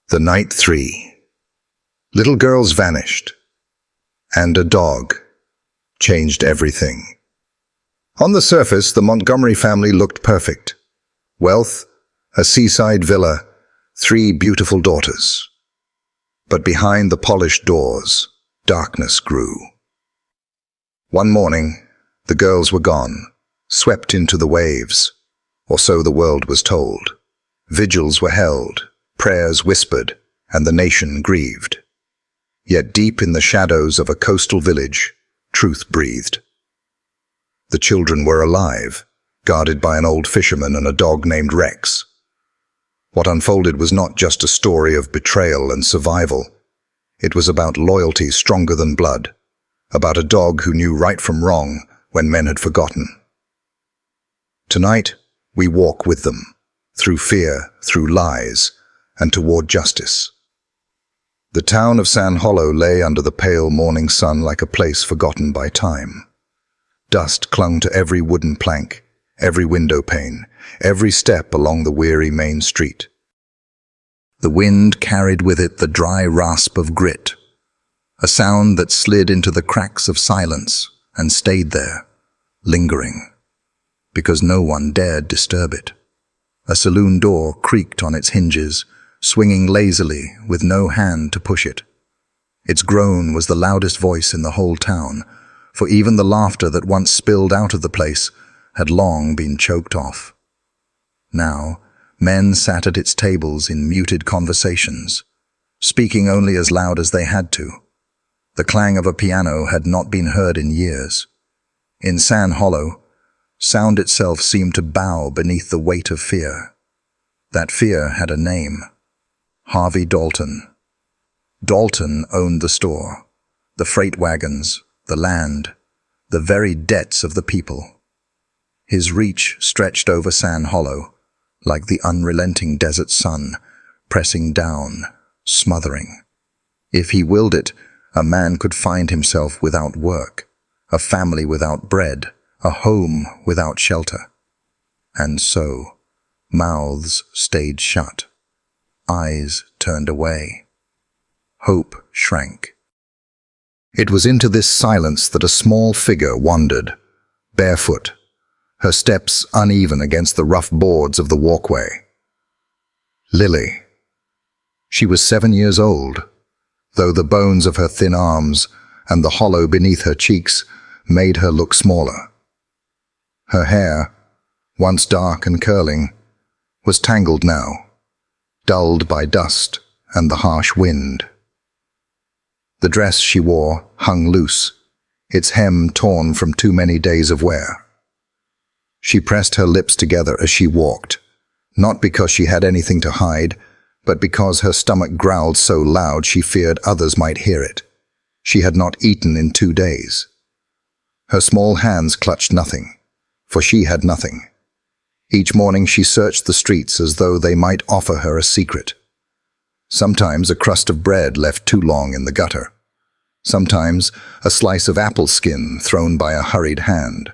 The night 3. Little girls vanished, and a dog changed everything. On the surface, the Montgomery family looked perfect. Wealth, a seaside villa, 3 beautiful daughters. But behind the polished doors, darkness grew. One morning, the girls were gone, swept into the waves, or so the world was told. Vigils were held, prayers whispered, and the nation grieved. Yet deep in the shadows of a coastal village, truth breathed. The children were alive, guarded by an old fisherman and a dog named Rex. What unfolded was not just a story of betrayal and survival. It was about loyalty stronger than blood, about a dog who knew right from wrong when men had forgotten. Tonight, we walk with them, through fear, through lies, and toward justice. The town of San Hollow lay under the pale morning sun like a place forgotten by time. Dust clung to every wooden plank, every window pane, every step along the weary main street. The wind carried with it the dry rasp of grit, a sound that slid into the cracks of silence and stayed there, lingering, because no one dared disturb it. A saloon door creaked on its hinges, swinging lazily with no hand to push it. Its groan was the loudest voice in the whole town, for even the laughter that once spilled out of the place had long been choked off. Now, men sat at its tables in muted conversations, speaking only as loud as they had to. The clang of a piano had not been heard in years. In San Hollow, sound itself seemed to bow beneath the weight of fear. That fear had a name: Harvey Dalton. Dalton owned the store, the freight wagons, the land, the very debts of the people. His reach stretched over San Hollow, like the unrelenting desert sun, pressing down, smothering. If he willed it, a man could find himself without work, a family without bread, a home without shelter. And so, mouths stayed shut, eyes turned away. Hope shrank. It was into this silence that a small figure wandered, barefoot, her steps uneven against the rough boards of the walkway. Lily. She was 7 years old, though the bones of her thin arms and the hollow beneath her cheeks made her look smaller. Her hair, once dark and curling, was tangled now, dulled by dust and the harsh wind. The dress she wore hung loose, its hem torn from too many days of wear. She pressed her lips together as she walked, not because she had anything to hide, but because her stomach growled so loud she feared others might hear it. She had not eaten in 2 days. Her small hands clutched nothing, for she had nothing. Each morning she searched the streets as though they might offer her a secret. Sometimes a crust of bread left too long in the gutter. Sometimes a slice of apple skin thrown by a hurried hand.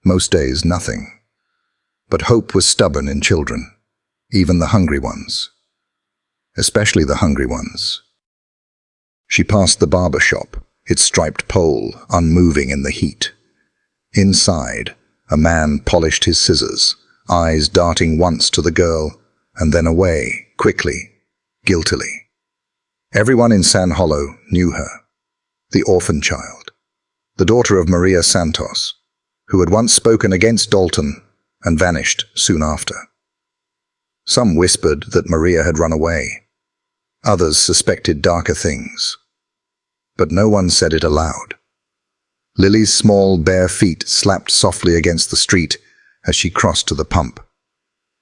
Most days nothing. But hope was stubborn in children, even the hungry ones. Especially the hungry ones. She passed the barber shop, its striped pole unmoving in the heat. Inside, a man polished his scissors, eyes darting once to the girl, and then away, quickly, guiltily. Everyone in San Hollow knew her. The orphan child, the daughter of Maria Santos, who had once spoken against Dalton and vanished soon after. Some whispered that Maria had run away. Others suspected darker things. But no one said it aloud. Lily's small, bare feet slapped softly against the street as she crossed to the pump.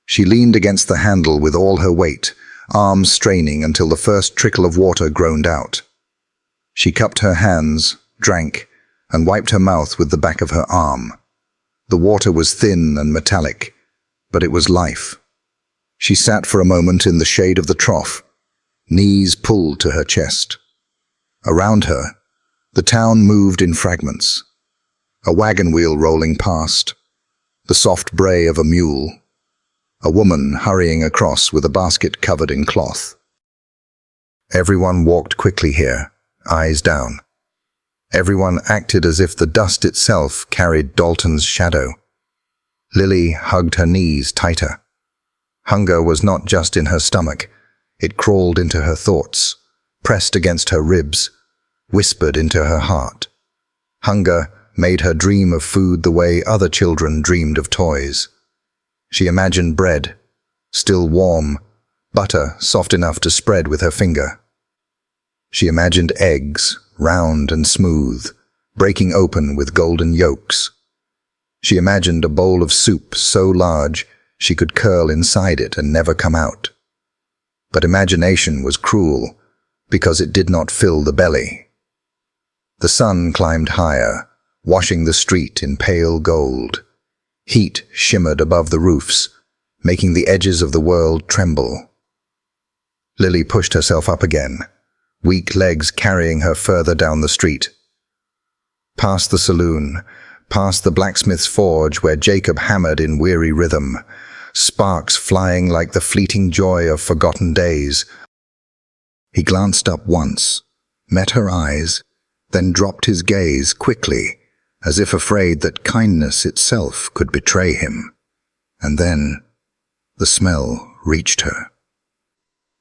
She leaned against the handle with all her weight, arms straining until the first trickle of water groaned out. She cupped her hands, drank, and wiped her mouth with the back of her arm. The water was thin and metallic, but it was life. She sat for a moment in the shade of the trough, knees pulled to her chest. Around her, the town moved in fragments. A wagon wheel rolling past, the soft bray of a mule, a woman hurrying across with a basket covered in cloth. Everyone walked quickly here, eyes down. Everyone acted as if the dust itself carried Dalton's shadow. Lily hugged her knees tighter. Hunger was not just in her stomach. It crawled into her thoughts, pressed against her ribs, whispered into her heart. Hunger made her dream of food the way other children dreamed of toys. She imagined bread, still warm, butter soft enough to spread with her finger. She imagined eggs, round and smooth, breaking open with golden yolks. She imagined a bowl of soup so large she could curl inside it and never come out. But imagination was cruel because it did not fill the belly. The sun climbed higher, washing the street in pale gold. Heat shimmered above the roofs, making the edges of the world tremble. Lily pushed herself up again, weak legs carrying her further down the street. Past the saloon, past the blacksmith's forge where Jacob hammered in weary rhythm, sparks flying like the fleeting joy of forgotten days. He glanced up once, met her eyes, then dropped his gaze quickly, as if afraid that kindness itself could betray him. And then the smell reached her.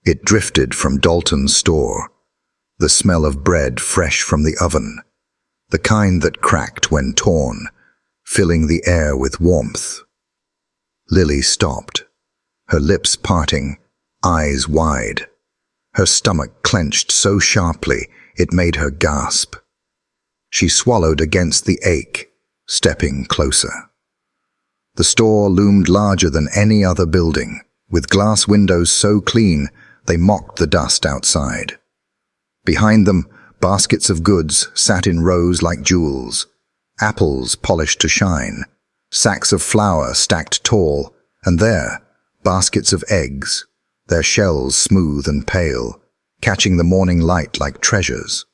It drifted from Dalton's store, the smell of bread fresh from the oven, the kind that cracked when torn, filling the air with warmth. Lily stopped, her lips parting, eyes wide. Her stomach clenched so sharply it made her gasp. She swallowed against the ache, stepping closer. The store loomed larger than any other building, with glass windows so clean they mocked the dust outside. Behind them, baskets of goods sat in rows like jewels, apples polished to shine, sacks of flour stacked tall, and there, baskets of eggs, their shells smooth and pale, catching the morning light like treasures.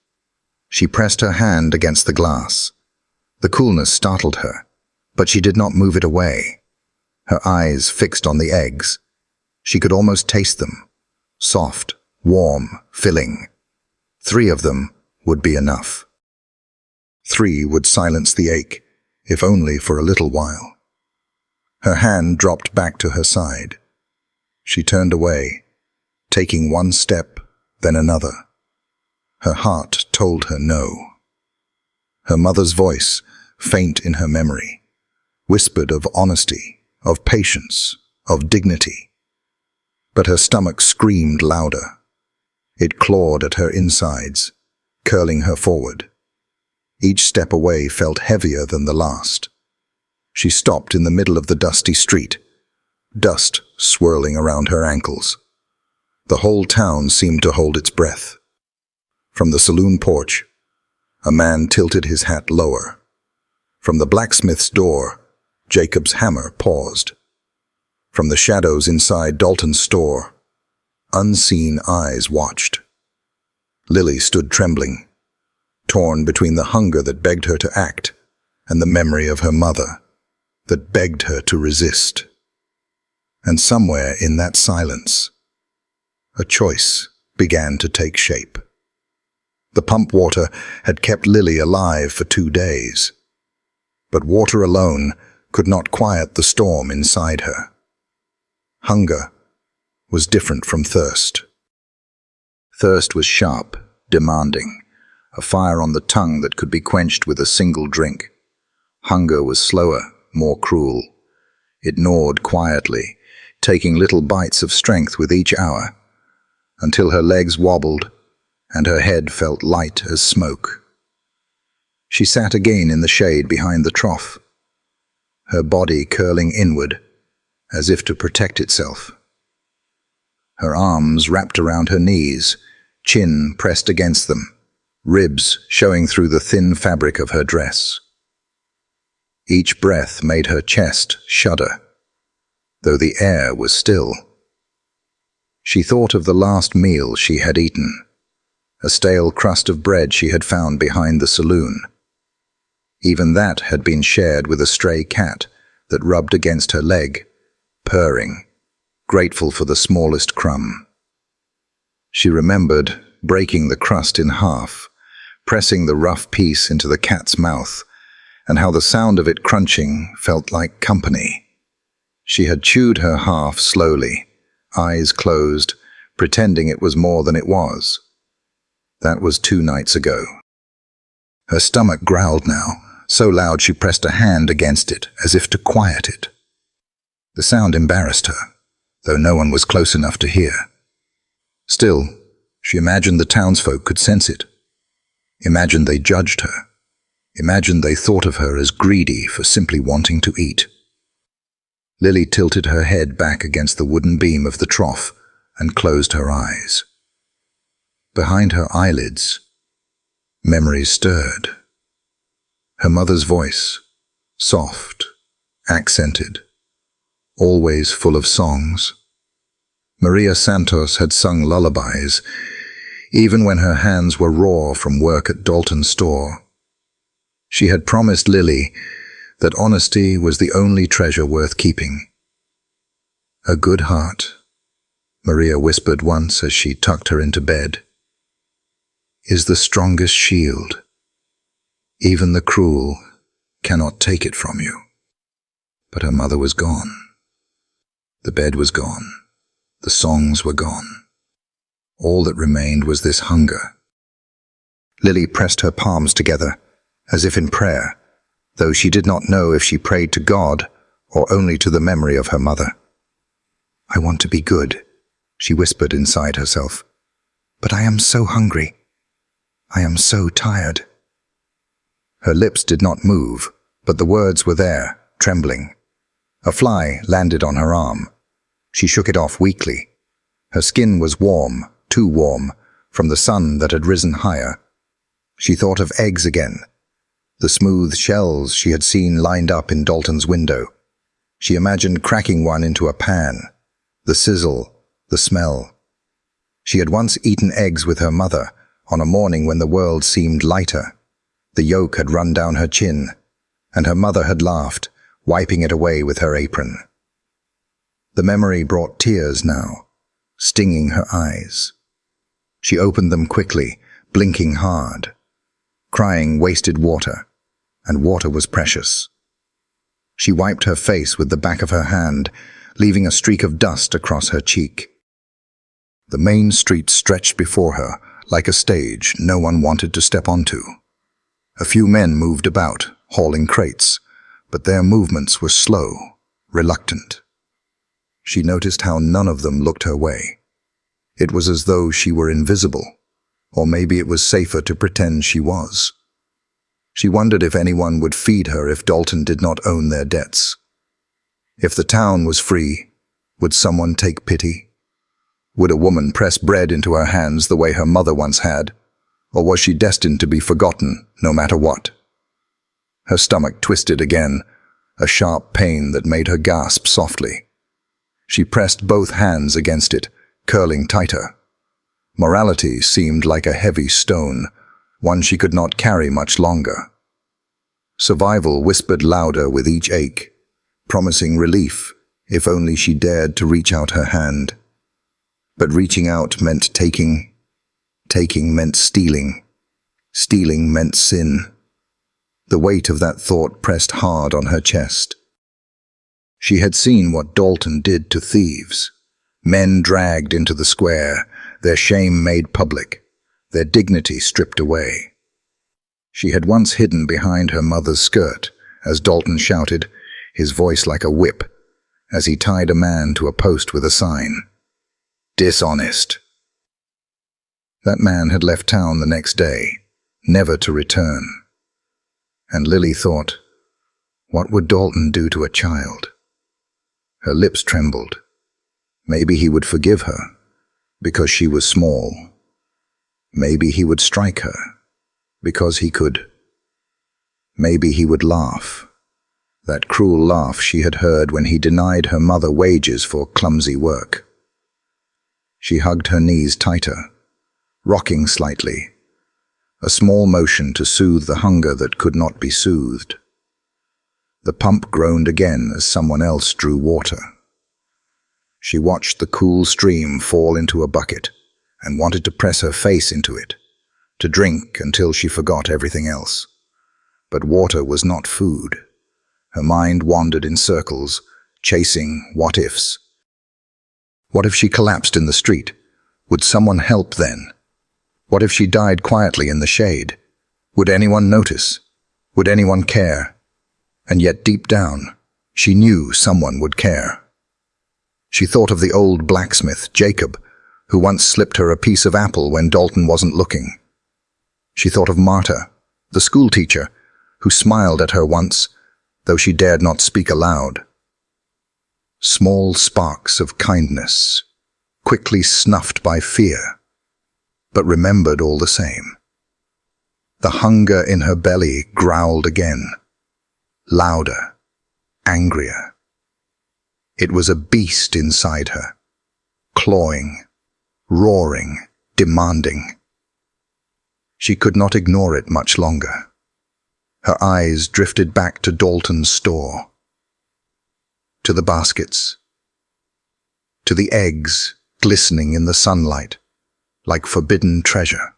She pressed her hand against the glass. The coolness startled her, but she did not move it away. Her eyes fixed on the eggs. She could almost taste them, soft, warm, filling. 3 of them would be enough. 3 would silence the ache, if only for a little while. Her hand dropped back to her side. She turned away, taking one step, then another. Her heart told her no. Her mother's voice, faint in her memory, whispered of honesty, of patience, of dignity. But her stomach screamed louder. It clawed at her insides, curling her forward. Each step away felt heavier than the last. She stopped in the middle of the dusty street, dust swirling around her ankles. The whole town seemed to hold its breath. From the saloon porch, a man tilted his hat lower. From the blacksmith's door, Jacob's hammer paused. From the shadows inside Dalton's store, unseen eyes watched. Lily stood trembling, torn between the hunger that begged her to act and the memory of her mother that begged her to resist. And somewhere in that silence, a choice began to take shape. The pump water had kept Lily alive for 2 days, but water alone could not quiet the storm inside her. Hunger was different from thirst. Thirst was sharp, demanding, a fire on the tongue that could be quenched with a single drink. Hunger was slower, more cruel. It gnawed quietly, taking little bites of strength with each hour, until her legs wobbled and her head felt light as smoke. She sat again in the shade behind the trough, her body curling inward, as if to protect itself. Her arms wrapped around her knees, chin pressed against them, ribs showing through the thin fabric of her dress. Each breath made her chest shudder, though the air was still. She thought of the last meal she had eaten, a stale crust of bread she had found behind the saloon. Even that had been shared with a stray cat that rubbed against her leg, purring, grateful for the smallest crumb. She remembered breaking the crust in half, pressing the rough piece into the cat's mouth, and how the sound of it crunching felt like company. She had chewed her half slowly, eyes closed, pretending it was more than it was. That was 2 nights ago. Her stomach growled now, so loud she pressed a hand against it as if to quiet it. The sound embarrassed her, though no one was close enough to hear. Still, she imagined the townsfolk could sense it. Imagined they judged her. Imagined they thought of her as greedy for simply wanting to eat. Lily tilted her head back against the wooden beam of the trough and closed her eyes. Behind her eyelids, memories stirred. Her mother's voice, soft, accented, always full of songs. Maria Santos had sung lullabies, even when her hands were raw from work at Dalton's store. She had promised Lily that honesty was the only treasure worth keeping. A good heart, Maria whispered once as she tucked her into bed, is the strongest shield. Even the cruel cannot take it from you. But her mother was gone. The bed was gone. The songs were gone. All that remained was this hunger. Lily pressed her palms together, as if in prayer, though she did not know if she prayed to God or only to the memory of her mother. I want to be good, she whispered inside herself. But I am so hungry. I am so tired. Her lips did not move, but the words were there, trembling. A fly landed on her arm. She shook it off weakly. Her skin was warm, too warm, from the sun that had risen higher. She thought of eggs again, the smooth shells she had seen lined up in Dalton's window. She imagined cracking one into a pan, the sizzle, the smell. She had once eaten eggs with her mother, on a morning when the world seemed lighter. The yolk had run down her chin, and her mother had laughed, wiping it away with her apron. The memory brought tears now, stinging her eyes. She opened them quickly, blinking hard. Crying wasted water, and water was precious. She wiped her face with the back of her hand, leaving a streak of dust across her cheek. The main street stretched before her, like a stage no one wanted to step onto. A few men moved about, hauling crates, but their movements were slow, reluctant. She noticed how none of them looked her way. It was as though she were invisible, or maybe it was safer to pretend she was. She wondered if anyone would feed her if Dalton did not own their debts. If the town was free, would someone take pity? Would a woman press bread into her hands the way her mother once had? Or was she destined to be forgotten, no matter what? Her stomach twisted again, a sharp pain that made her gasp softly. She pressed both hands against it, curling tighter. Morality seemed like a heavy stone, one she could not carry much longer. Survival whispered louder with each ache, promising relief if only she dared to reach out her hand. But reaching out meant taking. Taking meant stealing. Stealing meant sin. The weight of that thought pressed hard on her chest. She had seen what Dalton did to thieves. Men dragged into the square, their shame made public, their dignity stripped away. She had once hidden behind her mother's skirt as Dalton shouted, his voice like a whip, as he tied a man to a post with a sign. Dishonest. That man had left town the next day, never to return. And Lily thought, what would Dalton do to a child? Her lips trembled. Maybe he would forgive her, because she was small. Maybe he would strike her, because he could. Maybe he would laugh, that cruel laugh she had heard when he denied her mother wages for clumsy work. She hugged her knees tighter, rocking slightly, a small motion to soothe the hunger that could not be soothed. The pump groaned again as someone else drew water. She watched the cool stream fall into a bucket and wanted to press her face into it, to drink until she forgot everything else. But water was not food. Her mind wandered in circles, chasing what-ifs. What if she collapsed in the street? Would someone help then? What if she died quietly in the shade? Would anyone notice? Would anyone care? And yet deep down, she knew someone would care. She thought of the old blacksmith, Jacob, who once slipped her a piece of apple when Dalton wasn't looking. She thought of Marta, the schoolteacher, who smiled at her once, though she dared not speak aloud. Small sparks of kindness, quickly snuffed by fear, but remembered all the same. The hunger in her belly growled again, louder, angrier. It was a beast inside her, clawing, roaring, demanding. She could not ignore it much longer. Her eyes drifted back to Dalton's store, to the baskets, to the eggs glistening in the sunlight like forbidden treasure.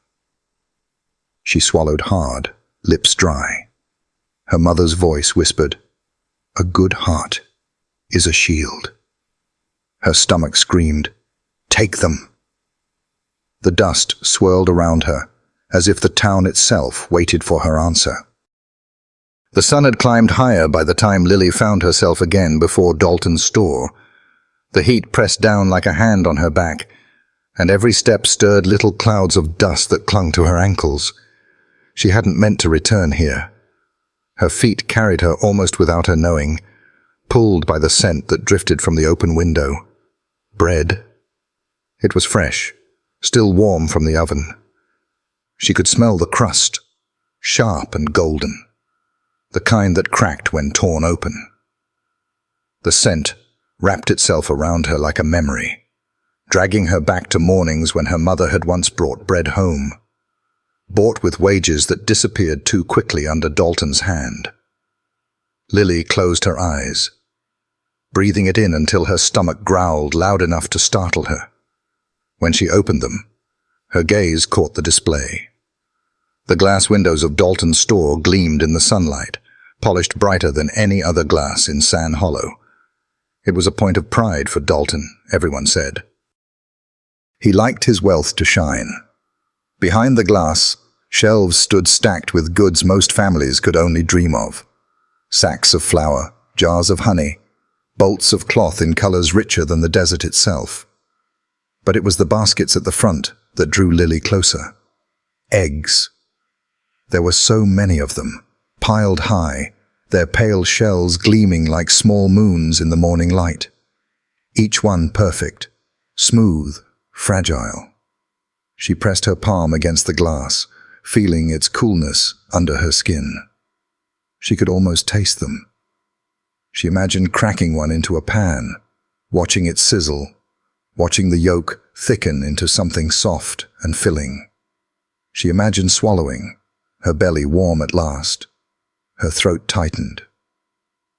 She swallowed hard, lips dry. Her mother's voice whispered, "A good heart is a shield." Her stomach screamed, "Take them!" The dust swirled around her, as if the town itself waited for her answer. The sun had climbed higher by the time Lily found herself again before Dalton's store. The heat pressed down like a hand on her back, and every step stirred little clouds of dust that clung to her ankles. She hadn't meant to return here. Her feet carried her almost without her knowing, pulled by the scent that drifted from the open window. Bread. It was fresh, still warm from the oven. She could smell the crust, sharp and golden, the kind that cracked when torn open. The scent wrapped itself around her like a memory, dragging her back to mornings when her mother had once brought bread home, bought with wages that disappeared too quickly under Dalton's hand. Lily closed her eyes, breathing it in until her stomach growled loud enough to startle her. When she opened them, her gaze caught the display. The glass windows of Dalton's store gleamed in the sunlight, polished brighter than any other glass in Sand Hollow. It was a point of pride for Dalton, everyone said. He liked his wealth to shine. Behind the glass, shelves stood stacked with goods most families could only dream of. Sacks of flour, jars of honey, bolts of cloth in colors richer than the desert itself. But it was the baskets at the front that drew Lily closer. Eggs. There were so many of them, piled high, their pale shells gleaming like small moons in the morning light. Each one perfect, smooth, fragile. She pressed her palm against the glass, feeling its coolness under her skin. She could almost taste them. She imagined cracking one into a pan, watching it sizzle, watching the yolk thicken into something soft and filling. She imagined swallowing, her belly warm at last. Her throat tightened.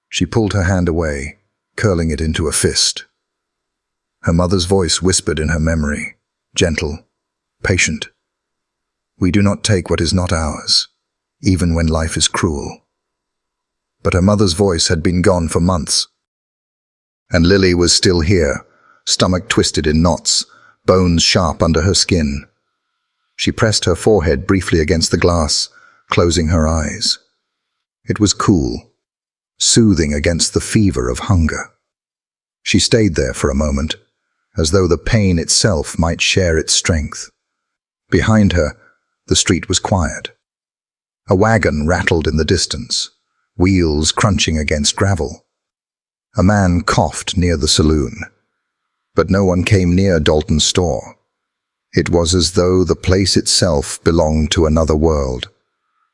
She pulled her hand away, curling it into a fist. Her mother's voice whispered in her memory, gentle, patient. We do not take what is not ours, even when life is cruel. But her mother's voice had been gone for months. And Lily was still here, stomach twisted in knots, bones sharp under her skin. She pressed her forehead briefly against the glass, closing her eyes. It was cool, soothing against the fever of hunger. She stayed there for a moment, as though the pain itself might share its strength. Behind her, the street was quiet. A wagon rattled in the distance, wheels crunching against gravel. A man coughed near the saloon, but no one came near Dalton's store. It was as though the place itself belonged to another world,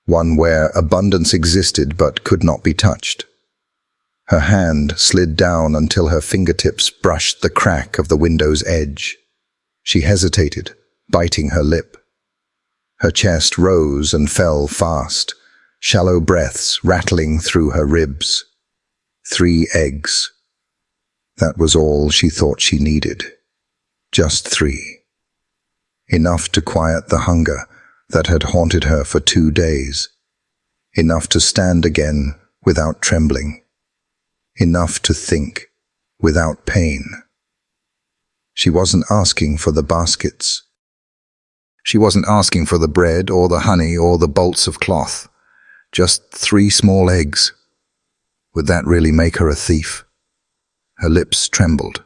one where abundance existed but could not be touched. Her hand slid down until her fingertips brushed the crack of the window's edge. She hesitated, biting her lip. Her chest rose and fell fast, shallow breaths rattling through her ribs. 3 eggs. That was all she thought she needed. Just 3. enough to quiet the hunger that had haunted her for 2 days, enough to stand again without trembling, enough to think without pain. She wasn't asking for the baskets. She wasn't asking for the bread or the honey or the bolts of cloth, just 3 small eggs. Would that really make her a thief? Her lips trembled.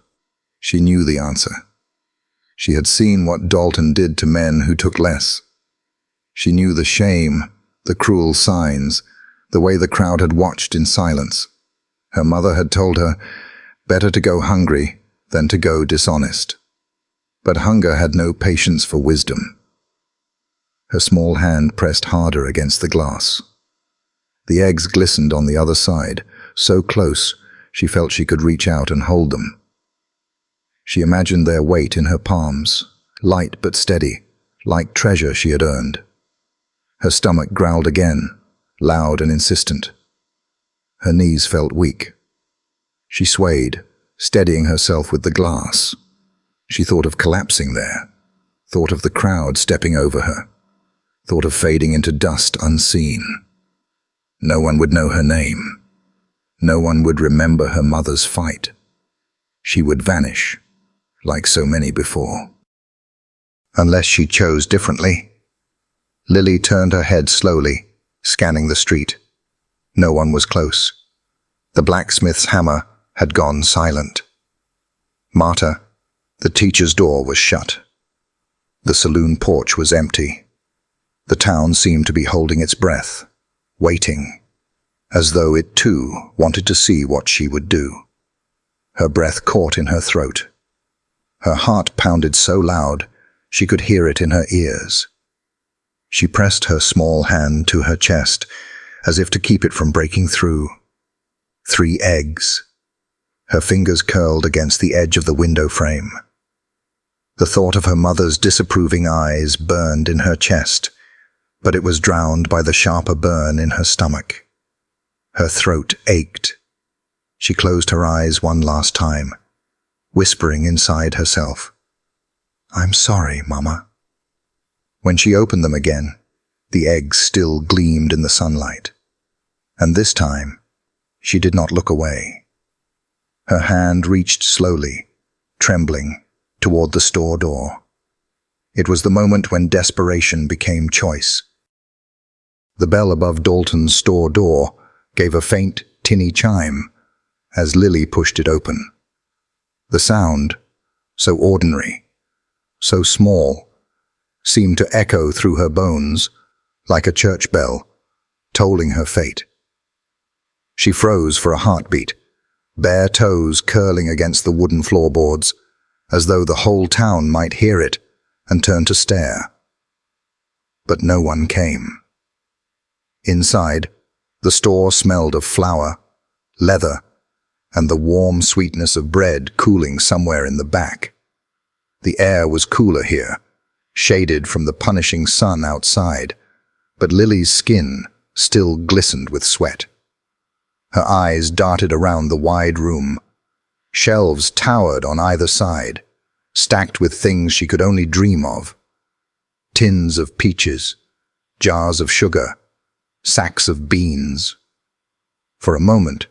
She knew the answer. She had seen what Dalton did to men who took less. She knew the shame, the cruel signs, the way the crowd had watched in silence. Her mother had told her, better to go hungry than to go dishonest. But hunger had no patience for wisdom. Her small hand pressed harder against the glass. The eggs glistened on the other side, so close she felt she could reach out and hold them. She imagined their weight in her palms, light but steady, like treasure she had earned. Her stomach growled again, loud and insistent. Her knees felt weak. She swayed, steadying herself with the glass. She thought of collapsing there, thought of the crowd stepping over her, thought of fading into dust unseen. No one would know her name. No one would remember her mother's fight. She would vanish, like so many before. Unless she chose differently. Lily turned her head slowly, scanning the street. No one was close. The blacksmith's hammer had gone silent. Marta, the teacher's door was shut. The saloon porch was empty. The town seemed to be holding its breath, waiting, as though it too wanted to see what she would do. Her breath caught in her throat. Her heart pounded so loud she could hear it in her ears. She pressed her small hand to her chest, as if to keep it from breaking through. 3 eggs. Her fingers curled against the edge of the window frame. The thought of her mother's disapproving eyes burned in her chest, but it was drowned by the sharper burn in her stomach. Her throat ached. She closed her eyes one last time, whispering inside herself, "I'm sorry, Mama." When she opened them again, the eggs still gleamed in the sunlight. And this time, she did not look away. Her hand reached slowly, trembling, toward the store door. It was the moment when desperation became choice. The bell above Dalton's store door gave a faint, tinny chime as Lily pushed it open. The sound, so ordinary, so small, seemed to echo through her bones like a church bell, tolling her fate. She froze for a heartbeat, bare toes curling against the wooden floorboards, as though the whole town might hear it and turn to stare. But no one came. Inside, the store smelled of flour, leather, and the warm sweetness of bread cooling somewhere in the back. The air was cooler here, shaded from the punishing sun outside, but Lily's skin still glistened with sweat. Her eyes darted around the wide room. Shelves towered on either side, stacked with things she could only dream of. Tins of peaches, jars of sugar, sacks of beans. For a moment,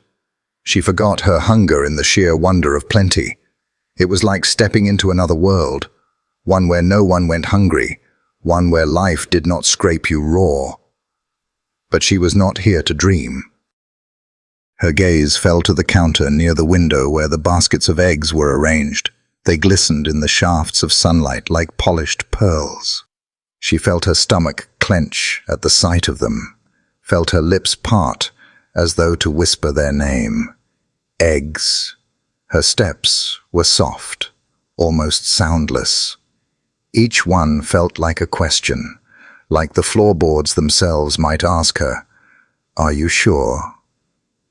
she forgot her hunger in the sheer wonder of plenty. It was like stepping into another world, one where no one went hungry, one where life did not scrape you raw. But she was not here to dream. Her gaze fell to the counter near the window where the baskets of eggs were arranged. They glistened in the shafts of sunlight like polished pearls. She felt her stomach clench at the sight of them, felt her lips part as though to whisper their name. Eggs. Her steps were soft, almost soundless. Each one felt like a question, like the floorboards themselves might ask her, "Are you sure?"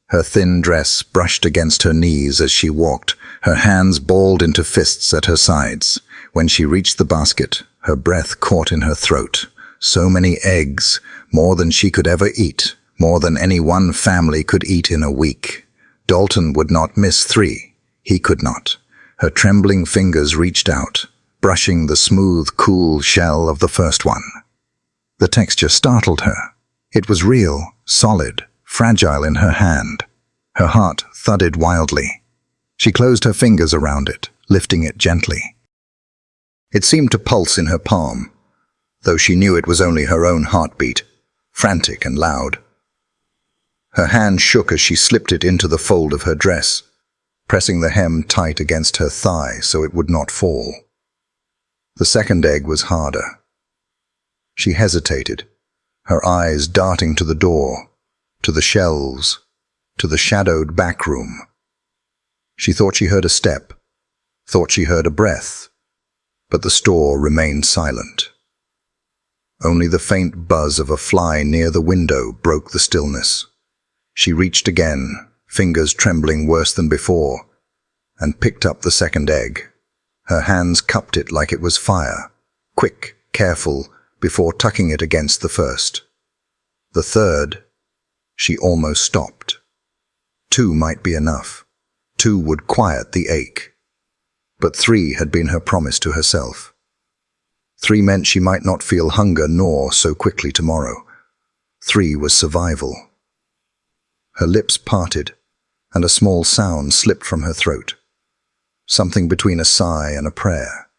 Her thin dress brushed against her knees as she walked, her hands balled into fists at her sides. When she reached the basket, her breath caught in her throat. So many eggs, more than she could ever eat, more than any one family could eat in a week. Dalton would not miss 3. He could not. Her trembling fingers reached out, brushing the smooth, cool shell of the first one. The texture startled her. It was real, solid, fragile in her hand. Her heart thudded wildly. She closed her fingers around it, lifting it gently. It seemed to pulse in her palm, though she knew it was only her own heartbeat, frantic and loud. Her hand shook as she slipped it into the fold of her dress, pressing the hem tight against her thigh so it would not fall. The second egg was harder. She hesitated, her eyes darting to the door, to the shelves, to the shadowed back room. She thought she heard a step, thought she heard a breath, but the store remained silent. Only the faint buzz of a fly near the window broke the stillness. She reached again, fingers trembling worse than before, and picked up the second egg. Her hands cupped it like it was fire, quick, careful, before tucking it against the first. The third, she almost stopped. 2 might be enough. 2 would quiet the ache. But 3 had been her promise to herself. 3 meant she might not feel hunger nor so quickly tomorrow. 3 was survival. Her lips parted, and a small sound slipped from her throat. Something between a sigh and a prayer.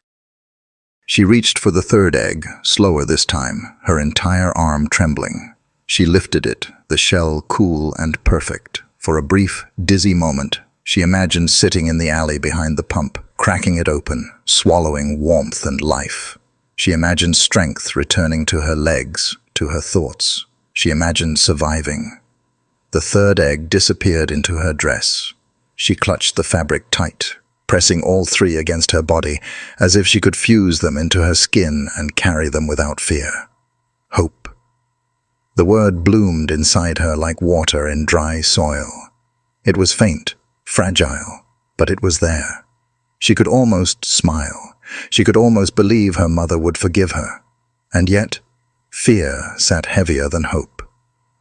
She reached for the third egg, slower this time, her entire arm trembling. She lifted it, the shell cool and perfect. For a brief, dizzy moment, she imagined sitting in the alley behind the pump, cracking it open, swallowing warmth and life. She imagined strength returning to her legs, to her thoughts. She imagined surviving. The third egg disappeared into her dress. She clutched the fabric tight, pressing all 3 against her body, as if she could fuse them into her skin and carry them without fear. Hope. The word bloomed inside her like water in dry soil. It was faint, fragile, but it was there. She could almost smile. She could almost believe her mother would forgive her. And yet, fear sat heavier than hope.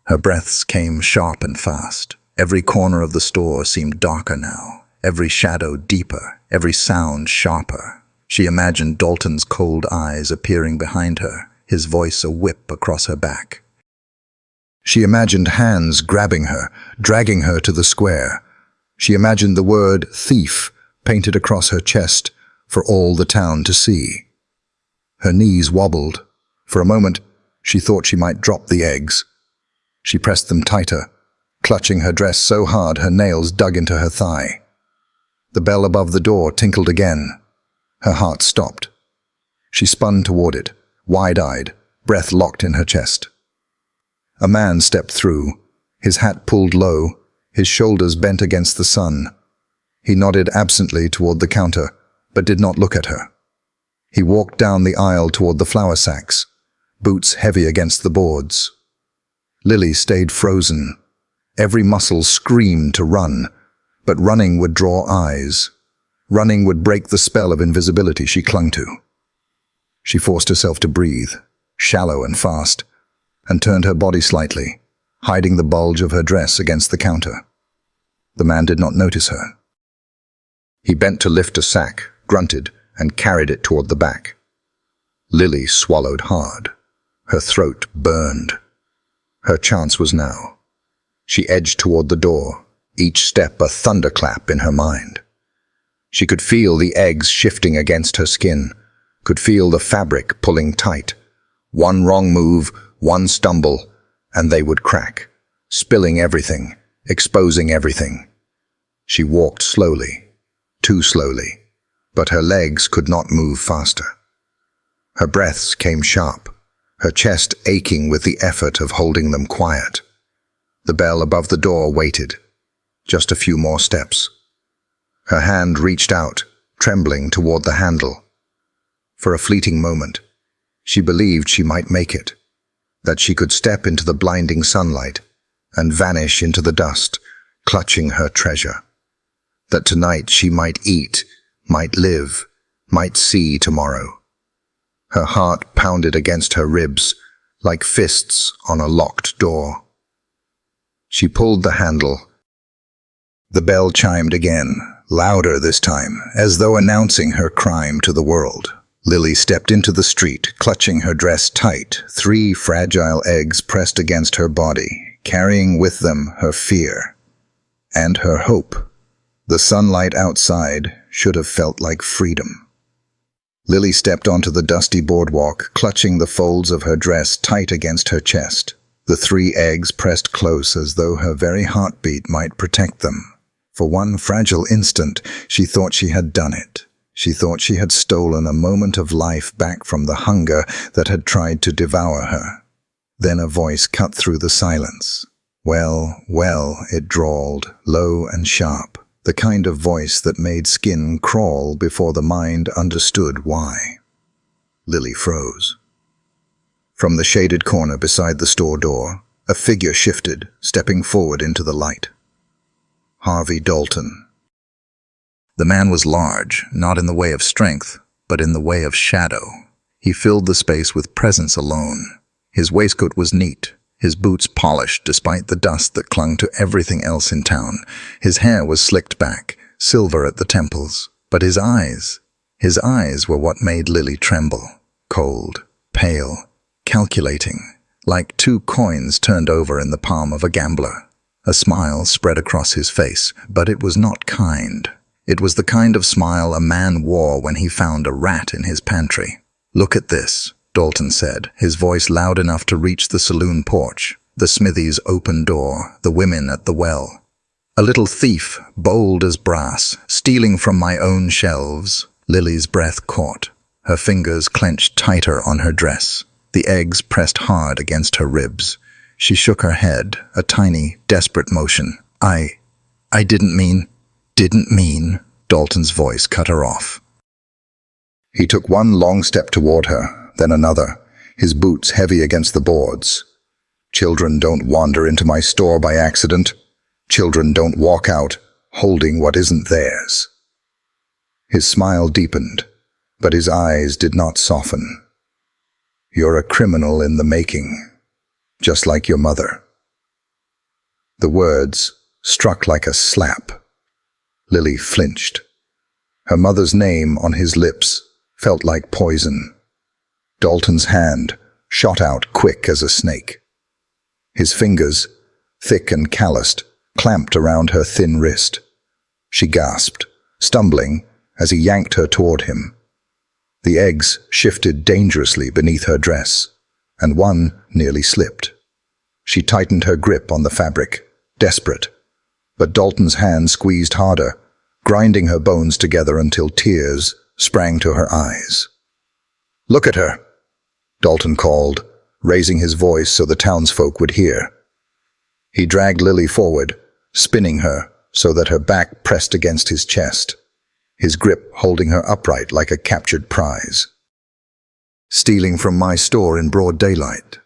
Her breaths came sharp and fast. Every corner of the store seemed darker now, every shadow deeper, every sound sharper. She imagined Dalton's cold eyes appearing behind her, his voice a whip across her back. She imagined hands grabbing her, dragging her to the square. She imagined the word thief painted across her chest for all the town to see. Her knees wobbled. For a moment, she thought she might drop the eggs. She pressed them tighter, clutching her dress so hard her nails dug into her thigh. The bell above the door tinkled again. Her heart stopped. She spun toward it, wide-eyed, breath locked in her chest. A man stepped through, his hat pulled low, his shoulders bent against the sun. He nodded absently toward the counter, but did not look at her. He walked down the aisle toward the flour sacks, boots heavy against the boards. Lily stayed frozen. Every muscle screamed to run, but running would draw eyes. Running would break the spell of invisibility she clung to. She forced herself to breathe, shallow and fast, and turned her body slightly, hiding the bulge of her dress against the counter. The man did not notice her. He bent to lift a sack, grunted, and carried it toward the back. Lily swallowed hard. Her throat burned. Her chance was now. She edged toward the door, each step a thunderclap in her mind. She could feel the eggs shifting against her skin, could feel the fabric pulling tight. One wrong move, one stumble, and they would crack, spilling everything, exposing everything. She walked slowly, too slowly, but her legs could not move faster. Her breaths came sharp, her chest aching with the effort of holding them quiet. The bell above the door waited. Just a few more steps. Her hand reached out, trembling toward the handle. For a fleeting moment, she believed she might make it, that she could step into the blinding sunlight and vanish into the dust, clutching her treasure. That tonight she might eat, might live, might see tomorrow. Her heart pounded against her ribs, like fists on a locked door. She pulled the handle. The bell chimed again, louder this time, as though announcing her crime to the world. Lily stepped into the street, clutching her dress tight, 3 fragile eggs pressed against her body, carrying with them her fear and her hope. The sunlight outside should have felt like freedom. Lily stepped onto the dusty boardwalk, clutching the folds of her dress tight against her chest, the 3 eggs pressed close as though her very heartbeat might protect them. For one fragile instant, she thought she had done it. She thought she had stolen a moment of life back from the hunger that had tried to devour her. Then a voice cut through the silence. Well, well, it drawled, low and sharp, the kind of voice that made skin crawl before the mind understood why. Lily froze. From the shaded corner beside the store door, a figure shifted, stepping forward into the light. Harvey Dalton. The man was large, not in the way of strength, but in the way of shadow. He filled the space with presence alone. His waistcoat was neat, his boots polished despite the dust that clung to everything else in town. His hair was slicked back, silver at the temples. But his eyes were what made Lily tremble. Cold, pale, calculating, like 2 coins turned over in the palm of a gambler. A smile spread across his face, but it was not kind. It was the kind of smile a man wore when he found a rat in his pantry. "Look at this," Dalton said, his voice loud enough to reach the saloon porch, the smithy's open door, the women at the well. "A little thief, bold as brass, stealing from my own shelves." Lily's breath caught. Her fingers clenched tighter on her dress. The eggs pressed hard against her ribs. She shook her head, a tiny, desperate motion. I didn't mean, Dalton's voice cut her off. He took one long step toward her, then another, his boots heavy against the boards. "Children don't wander into my store by accident. Children don't walk out holding what isn't theirs." His smile deepened, but his eyes did not soften. "You're a criminal in the making, just like your mother." The words struck like a slap. Lily flinched. Her mother's name on his lips felt like poison. Dalton's hand shot out quick as a snake. His fingers, thick and calloused, clamped around her thin wrist. She gasped, stumbling as he yanked her toward him. The eggs shifted dangerously beneath her dress, and one nearly slipped. She tightened her grip on the fabric, desperate, but Dalton's hand squeezed harder, grinding her bones together until tears sprang to her eyes. "Look at her," Dalton called, raising his voice so the townsfolk would hear. He dragged Lily forward, spinning her so that her back pressed against his chest, his grip holding her upright like a captured prize. "Stealing from my store in broad daylight.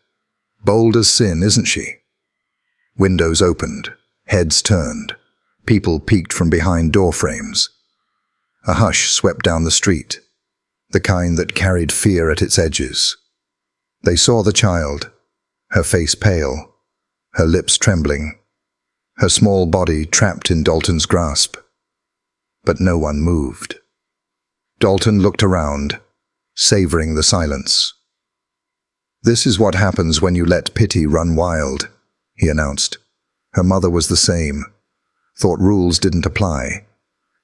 Bold as sin, isn't she?" Windows opened, heads turned. People peeked from behind door frames. A hush swept down the street, the kind that carried fear at its edges. They saw the child, her face pale, her lips trembling, her small body trapped in Dalton's grasp. But no one moved. Dalton looked around, savoring the silence. "This is what happens when you let pity run wild," he announced. Her mother was the same. Thought rules didn't apply.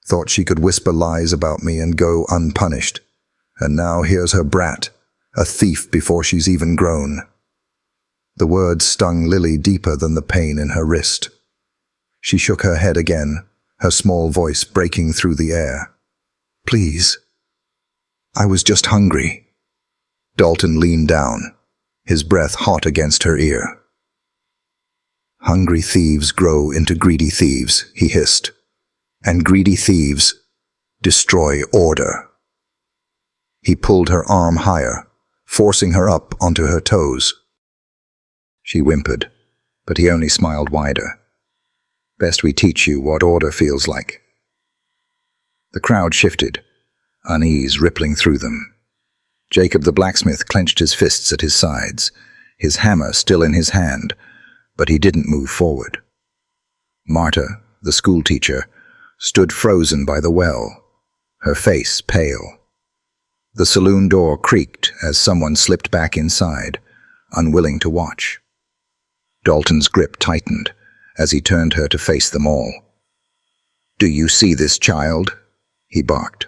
Thought she could whisper lies about me and go unpunished. And now here's her brat, a thief before she's even grown. The words stung Lily deeper than the pain in her wrist. She shook her head again, her small voice breaking through the air. "Please. I was just hungry." Dalton leaned down, his breath hot against her ear. "Hungry thieves grow into greedy thieves," he hissed. "And greedy thieves destroy order." He pulled her arm higher, forcing her up onto her toes. She whimpered, but he only smiled wider. "Best we teach you what order feels like." The crowd shifted, unease rippling through them. Jacob the blacksmith clenched his fists at his sides, his hammer still in his hand, but he didn't move forward. Marta, the schoolteacher, stood frozen by the well, her face pale. The saloon door creaked as someone slipped back inside, unwilling to watch. Dalton's grip tightened as he turned her to face them all. "Do you see this child?" he barked.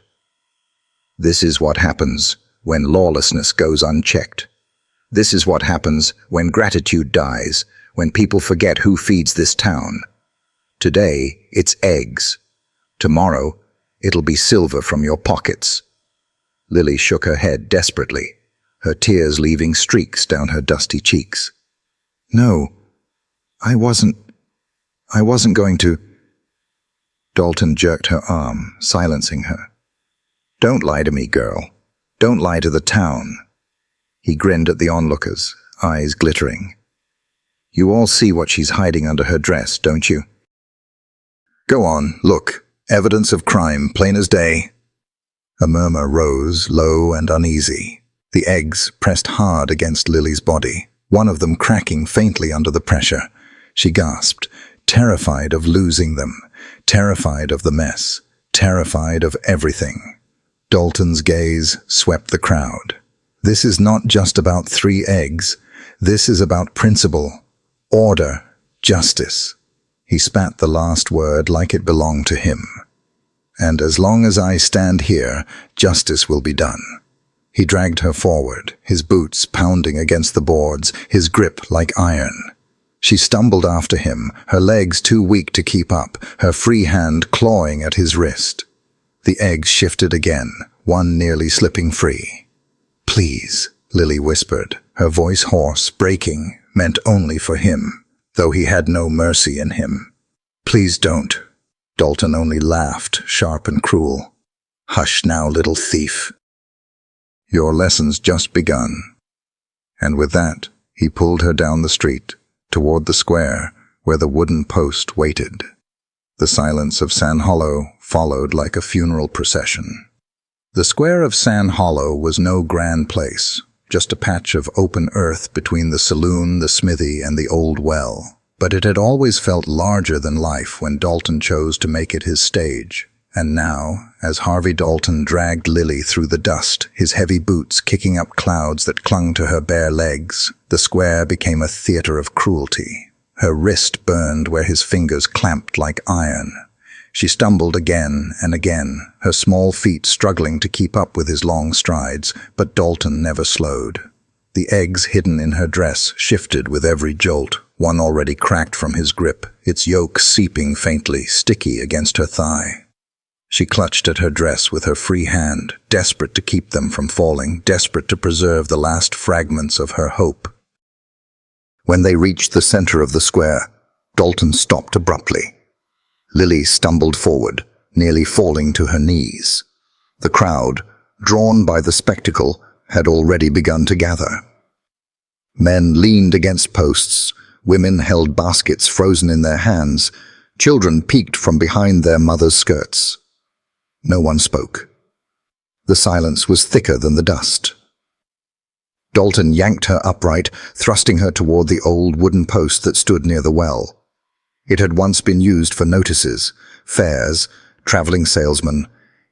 "This is what happens when lawlessness goes unchecked. This is what happens when gratitude dies, when people forget who feeds this town. Today, it's eggs. Tomorrow, it'll be silver from your pockets." Lily shook her head desperately, her tears leaving streaks down her dusty cheeks. "No, I wasn't going to—" Dalton jerked her arm, silencing her. "Don't lie to me, girl. Don't lie to the town." He grinned at the onlookers, eyes glittering. "You all see what she's hiding under her dress, don't you? Go on, look. Evidence of crime, plain as day." A murmur rose, low and uneasy. The eggs pressed hard against Lily's body, one of them cracking faintly under the pressure. She gasped, terrified of losing them, terrified of the mess, terrified of everything. Dalton's gaze swept the crowd. This is not just about 3 eggs. This is about principle, order, justice. He spat the last word like it belonged to him. "And as long as I stand here, justice will be done." He dragged her forward, his boots pounding against the boards, his grip like iron. She stumbled after him, her legs too weak to keep up, her free hand clawing at his wrist. The eggs shifted again, one nearly slipping free. "Please," Lily whispered, her voice hoarse, breaking, meant only for him, though he had no mercy in him. "Please don't." Dalton only laughed, sharp and cruel. "Hush now, little thief. Your lesson's just begun." And with that, he pulled her down the street, toward the square where the wooden post waited. The silence of Sand Hollow followed like a funeral procession. The square of Sand Hollow was no grand place, just a patch of open earth between the saloon, the smithy, and the old well. But it had always felt larger than life when Dalton chose to make it his stage. And now, as Harvey Dalton dragged Lily through the dust, his heavy boots kicking up clouds that clung to her bare legs, the square became a theater of cruelty. Her wrist burned where his fingers clamped like iron. She stumbled again and again, her small feet struggling to keep up with his long strides, but Dalton never slowed. The eggs hidden in her dress shifted with every jolt, one already cracked from his grip, its yolk seeping faintly, sticky against her thigh. She clutched at her dress with her free hand, desperate to keep them from falling, desperate to preserve the last fragments of her hope. When they reached the center of the square, Dalton stopped abruptly. Lily stumbled forward, nearly falling to her knees. The crowd, drawn by the spectacle, had already begun to gather. Men leaned against posts, women held baskets frozen in their hands, children peeked from behind their mothers' skirts. No one spoke. The silence was thicker than the dust. Dalton yanked her upright, thrusting her toward the old wooden post that stood near the well. It had once been used for notices, fairs, traveling salesmen,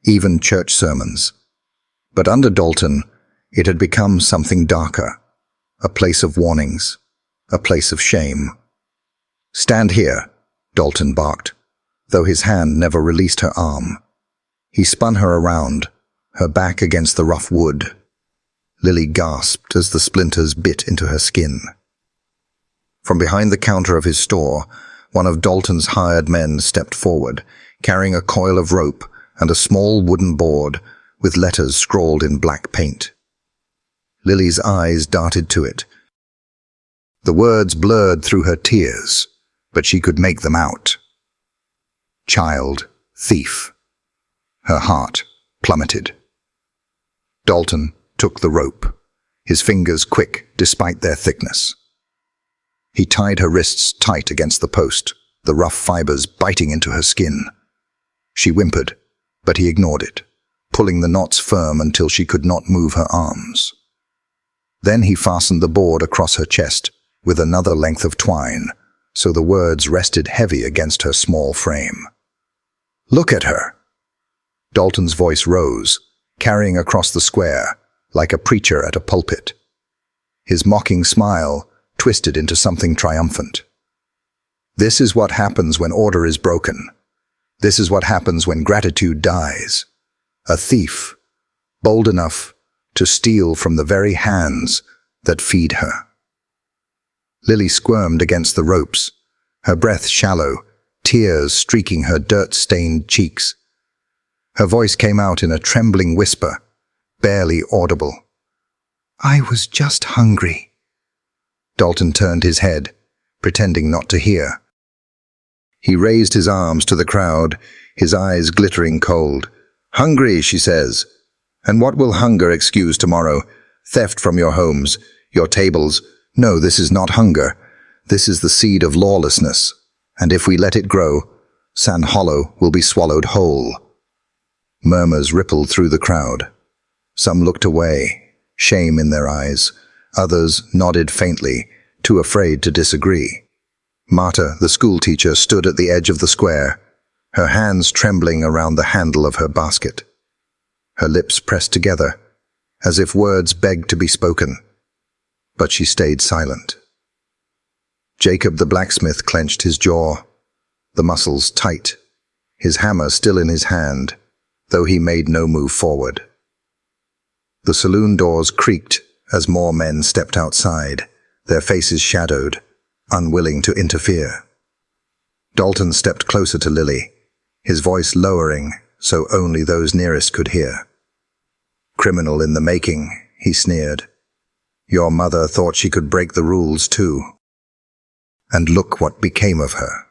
even church sermons. But under Dalton, it had become something darker, a place of warnings, a place of shame. "Stand here," Dalton barked, though his hand never released her arm. He spun her around, her back against the rough wood. Lily gasped as the splinters bit into her skin. From behind the counter of his store, one of Dalton's hired men stepped forward, carrying a coil of rope and a small wooden board with letters scrawled in black paint. Lily's eyes darted to it. The words blurred through her tears, but she could make them out. Child, thief. Her heart plummeted. Dalton took the rope, his fingers quick despite their thickness. He tied her wrists tight against the post, the rough fibers biting into her skin. She whimpered, but he ignored it, pulling the knots firm until she could not move her arms. Then he fastened the board across her chest with another length of twine, so the words rested heavy against her small frame. "Look at her." Dalton's voice rose, carrying across the square like a preacher at a pulpit. His mocking smile twisted into something triumphant. This is what happens when order is broken. This is what happens when gratitude dies. A thief, bold enough to steal from the very hands that feed her. Lily squirmed against the ropes, her breath shallow, tears streaking her dirt-stained cheeks. Her voice came out in a trembling whisper, barely audible. "I was just hungry." Dalton turned his head, pretending not to hear. He raised his arms to the crowd, his eyes glittering cold. "Hungry, she says. And what will hunger excuse tomorrow? Theft from your homes, your tables. No, this is not hunger. This is the seed of lawlessness. And if we let it grow, Sand Hollow will be swallowed whole." Murmurs rippled through the crowd. Some looked away, shame in their eyes. Others nodded faintly, too afraid to disagree. Marta, the schoolteacher, stood at the edge of the square, her hands trembling around the handle of her basket. Her lips pressed together, as if words begged to be spoken. But she stayed silent. Jacob the blacksmith clenched his jaw, the muscles tight, his hammer still in his hand, though he made no move forward. The saloon doors creaked as more men stepped outside, their faces shadowed, unwilling to interfere. Dalton stepped closer to Lily, his voice lowering so only those nearest could hear. "Criminal in the making," he sneered. "Your mother thought she could break the rules too. And look what became of her."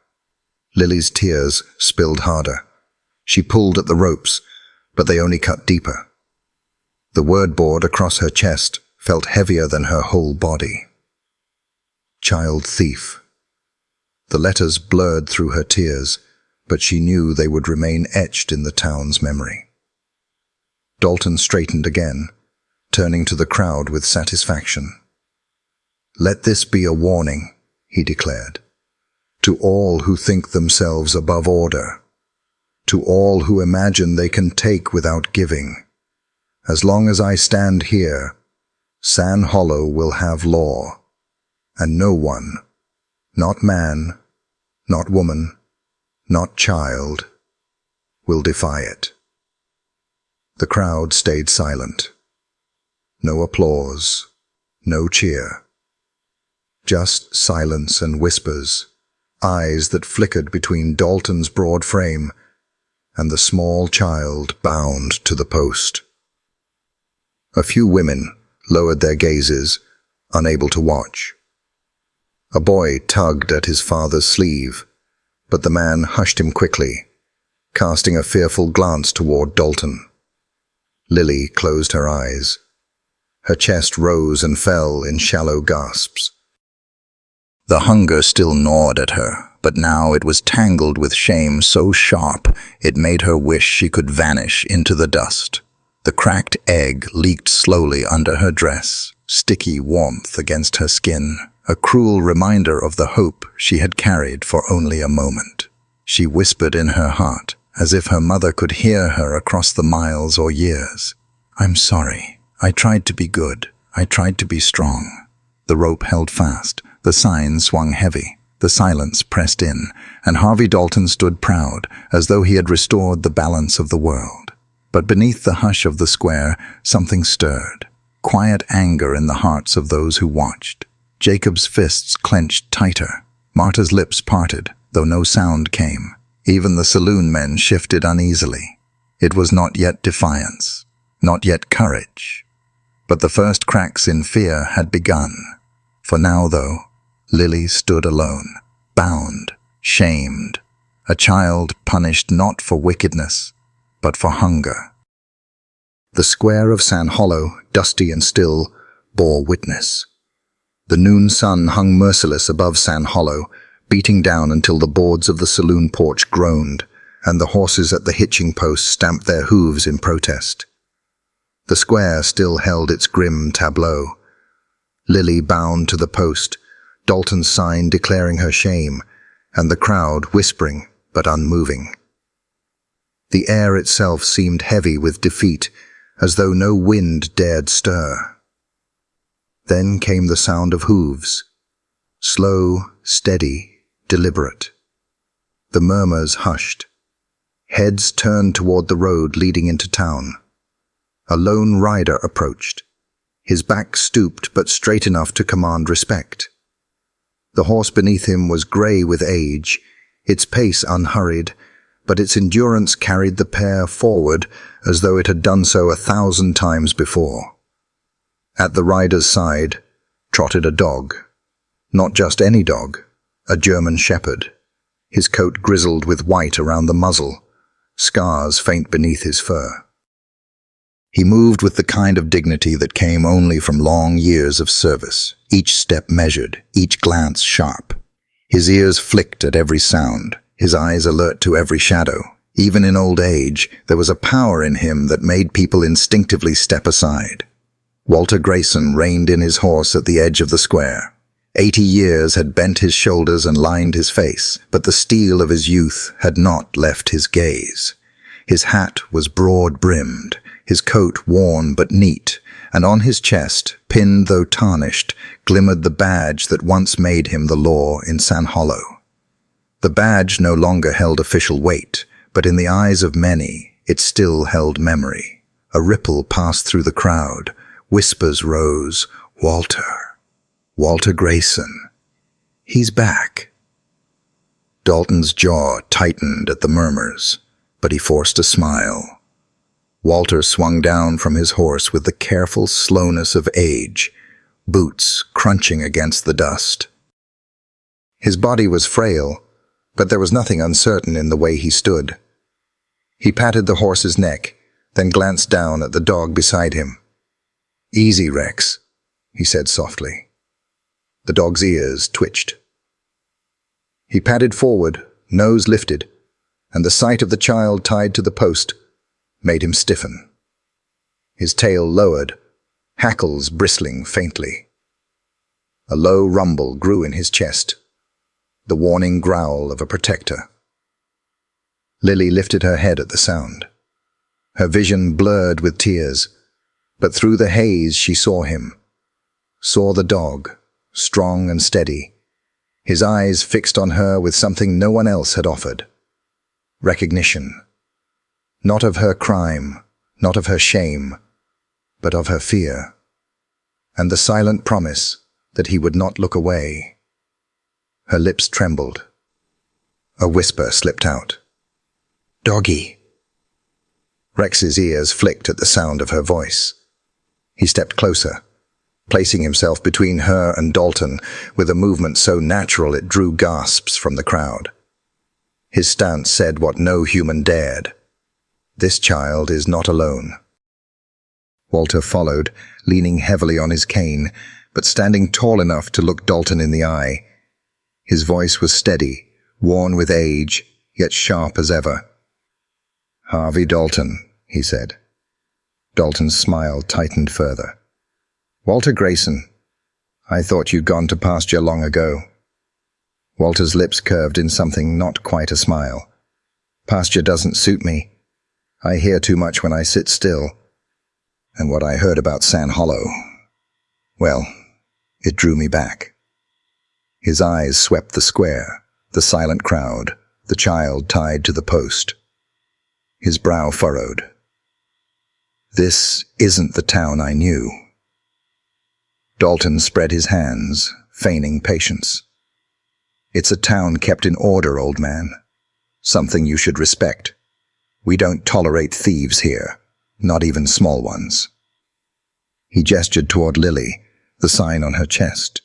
Lily's tears spilled harder. She pulled at the ropes, but they only cut deeper. The word board across her chest felt heavier than her whole body. Child thief. The letters blurred through her tears, but she knew they would remain etched in the town's memory. Dalton straightened again, turning to the crowd with satisfaction. "Let this be a warning," he declared, "to all who think themselves above order, to all who imagine they can take without giving. As long as I stand here, Sand Hollow will have law, and no one, not man, not woman, not child, will defy it." The crowd stayed silent. No applause, no cheer. Just silence and whispers, eyes that flickered between Dalton's broad frame and the small child bound to the post. A few women lowered their gazes, unable to watch. A boy tugged at his father's sleeve, but the man hushed him quickly, casting a fearful glance toward Dalton. Lily closed her eyes. Her chest rose and fell in shallow gasps. The hunger still gnawed at her, but now it was tangled with shame so sharp it made her wish she could vanish into the dust. The cracked egg leaked slowly under her dress, sticky warmth against her skin, a cruel reminder of the hope she had carried for only a moment. She whispered in her heart, as if her mother could hear her across the miles or years. "I'm sorry. I tried to be good. I tried to be strong." The rope held fast. The sign swung heavy. The silence pressed in, and Harvey Dalton stood proud, as though he had restored the balance of the world. But beneath the hush of the square, something stirred. Quiet anger in the hearts of those who watched. Jacob's fists clenched tighter. Marta's lips parted, though no sound came. Even the saloon men shifted uneasily. It was not yet defiance, not yet courage. But the first cracks in fear had begun. For now, though, Lily stood alone, bound, shamed, a child punished not for wickedness, but for hunger. The square of Sand Hollow, dusty and still, bore witness. The noon sun hung merciless above Sand Hollow, beating down until the boards of the saloon porch groaned, and the horses at the hitching post stamped their hooves in protest. The square still held its grim tableau. Lily bound to the post, Dalton's sign declaring her shame, and the crowd whispering but unmoving. The air itself seemed heavy with defeat, as though no wind dared stir. Then came the sound of hooves, slow, steady, deliberate. The murmurs hushed. Heads turned toward the road leading into town. A lone rider approached, his back stooped but straight enough to command respect. The horse beneath him was grey with age, its pace unhurried, but its endurance carried the pair forward as though it had done so 1,000 times before. At the rider's side trotted a dog. Not just any dog, a German shepherd, his coat grizzled with white around the muzzle, scars faint beneath his fur. He moved with the kind of dignity that came only from long years of service, each step measured, each glance sharp. His ears flicked at every sound, his eyes alert to every shadow. Even in old age, there was a power in him that made people instinctively step aside. Walter Grayson reined in his horse at the edge of the square. 80 years had bent his shoulders and lined his face, but the steel of his youth had not left his gaze. His hat was broad-brimmed, his coat worn but neat, and on his chest, pinned though tarnished, glimmered the badge that once made him the law in San Hollow. The badge no longer held official weight, but in the eyes of many, it still held memory. A ripple passed through the crowd. Whispers rose. Walter. Walter Grayson. He's back. Dalton's jaw tightened at the murmurs, but he forced a smile. Walter swung down from his horse with the careful slowness of age, boots crunching against the dust. His body was frail, but there was nothing uncertain in the way he stood. He patted the horse's neck, then glanced down at the dog beside him. "Easy, Rex," he said softly. The dog's ears twitched. He padded forward, nose lifted, and the sight of the child tied to the post made him stiffen. His tail lowered, hackles bristling faintly. A low rumble grew in his chest, the warning growl of a protector. Lily lifted her head at the sound. Her vision blurred with tears, but through the haze she saw him, saw the dog, strong and steady, his eyes fixed on her with something no one else had offered. Recognition. Not of her crime, not of her shame, but of her fear, and the silent promise that he would not look away. Her lips trembled. A whisper slipped out. "Doggy." Rex's ears flicked at the sound of her voice. He stepped closer, placing himself between her and Dalton with a movement so natural it drew gasps from the crowd. His stance said what no human dared. This child is not alone. Walter followed, leaning heavily on his cane, but standing tall enough to look Dalton in the eye. His voice was steady, worn with age, yet sharp as ever. "Harvey Dalton," he said. Dalton's smile tightened further. "Walter Grayson, I thought you'd gone to pasture long ago." Walter's lips curved in something not quite a smile. "Pasture doesn't suit me. I hear too much when I sit still. And what I heard about San Hollow, well, it drew me back." His eyes swept the square, the silent crowd, the child tied to the post. His brow furrowed. "This isn't the town I knew." Dalton spread his hands, feigning patience. "It's a town kept in order, old man. Something you should respect. We don't tolerate thieves here, not even small ones." He gestured toward Lily, the sign on her chest.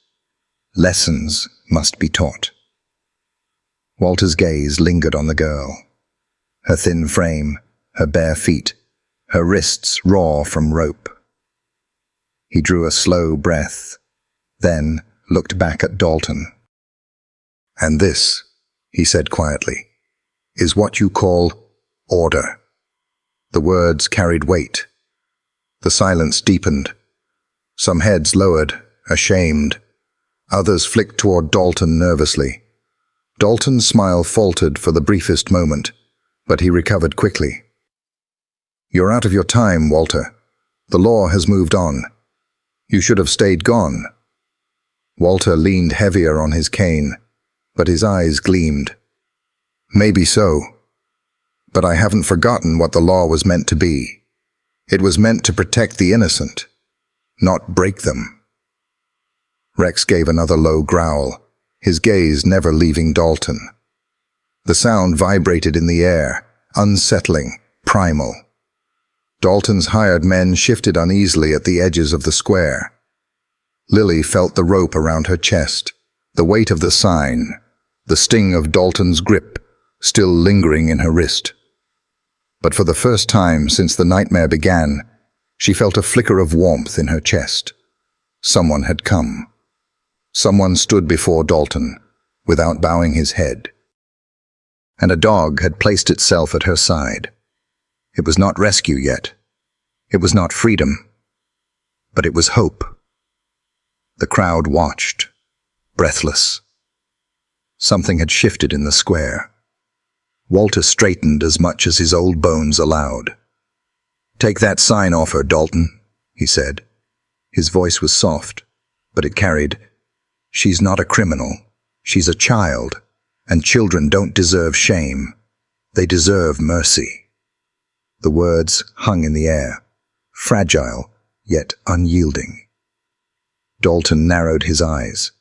Lessons must be taught. Walter's gaze lingered on the girl. Her thin frame, her bare feet, her wrists raw from rope. He drew a slow breath, then looked back at Dalton. "And this," he said quietly, "is what you call order." The words carried weight. The silence deepened. Some heads lowered, ashamed. Others flicked toward Dalton nervously. Dalton's smile faltered for the briefest moment, but he recovered quickly. "You're out of your time, Walter," The law has moved on. You should have stayed gone." Walter leaned heavier on his cane, but his eyes gleamed. "Maybe so. But I haven't forgotten what the law was meant to be. It was meant to protect the innocent, not break them." Rex gave another low growl, his gaze never leaving Dalton. The sound vibrated in the air, unsettling, primal. Dalton's hired men shifted uneasily at the edges of the square. Lily felt the rope around her chest, the weight of the sign, the sting of Dalton's grip still lingering in her wrist. But for the first time since the nightmare began, she felt a flicker of warmth in her chest. Someone had come. Someone stood before Dalton, without bowing his head. And a dog had placed itself at her side. It was not rescue yet. It was not freedom. But it was hope. The crowd watched, breathless. Something had shifted in the square. Walter straightened as much as his old bones allowed. "Take that sign off her, Dalton," he said. His voice was soft, but it carried, "She's not a criminal. She's a child, and children don't deserve shame. They deserve mercy." The words hung in the air, fragile yet unyielding. Dalton narrowed his eyes.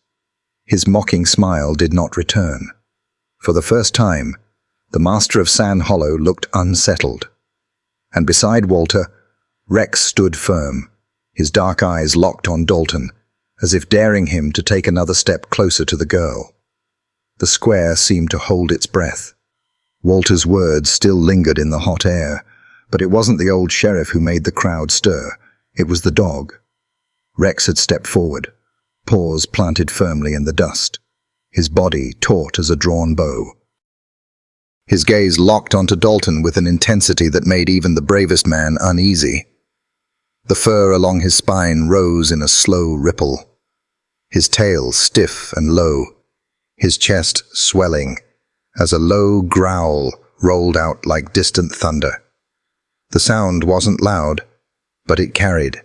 His mocking smile did not return. For the first time, the master of Sand Hollow looked unsettled. And beside Walter, Rex stood firm, his dark eyes locked on Dalton, as if daring him to take another step closer to the girl. The square seemed to hold its breath. Walter's words still lingered in the hot air, but it wasn't the old sheriff who made the crowd stir. It was the dog. Rex had stepped forward, paws planted firmly in the dust, his body taut as a drawn bow. His gaze locked onto Dalton with an intensity that made even the bravest man uneasy. The fur along his spine rose in a slow ripple, his tail stiff and low, his chest swelling as a low growl rolled out like distant thunder. The sound wasn't loud, but it carried.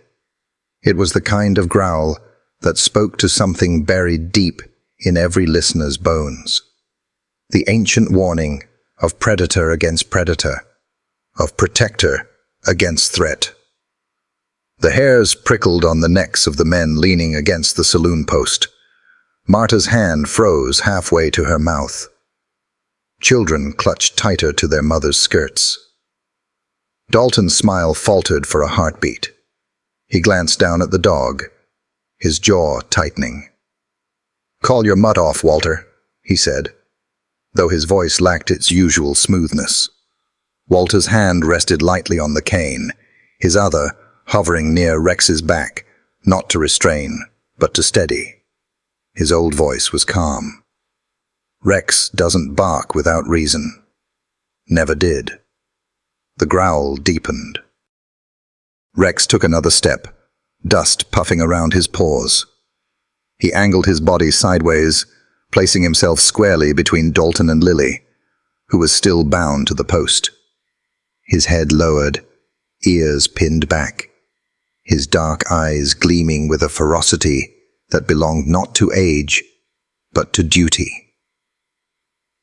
It was the kind of growl that spoke to something buried deep in every listener's bones. The ancient warning of predator against predator, of protector against threat. The hairs prickled on the necks of the men leaning against the saloon post. Marta's hand froze halfway to her mouth. Children clutched tighter to their mother's skirts. Dalton's smile faltered for a heartbeat. He glanced down at the dog, his jaw tightening. "Call your mutt off, Walter," he said, though his voice lacked its usual smoothness. Walter's hand rested lightly on the cane, his other hovering near Rex's back, not to restrain, but to steady. His old voice was calm. "Rex doesn't bark without reason. Never did." The growl deepened. Rex took another step, dust puffing around his paws. He angled his body sideways, placing himself squarely between Dalton and Lily, who was still bound to the post. His head lowered, ears pinned back, his dark eyes gleaming with a ferocity that belonged not to age, but to duty.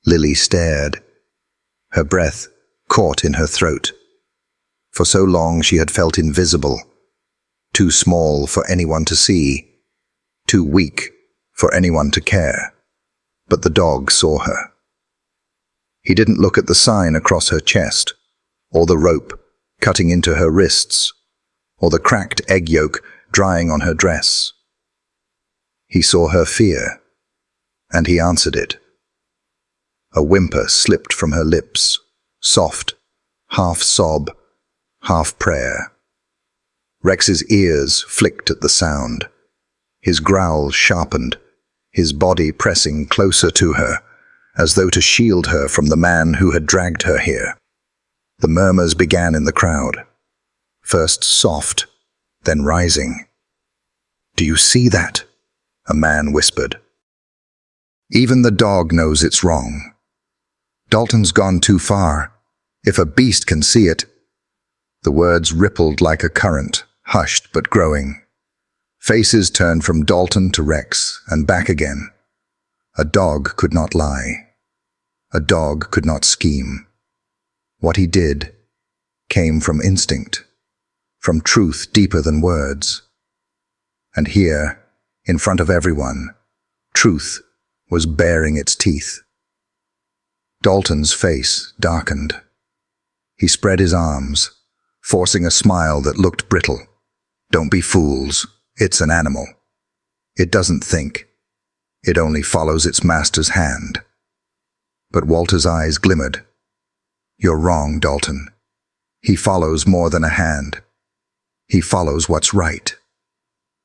Lily stared, her breath caught in her throat. For so long she had felt invisible, too small for anyone to see, too weak for anyone to care. But the dog saw her. He didn't look at the sign across her chest, or the rope cutting into her wrists, or the cracked egg yolk drying on her dress. He saw her fear, and he answered it. A whimper slipped from her lips, soft, half sob, half prayer. Rex's ears flicked at the sound. His growl sharpened, his body pressing closer to her, as though to shield her from the man who had dragged her here. The murmurs began in the crowd, first soft, then rising. "Do you see that?" a man whispered. "Even the dog knows it's wrong. Dalton's gone too far. If a beast can see it." The words rippled like a current, hushed but growing. Faces turned from Dalton to Rex and back again. A dog could not lie. A dog could not scheme. What he did came from instinct, from truth deeper than words. And here, in front of everyone, truth was baring its teeth. Dalton's face darkened. He spread his arms, forcing a smile that looked brittle. Don't be fools. It's an animal. It doesn't think. It only follows its master's hand. But Walter's eyes glimmered. You're wrong, Dalton. He follows more than a hand. He follows what's right.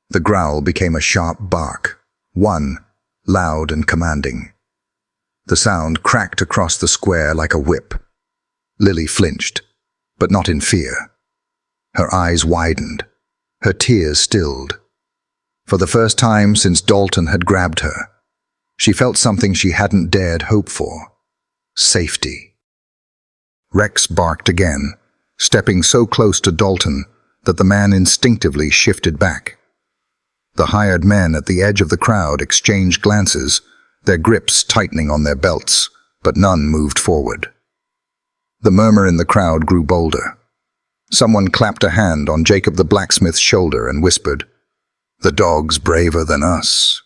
The growl became a sharp bark, one, loud and commanding. The sound cracked across the square like a whip. Lily flinched, but not in fear. Her eyes widened. Her tears stilled. For the first time since Dalton had grabbed her, she felt something she hadn't dared hope for. Safety. Rex barked again, stepping so close to Dalton that the man instinctively shifted back. The hired men at the edge of the crowd exchanged glances, their grips tightening on their belts, but none moved forward. The murmur in the crowd grew bolder. Someone clapped a hand on Jacob the blacksmith's shoulder and whispered, "The dog's braver than us."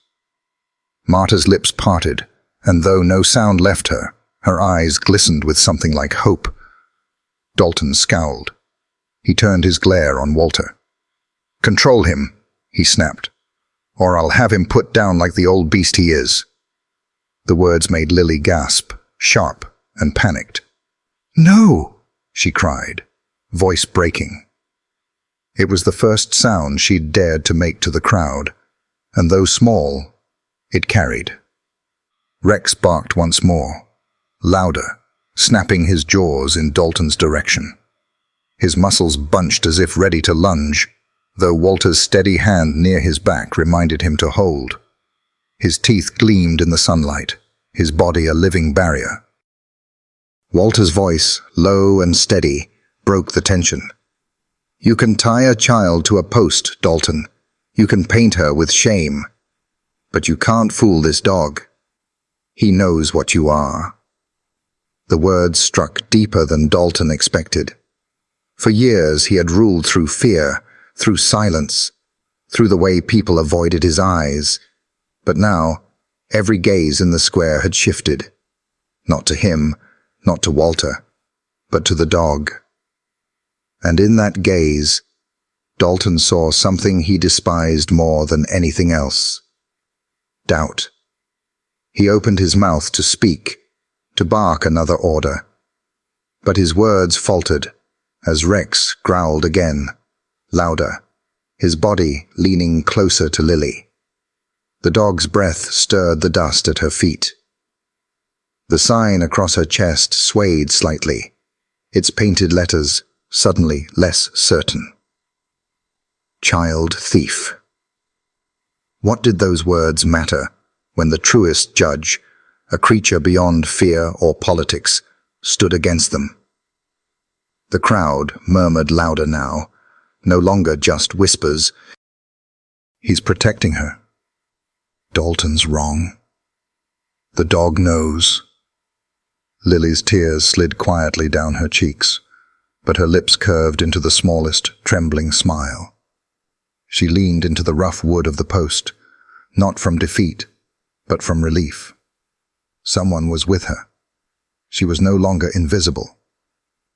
Marta's lips parted, and though no sound left her, her eyes glistened with something like hope. Dalton scowled. He turned his glare on Walter. "Control him," he snapped, "or I'll have him put down like the old beast he is." The words made Lily gasp, sharp and panicked. "No!" she cried, voice breaking. It was the first sound she'd dared to make to the crowd, and though small, it carried. Rex barked once more, louder, snapping his jaws in Dalton's direction. His muscles bunched as if ready to lunge, though Walter's steady hand near his back reminded him to hold. His teeth gleamed in the sunlight, his body a living barrier. Walter's voice, low and steady, broke the tension. "You can tie a child to a post, Dalton. You can paint her with shame. But you can't fool this dog. He knows what you are." The words struck deeper than Dalton expected. For years he had ruled through fear, through silence, through the way people avoided his eyes. But now, every gaze in the square had shifted. Not to him, not to Walter, but to the dog. And in that gaze, Dalton saw something he despised more than anything else. Doubt. He opened his mouth to speak, to bark another order. But his words faltered as Rex growled again, louder, his body leaning closer to Lily. The dog's breath stirred the dust at her feet. The sign across her chest swayed slightly, its painted letters suddenly less certain. Child thief. What did those words matter when the truest judge, a creature beyond fear or politics, stood against them? The crowd murmured louder now, no longer just whispers. "He's protecting her. Dalton's wrong. The dog knows." Lily's tears slid quietly down her cheeks, but her lips curved into the smallest, trembling smile. She leaned into the rough wood of the post, not from defeat, but from relief. Someone was with her. She was no longer invisible.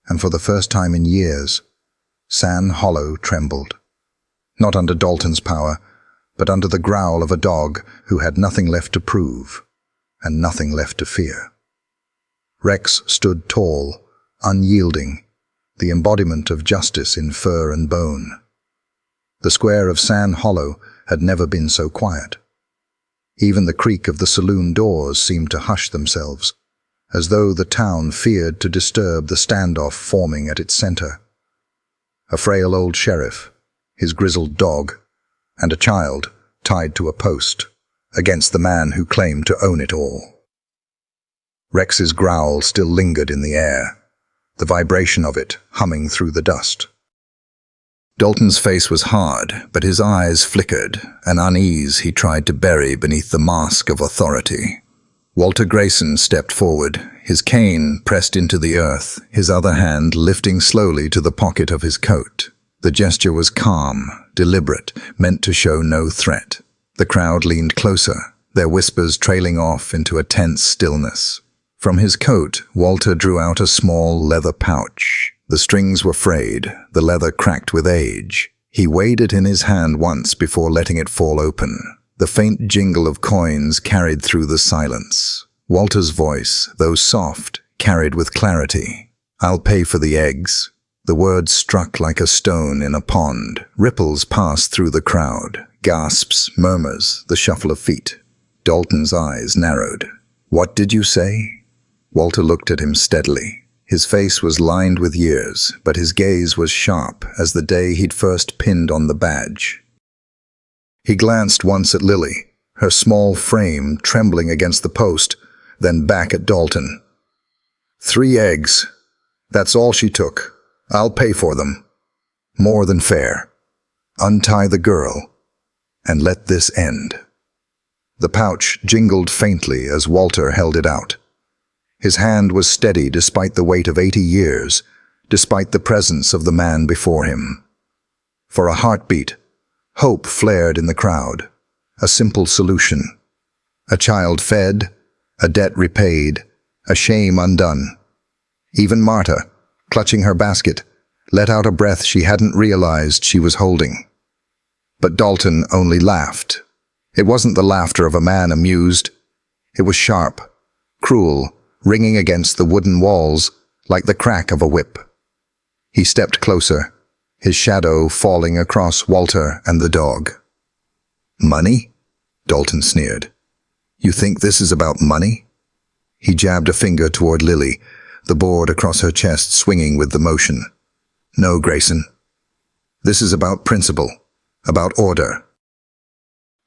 And for the first time in years, Sand Hollow trembled. Not under Dalton's power, but under the growl of a dog who had nothing left to prove, and nothing left to fear. Rex stood tall, unyielding, the embodiment of justice in fur and bone. The square of Sand Hollow had never been so quiet. Even the creak of the saloon doors seemed to hush themselves, as though the town feared to disturb the standoff forming at its center. A frail old sheriff, his grizzled dog, and a child tied to a post, against the man who claimed to own it all. Rex's growl still lingered in the air, the vibration of it humming through the dust. Dalton's face was hard, but his eyes flickered, an unease he tried to bury beneath the mask of authority. Walter Grayson stepped forward, his cane pressed into the earth, his other hand lifting slowly to the pocket of his coat. The gesture was calm, deliberate, meant to show no threat. The crowd leaned closer, their whispers trailing off into a tense stillness. From his coat, Walter drew out a small leather pouch. The strings were frayed, the leather cracked with age. He weighed it in his hand once before letting it fall open. The faint jingle of coins carried through the silence. Walter's voice, though soft, carried with clarity. "I'll pay for the eggs." The words struck like a stone in a pond. Ripples passed through the crowd. Gasps, murmurs, the shuffle of feet. Dalton's eyes narrowed. "What did you say?" Walter looked at him steadily. His face was lined with years, but his gaze was sharp as the day he'd first pinned on the badge. He glanced once at Lily, her small frame trembling against the post, then back at Dalton. "3 eggs. That's all she took. I'll pay for them. More than fair. Untie the girl, and let this end." The pouch jingled faintly as Walter held it out. His hand was steady despite the weight of 80 years, despite the presence of the man before him. For a heartbeat, hope flared in the crowd. A simple solution. A child fed, a debt repaid, a shame undone. Even Marta, clutching her basket, let out a breath she hadn't realized she was holding. But Dalton only laughed. It wasn't the laughter of a man amused. It was sharp, cruel, ringing against the wooden walls like the crack of a whip. He stepped closer, his shadow falling across Walter and the dog. "Money?" Dalton sneered. "You think this is about money?" He jabbed a finger toward Lily, the board across her chest swinging with the motion. "No, Grayson. This is about principle, about order.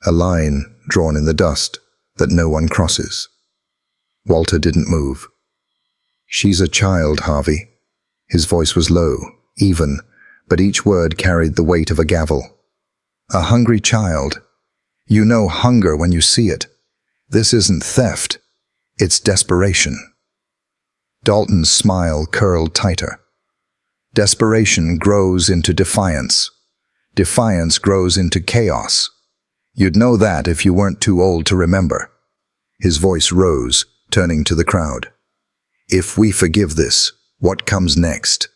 A line drawn in the dust that no one crosses." Walter didn't move. "She's a child, Harvey." His voice was low, even, but each word carried the weight of a gavel. "A hungry child. You know hunger when you see it. This isn't theft. It's desperation." Dalton's smile curled tighter. Desperation grows into defiance. Defiance grows into chaos. You'd know that if you weren't too old to remember. His voice rose, turning to the crowd. "If we forgive this, what comes next?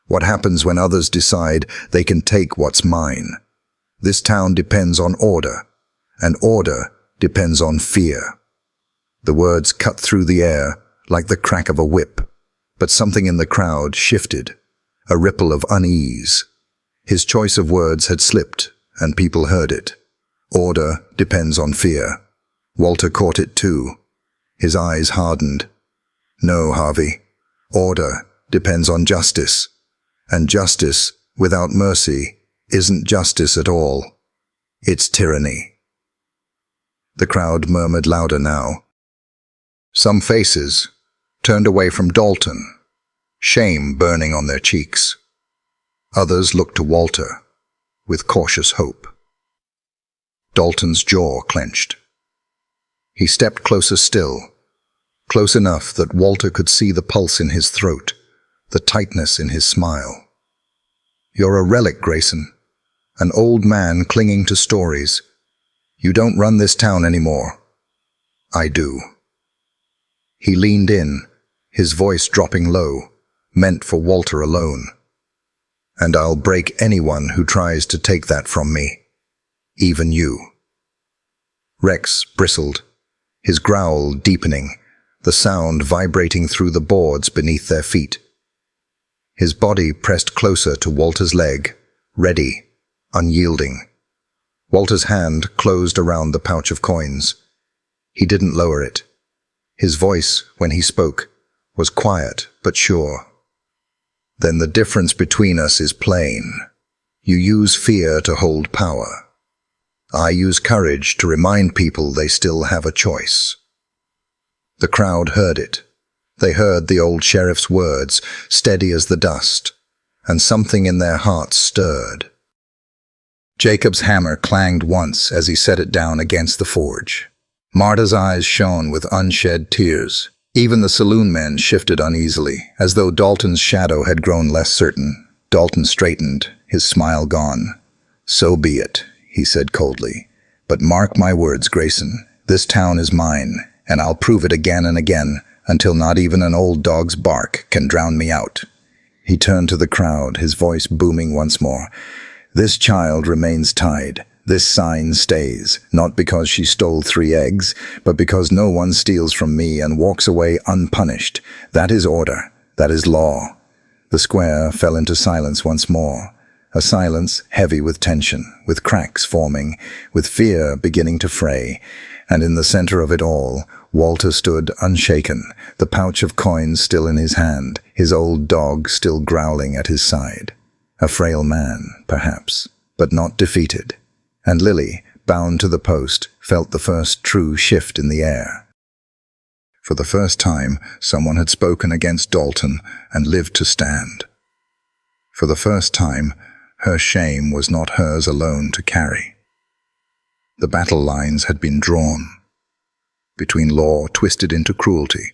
What happens when others decide they can take what's mine? This town depends on order, and order depends on fear." The words cut through the air like the crack of a whip, but something in the crowd shifted, a ripple of unease. His choice of words had slipped, and people heard it. Order depends on fear. Walter caught it too. His eyes hardened. "No, Harvey. Order depends on justice. And justice without mercy isn't justice at all. It's tyranny." The crowd murmured louder now. Some faces turned away from Dalton, shame burning on their cheeks. Others looked to Walter with cautious hope. Dalton's jaw clenched. He stepped closer still, close enough that Walter could see the pulse in his throat, the tightness in his smile. "You're a relic, Grayson, an old man clinging to stories. You don't run this town anymore. I do." He leaned in, his voice dropping low, meant for Walter alone. "And I'll break anyone who tries to take that from me, even you." Rex bristled, his growl deepening, the sound vibrating through the boards beneath their feet. His body pressed closer to Walter's leg, ready, unyielding. Walter's hand closed around the pouch of coins. He didn't lower it. His voice, when he spoke, was quiet but sure. "Then the difference between us is plain. You use fear to hold power. I use courage to remind people they still have a choice." The crowd heard it. They heard the old sheriff's words, steady as the dust. and something in their hearts stirred. Jacob's hammer clanged once as he set it down against the forge. Marta's eyes shone with unshed tears. Even the saloon men shifted uneasily, as though Dalton's shadow had grown less certain. Dalton straightened, his smile gone. "So be it," he said coldly. "But mark my words, Grayson. This town is mine, and I'll prove it again and again, until not even an old dog's bark can drown me out." He turned to the crowd, his voice booming once more. "This child remains tied. This sign stays, not because she stole 3 eggs, but because no one steals from me and walks away unpunished. That is order. That is law." The square fell into silence once more. A silence heavy with tension, with cracks forming, with fear beginning to fray. And in the center of it all, Walter stood unshaken, the pouch of coins still in his hand, his old dog still growling at his side. A frail man, perhaps, but not defeated. And Lily, bound to the post, felt the first true shift in the air. For the first time, someone had spoken against Dalton and lived to stand. For the first time, her shame was not hers alone to carry. The battle lines had been drawn, between law twisted into cruelty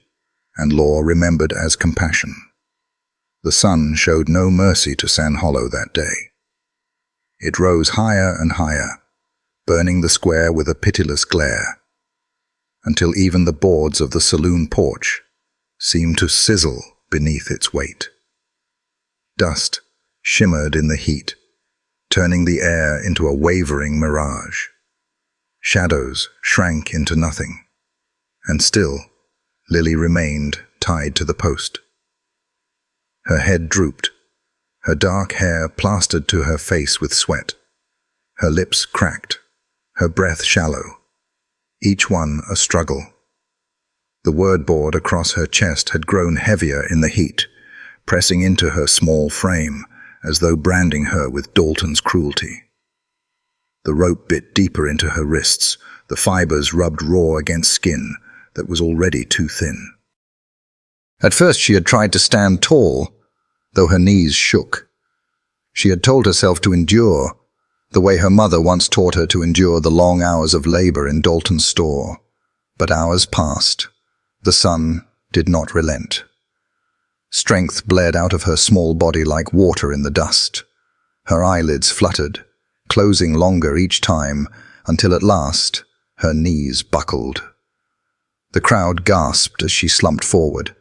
and law remembered as compassion. The sun showed no mercy to Sand Hollow that day. It rose higher and higher, burning the square with a pitiless glare, until even the boards of the saloon porch seemed to sizzle beneath its weight. Dust shimmered in the heat, turning the air into a wavering mirage. Shadows shrank into nothing, and still Lily remained tied to the post. Her head drooped, her dark hair plastered to her face with sweat, her lips cracked, her breath shallow, each one a struggle. The wordboard across her chest had grown heavier in the heat, pressing into her small frame, as though branding her with Dalton's cruelty. The rope bit deeper into her wrists, the fibers rubbed raw against skin that was already too thin. At first she had tried to stand tall, though her knees shook. She had told herself to endure, the way her mother once taught her to endure the long hours of labor in Dalton's store. But hours passed. The sun did not relent. Strength bled out of her small body like water in the dust. Her eyelids fluttered, closing longer each time, until at last her knees buckled. The crowd gasped as she slumped forward,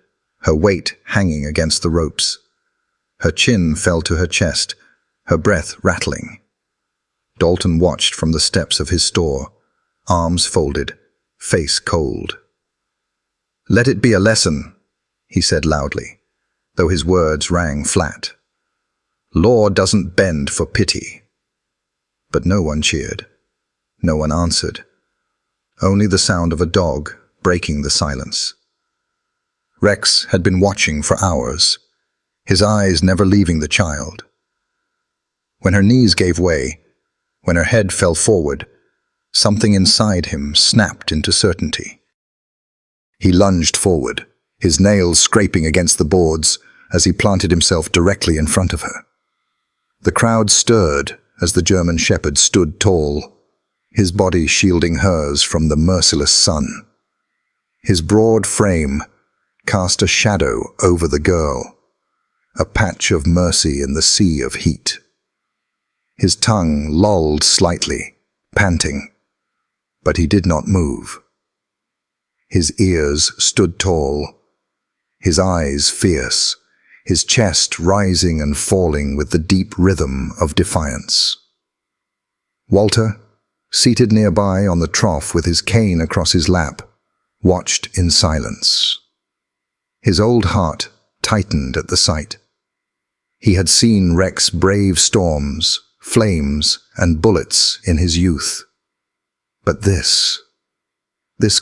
her weight hanging against the ropes. Her chin fell to her chest, her breath rattling. Dalton watched from the steps of his store, arms folded, face cold. "Let it be a lesson," he said loudly, though his words rang flat. "Law doesn't bend for pity." But no one cheered. No one answered. Only the sound of a dog breaking the silence. Rex had been watching for hours, his eyes never leaving the child. When her knees gave way, when her head fell forward, something inside him snapped into certainty. He lunged forward, his nails scraping against the boards as he planted himself directly in front of her. The crowd stirred as the German shepherd stood tall, his body shielding hers from the merciless sun. His broad frame cast a shadow over the girl, a patch of mercy in the sea of heat. His tongue lolled slightly, panting, but he did not move. His ears stood tall, his eyes fierce, his chest rising and falling with the deep rhythm of defiance. Walter, seated nearby on the trough with his cane across his lap, watched in silence. His old heart tightened at the sight. He had seen Rex brave storms, flames, and bullets in his youth. But this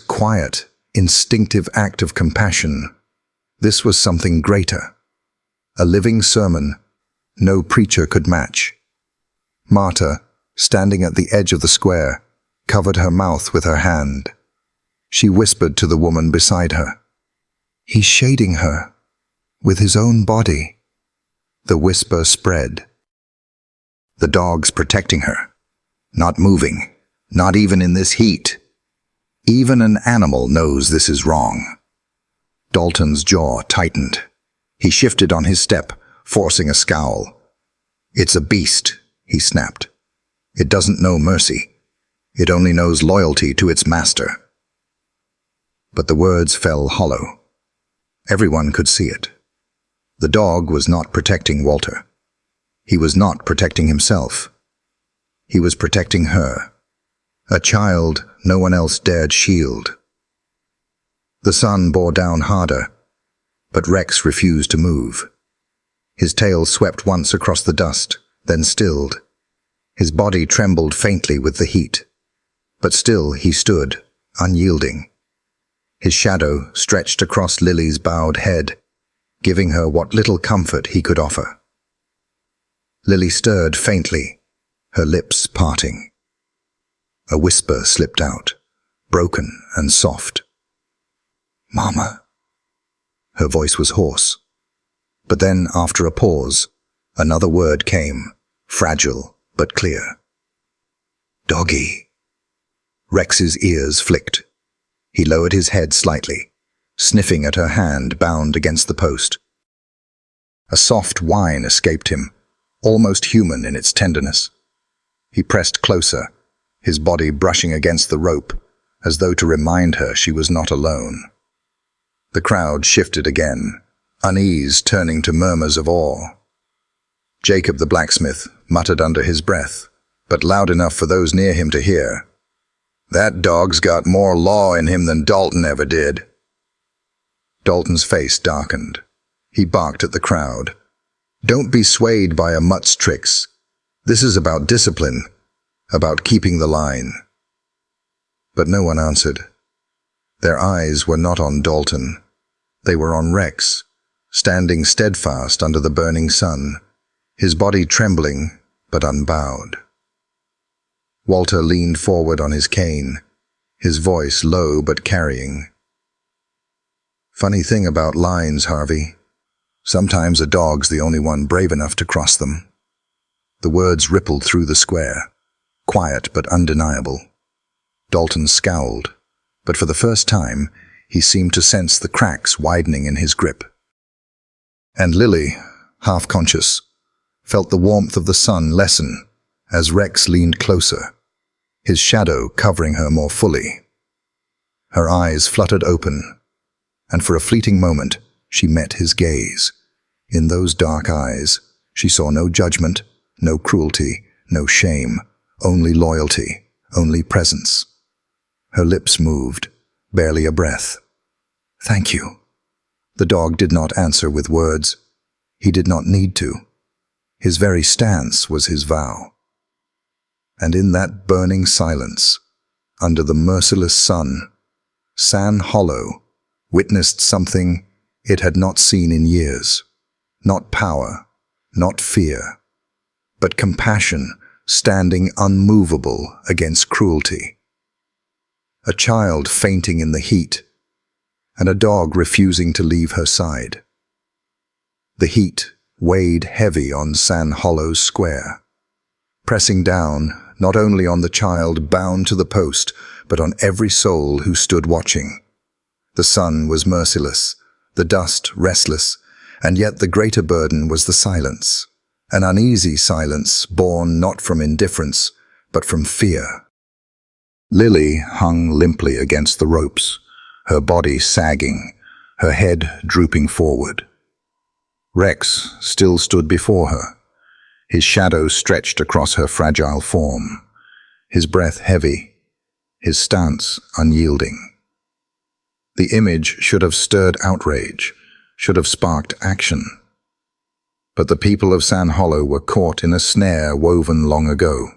quiet, instinctive act of compassion, this was something greater. A living sermon no preacher could match. Marta, standing at the edge of the square, covered her mouth with her hand. She whispered to the woman beside her, "He's shading her with his own body." The whisper spread. The dog's protecting her. Not moving. Not even in this heat. Even an animal knows this is wrong. Dalton's jaw tightened. He shifted on his step, forcing a scowl. "It's a beast," he snapped. "It doesn't know mercy. It only knows loyalty to its master." But the words fell hollow. Everyone could see it. The dog was not protecting Walter. He was not protecting himself. He was protecting her. A child no one else dared shield. The sun bore down harder, but Rex refused to move. His tail swept once across the dust, then stilled. His body trembled faintly with the heat, but still he stood, unyielding. His shadow stretched across Lily's bowed head, giving her what little comfort he could offer. Lily stirred faintly, her lips parting. A whisper slipped out, broken and soft. "Mama." Her voice was hoarse. But then, after a pause, another word came, fragile but clear. "Doggy." Rex's ears flicked. He lowered his head slightly, sniffing at her hand bound against the post. A soft whine escaped him, almost human in its tenderness. He pressed closer, his body brushing against the rope, as though to remind her she was not alone. The crowd shifted again, unease turning to murmurs of awe. Jacob the blacksmith muttered under his breath, but loud enough for those near him to hear. "That dog's got more law in him than Dalton ever did." Dalton's face darkened. He barked at the crowd. "Don't be swayed by a mutt's tricks. This is about discipline, about keeping the line." But no one answered. Their eyes were not on Dalton. They were on Rex, standing steadfast under the burning sun, his body trembling but unbowed. Walter leaned forward on his cane, his voice low but carrying. "Funny thing about lines, Harvey. Sometimes a dog's the only one brave enough to cross them." The words rippled through the square, quiet but undeniable. Dalton scowled, but for the first time, he seemed to sense the cracks widening in his grip. And Lily, half conscious, felt the warmth of the sun lessen as Rex leaned closer, his shadow covering her more fully. Her eyes fluttered open, and for a fleeting moment she met his gaze. In those dark eyes, she saw no judgment, no cruelty, no shame, only loyalty, only presence. Her lips moved, barely a breath. "Thank you." The dog did not answer with words. He did not need to. His very stance was his vow. And in that burning silence, under the merciless sun, San Hollow witnessed something it had not seen in years. Not power, not fear, but compassion standing unmovable against cruelty. A child fainting in the heat, and a dog refusing to leave her side. The heat weighed heavy on San Hollow's square, pressing down not only on the child bound to the post, but on every soul who stood watching. The sun was merciless, the dust restless, and yet the greater burden was the silence, an uneasy silence born not from indifference, but from fear. Lily hung limply against the ropes, her body sagging, her head drooping forward. Rex still stood before her, his shadow stretched across her fragile form, his breath heavy, his stance unyielding. The image should have stirred outrage, should have sparked action. But the people of San Hollow were caught in a snare woven long ago,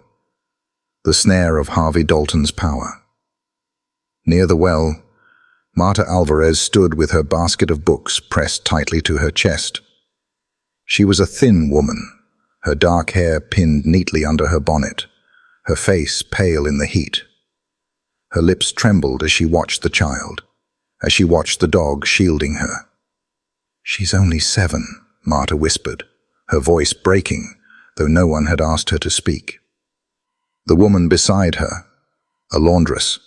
the snare of Harvey Dalton's power. Near the well, Marta Alvarez stood with her basket of books pressed tightly to her chest. She was a thin woman, her dark hair pinned neatly under her bonnet, her face pale in the heat. Her lips trembled as she watched the child, as she watched the dog shielding her. "She's only 7, Marta whispered, her voice breaking, though no one had asked her to speak. The woman beside her, a laundress,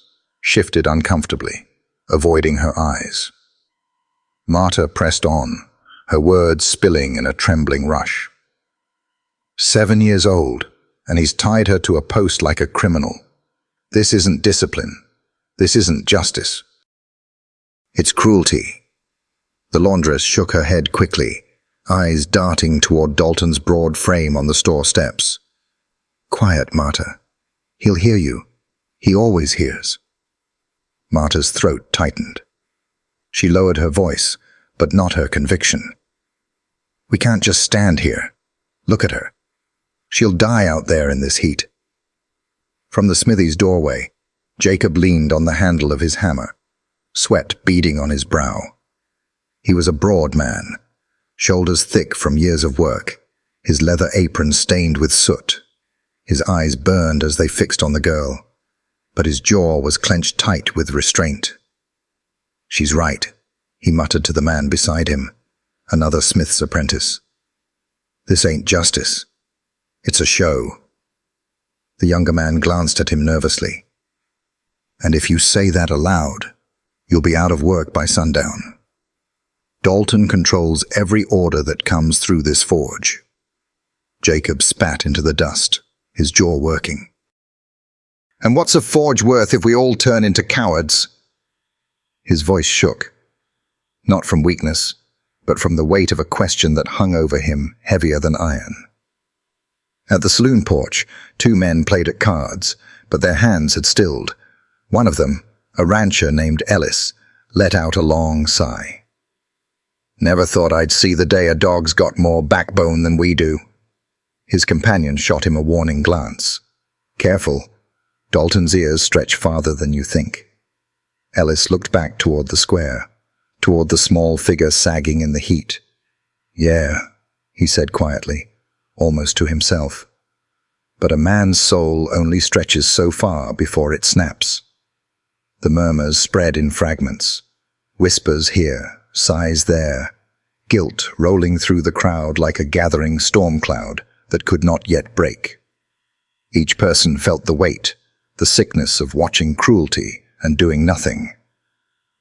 shifted uncomfortably, avoiding her eyes. Marta pressed on, her words spilling in a trembling rush. 7 years old, and he's tied her to a post like a criminal. This isn't discipline. This isn't justice. It's cruelty. The laundress shook her head quickly, eyes darting toward Dalton's broad frame on the store steps. Quiet, Marta. He'll hear you. He always hears. Marta's throat tightened. She lowered her voice, but not her conviction. We can't just stand here. Look at her. She'll die out there in this heat. From the smithy's doorway, Jacob leaned on the handle of his hammer, sweat beading on his brow. He was a broad man, shoulders thick from years of work, his leather apron stained with soot. His eyes burned as they fixed on the girl, but his jaw was clenched tight with restraint. She's right, he muttered to the man beside him, another smith's apprentice. This ain't justice. It's a show. The younger man glanced at him nervously. And if you say that aloud, you'll be out of work by sundown. Dalton controls every order that comes through this forge. Jacob spat into the dust, his jaw working. And what's a forge worth if we all turn into cowards? His voice shook, not from weakness, but from the weight of a question that hung over him heavier than iron. At the saloon porch, 2 men played at cards, but their hands had stilled. One of them, a rancher named Ellis, let out a long sigh. Never thought I'd see the day a dog's got more backbone than we do. His companion shot him a warning glance. Careful. Dalton's ears stretch farther than you think. Ellis looked back toward the square, toward the small figure sagging in the heat. Yeah, he said quietly, almost to himself. But a man's soul only stretches so far before it snaps. The murmurs spread in fragments. Whispers here, sighs there, guilt rolling through the crowd like a gathering storm cloud that could not yet break. Each person felt the weight, the sickness of watching cruelty and doing nothing.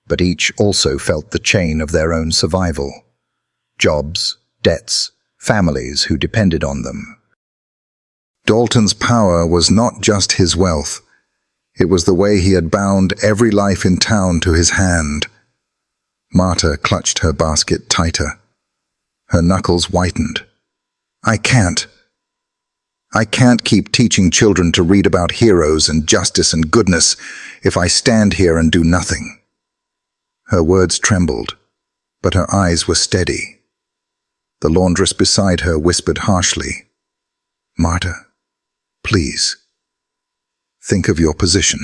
But each also felt the chain of their own survival. Jobs, debts, families who depended on them. Dalton's power was not just his wealth. It was the way he had bound every life in town to his hand. Marta clutched her basket tighter. Her knuckles whitened. I can't keep teaching children to read about heroes and justice and goodness if I stand here and do nothing. Her words trembled, but her eyes were steady. The laundress beside her whispered harshly, Marta, please. Think of your position.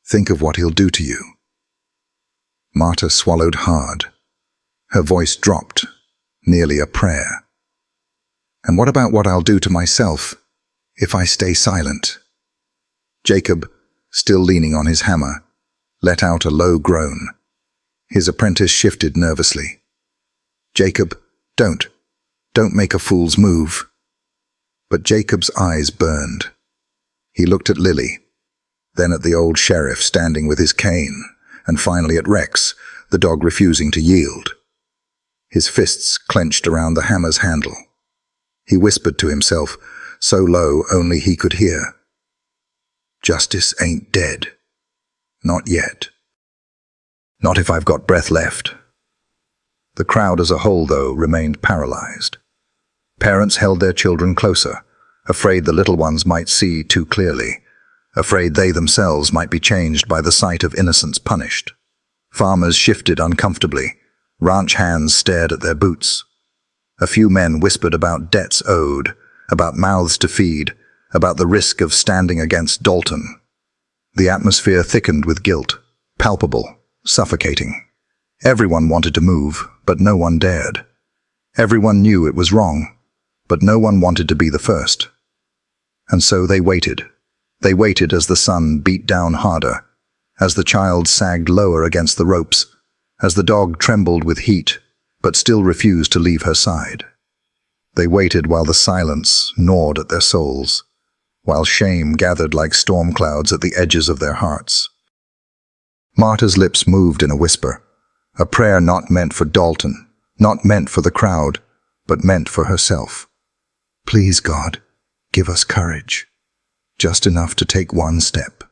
Think of what he'll do to you. Marta swallowed hard. Her voice dropped, nearly a prayer. And what about what I'll do to myself if I stay silent? Jacob, still leaning on his hammer, let out a low groan. His apprentice shifted nervously. Jacob, don't make a fool's move. But Jacob's eyes burned. He looked at Lily, then at the old sheriff standing with his cane, and finally at Rex, the dog refusing to yield. His fists clenched around the hammer's handle. He whispered to himself, so low only he could hear. Justice ain't dead. Not yet. Not if I've got breath left. The crowd as a whole, though, remained paralyzed. Parents held their children closer, afraid the little ones might see too clearly, afraid they themselves might be changed by the sight of innocence punished. Farmers shifted uncomfortably. Ranch hands stared at their boots. A few men whispered about debts owed, about mouths to feed, about the risk of standing against Dalton. The atmosphere thickened with guilt, palpable, suffocating. Everyone wanted to move, but no one dared. Everyone knew it was wrong, but no one wanted to be the first. And so they waited. They waited as the sun beat down harder, as the child sagged lower against the ropes, as the dog trembled with heat, but still refused to leave her side. They waited while the silence gnawed at their souls, while shame gathered like storm clouds at the edges of their hearts. Marta's lips moved in a whisper, a prayer not meant for Dalton, not meant for the crowd, but meant for herself. Please, God, give us courage, just enough to take one step.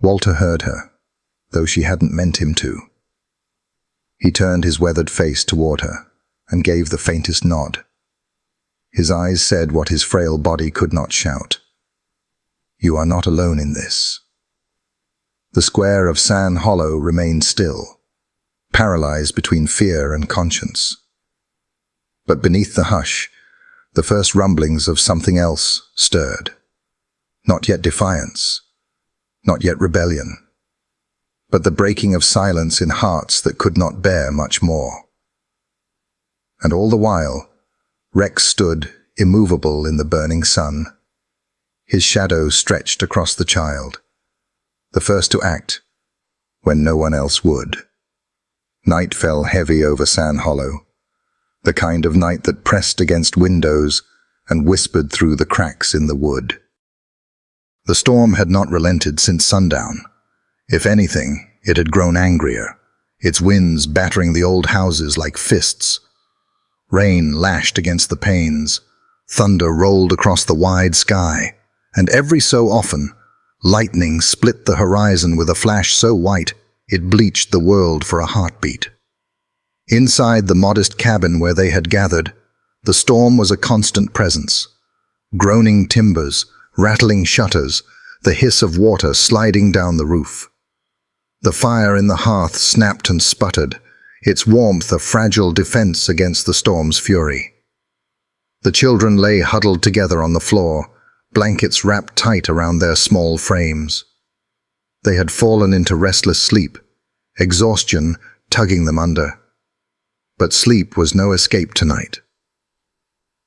Walter heard her, though she hadn't meant him to. He turned his weathered face toward her and gave the faintest nod. His eyes said what his frail body could not shout. You are not alone in this. The square of Sand Hollow remained still, paralyzed between fear and conscience. But beneath the hush, the first rumblings of something else stirred. Not yet defiance, not yet rebellion, but the breaking of silence in hearts that could not bear much more. And all the while, Rex stood immovable in the burning sun. His shadow stretched across the child, the first to act when no one else would. Night fell heavy over Sand Hollow, the kind of night that pressed against windows and whispered through the cracks in the wood. The storm had not relented since sundown. If anything, it had grown angrier, its winds battering the old houses like fists. Rain lashed against the panes, thunder rolled across the wide sky, and every so often, lightning split the horizon with a flash so white it bleached the world for a heartbeat. Inside the modest cabin where they had gathered, the storm was a constant presence. Groaning timbers, rattling shutters, the hiss of water sliding down the roof. The fire in the hearth snapped and sputtered, its warmth a fragile defense against the storm's fury. The children lay huddled together on the floor, blankets wrapped tight around their small frames. They had fallen into restless sleep, exhaustion tugging them under. But sleep was no escape tonight.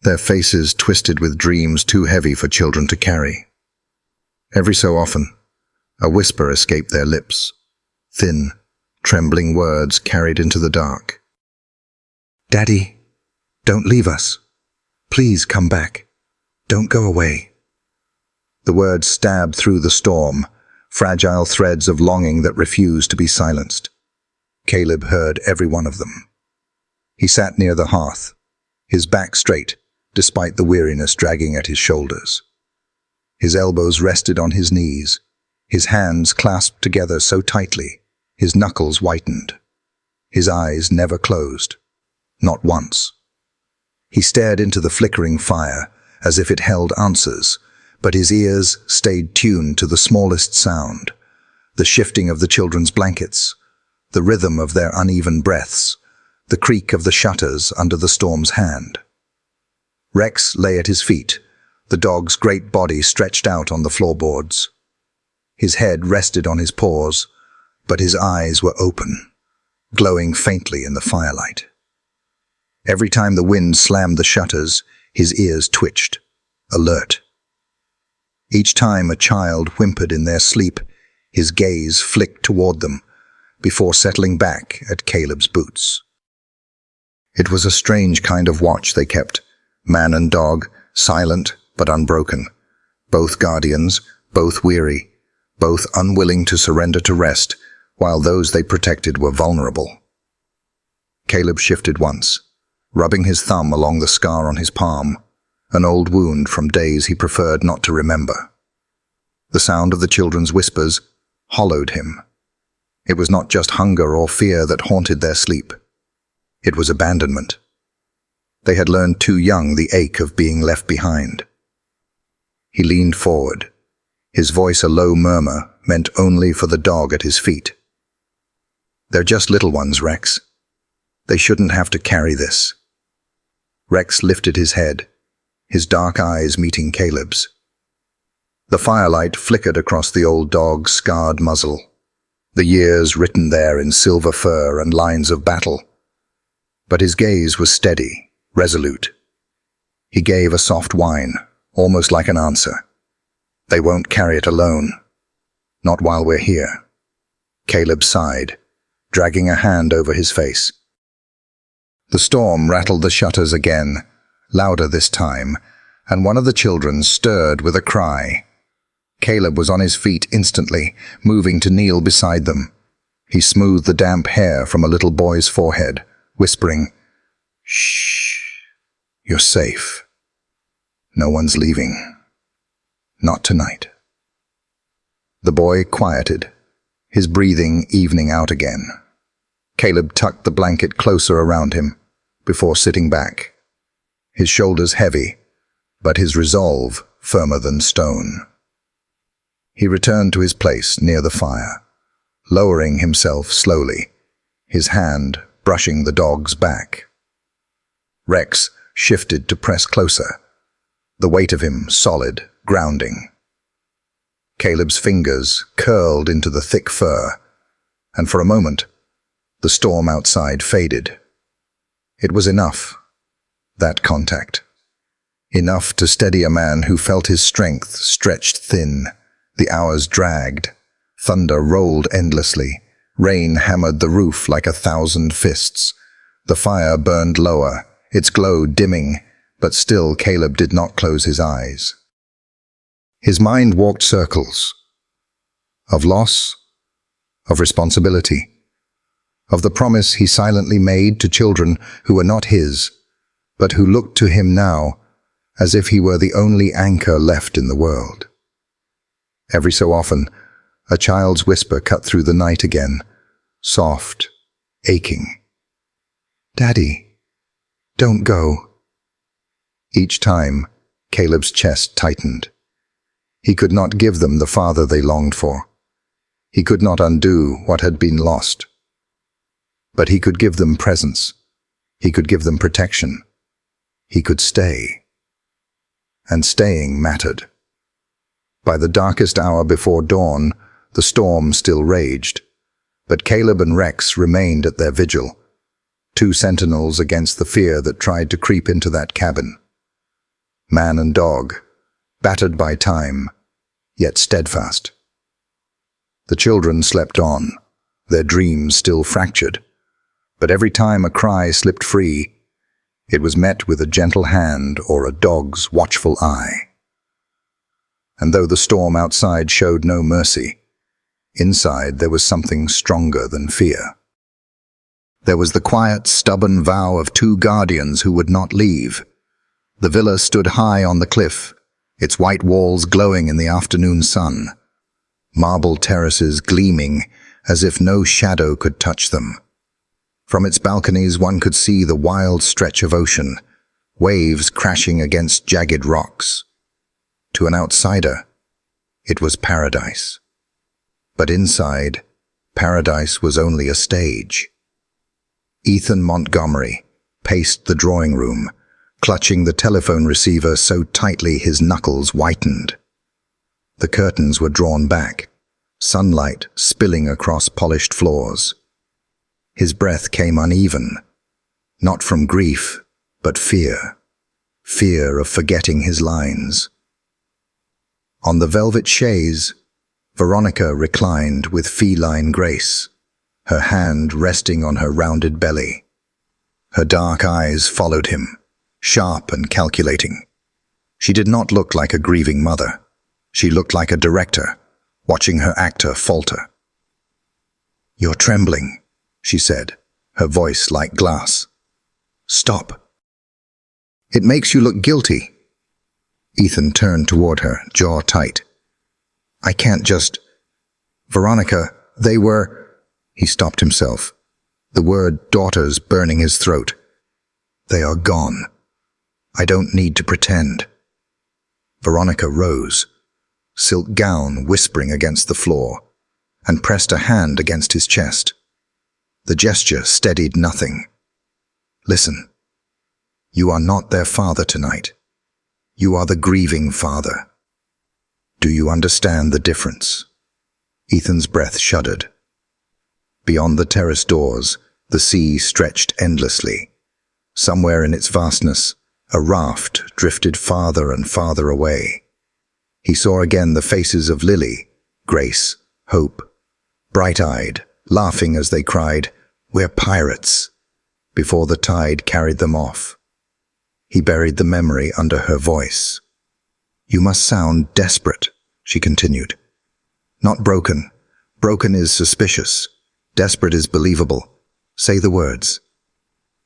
Their faces twisted with dreams too heavy for children to carry. Every so often, a whisper escaped their lips, thin, trembling words carried into the dark. Daddy, don't leave us. Please come back. Don't go away. The words stabbed through the storm, fragile threads of longing that refused to be silenced. Caleb heard every one of them. He sat near the hearth, his back straight, despite the weariness dragging at his shoulders. His elbows rested on his knees, his hands clasped together so tightly, his knuckles whitened. His eyes never closed, not once. He stared into the flickering fire as if it held answers, but his ears stayed tuned to the smallest sound, the shifting of the children's blankets, the rhythm of their uneven breaths, the creak of the shutters under the storm's hand. Rex lay at his feet, the dog's great body stretched out on the floorboards. His head rested on his paws, but his eyes were open, glowing faintly in the firelight. Every time the wind slammed the shutters, his ears twitched, alert. Each time a child whimpered in their sleep, his gaze flicked toward them, before settling back at Caleb's boots. It was a strange kind of watch they kept, man and dog, silent but unbroken, both guardians, both weary, both unwilling to surrender to rest, while those they protected were vulnerable. Caleb shifted once, rubbing his thumb along the scar on his palm, an old wound from days he preferred not to remember. The sound of the children's whispers hollowed him. It was not just hunger or fear that haunted their sleep. It was abandonment. They had learned too young the ache of being left behind. He leaned forward, his voice a low murmur meant only for the dog at his feet. They're just little ones, Rex. They shouldn't have to carry this. Rex lifted his head, his dark eyes meeting Caleb's. The firelight flickered across the old dog's scarred muzzle, the years written there in silver fur and lines of battle. But his gaze was steady, resolute. He gave a soft whine, almost like an answer. They won't carry it alone. Not while we're here. Caleb sighed, dragging a hand over his face. The storm rattled the shutters again, louder this time, and one of the children stirred with a cry. Caleb was on his feet instantly, moving to kneel beside them. He smoothed the damp hair from a little boy's forehead, whispering, "Shh, you're safe. No one's leaving. Not tonight." The boy quieted, his breathing evening out again. Caleb tucked the blanket closer around him before sitting back, his shoulders heavy, but his resolve firmer than stone. He returned to his place near the fire, lowering himself slowly, his hand brushing the dog's back. Rex shifted to press closer, the weight of him solid, grounding. Caleb's fingers curled into the thick fur, and for a moment, the storm outside faded. It was enough, that contact. Enough to steady a man who felt his strength stretched thin. The hours dragged. Thunder rolled endlessly. Rain hammered the roof like 1,000 fists. The fire burned lower, its glow dimming, but still Caleb did not close his eyes. His mind walked circles. Of loss, of responsibility, of the promise he silently made to children who were not his, but who looked to him now as if he were the only anchor left in the world. Every so often, a child's whisper cut through the night again, soft, aching. "Daddy, don't go." Each time, Caleb's chest tightened. He could not give them the father they longed for. He could not undo what had been lost. But he could give them presence. He could give them protection. He could stay. And staying mattered. By the darkest hour before dawn, the storm still raged, but Caleb and Rex remained at their vigil, two sentinels against the fear that tried to creep into that cabin. Man and dog, battered by time, yet steadfast. The children slept on, their dreams still fractured, but every time a cry slipped free, it was met with a gentle hand or a dog's watchful eye. And though the storm outside showed no mercy, inside there was something stronger than fear. There was the quiet, stubborn vow of two guardians who would not leave. The villa stood high on the cliff, its white walls glowing in the afternoon sun, marble terraces gleaming as if no shadow could touch them. From its balconies one could see the wild stretch of ocean, waves crashing against jagged rocks. To an outsider, it was paradise. But inside, paradise was only a stage. Ethan Montgomery paced the drawing room, clutching the telephone receiver so tightly his knuckles whitened. The curtains were drawn back, sunlight spilling across polished floors. His breath came uneven, not from grief, but fear. Fear of forgetting his lines. On the velvet chaise, Veronica reclined with feline grace, her hand resting on her rounded belly. Her dark eyes followed him, sharp and calculating. She did not look like a grieving mother. She looked like a director, watching her actor falter. "You're trembling," she said, her voice like glass. "Stop. It makes you look guilty." Ethan turned toward her, jaw tight. "I can't just... Veronica, they were..." He stopped himself, the word daughters burning his throat. "They are gone. I don't need to pretend." Veronica rose, silk gown whispering against the floor, and pressed a hand against his chest. The gesture steadied nothing. "Listen, you are not their father tonight. You are the grieving father. Do you understand the difference?" Ethan's breath shuddered. Beyond the terrace doors, the sea stretched endlessly. Somewhere in its vastness, a raft drifted farther and farther away. He saw again the faces of Lily, Grace, Hope, bright-eyed, laughing as they cried, "We're pirates," before the tide carried them off. He buried the memory under her voice. "You must sound desperate," she continued. "Not broken. Broken is suspicious. Desperate is believable. Say the words."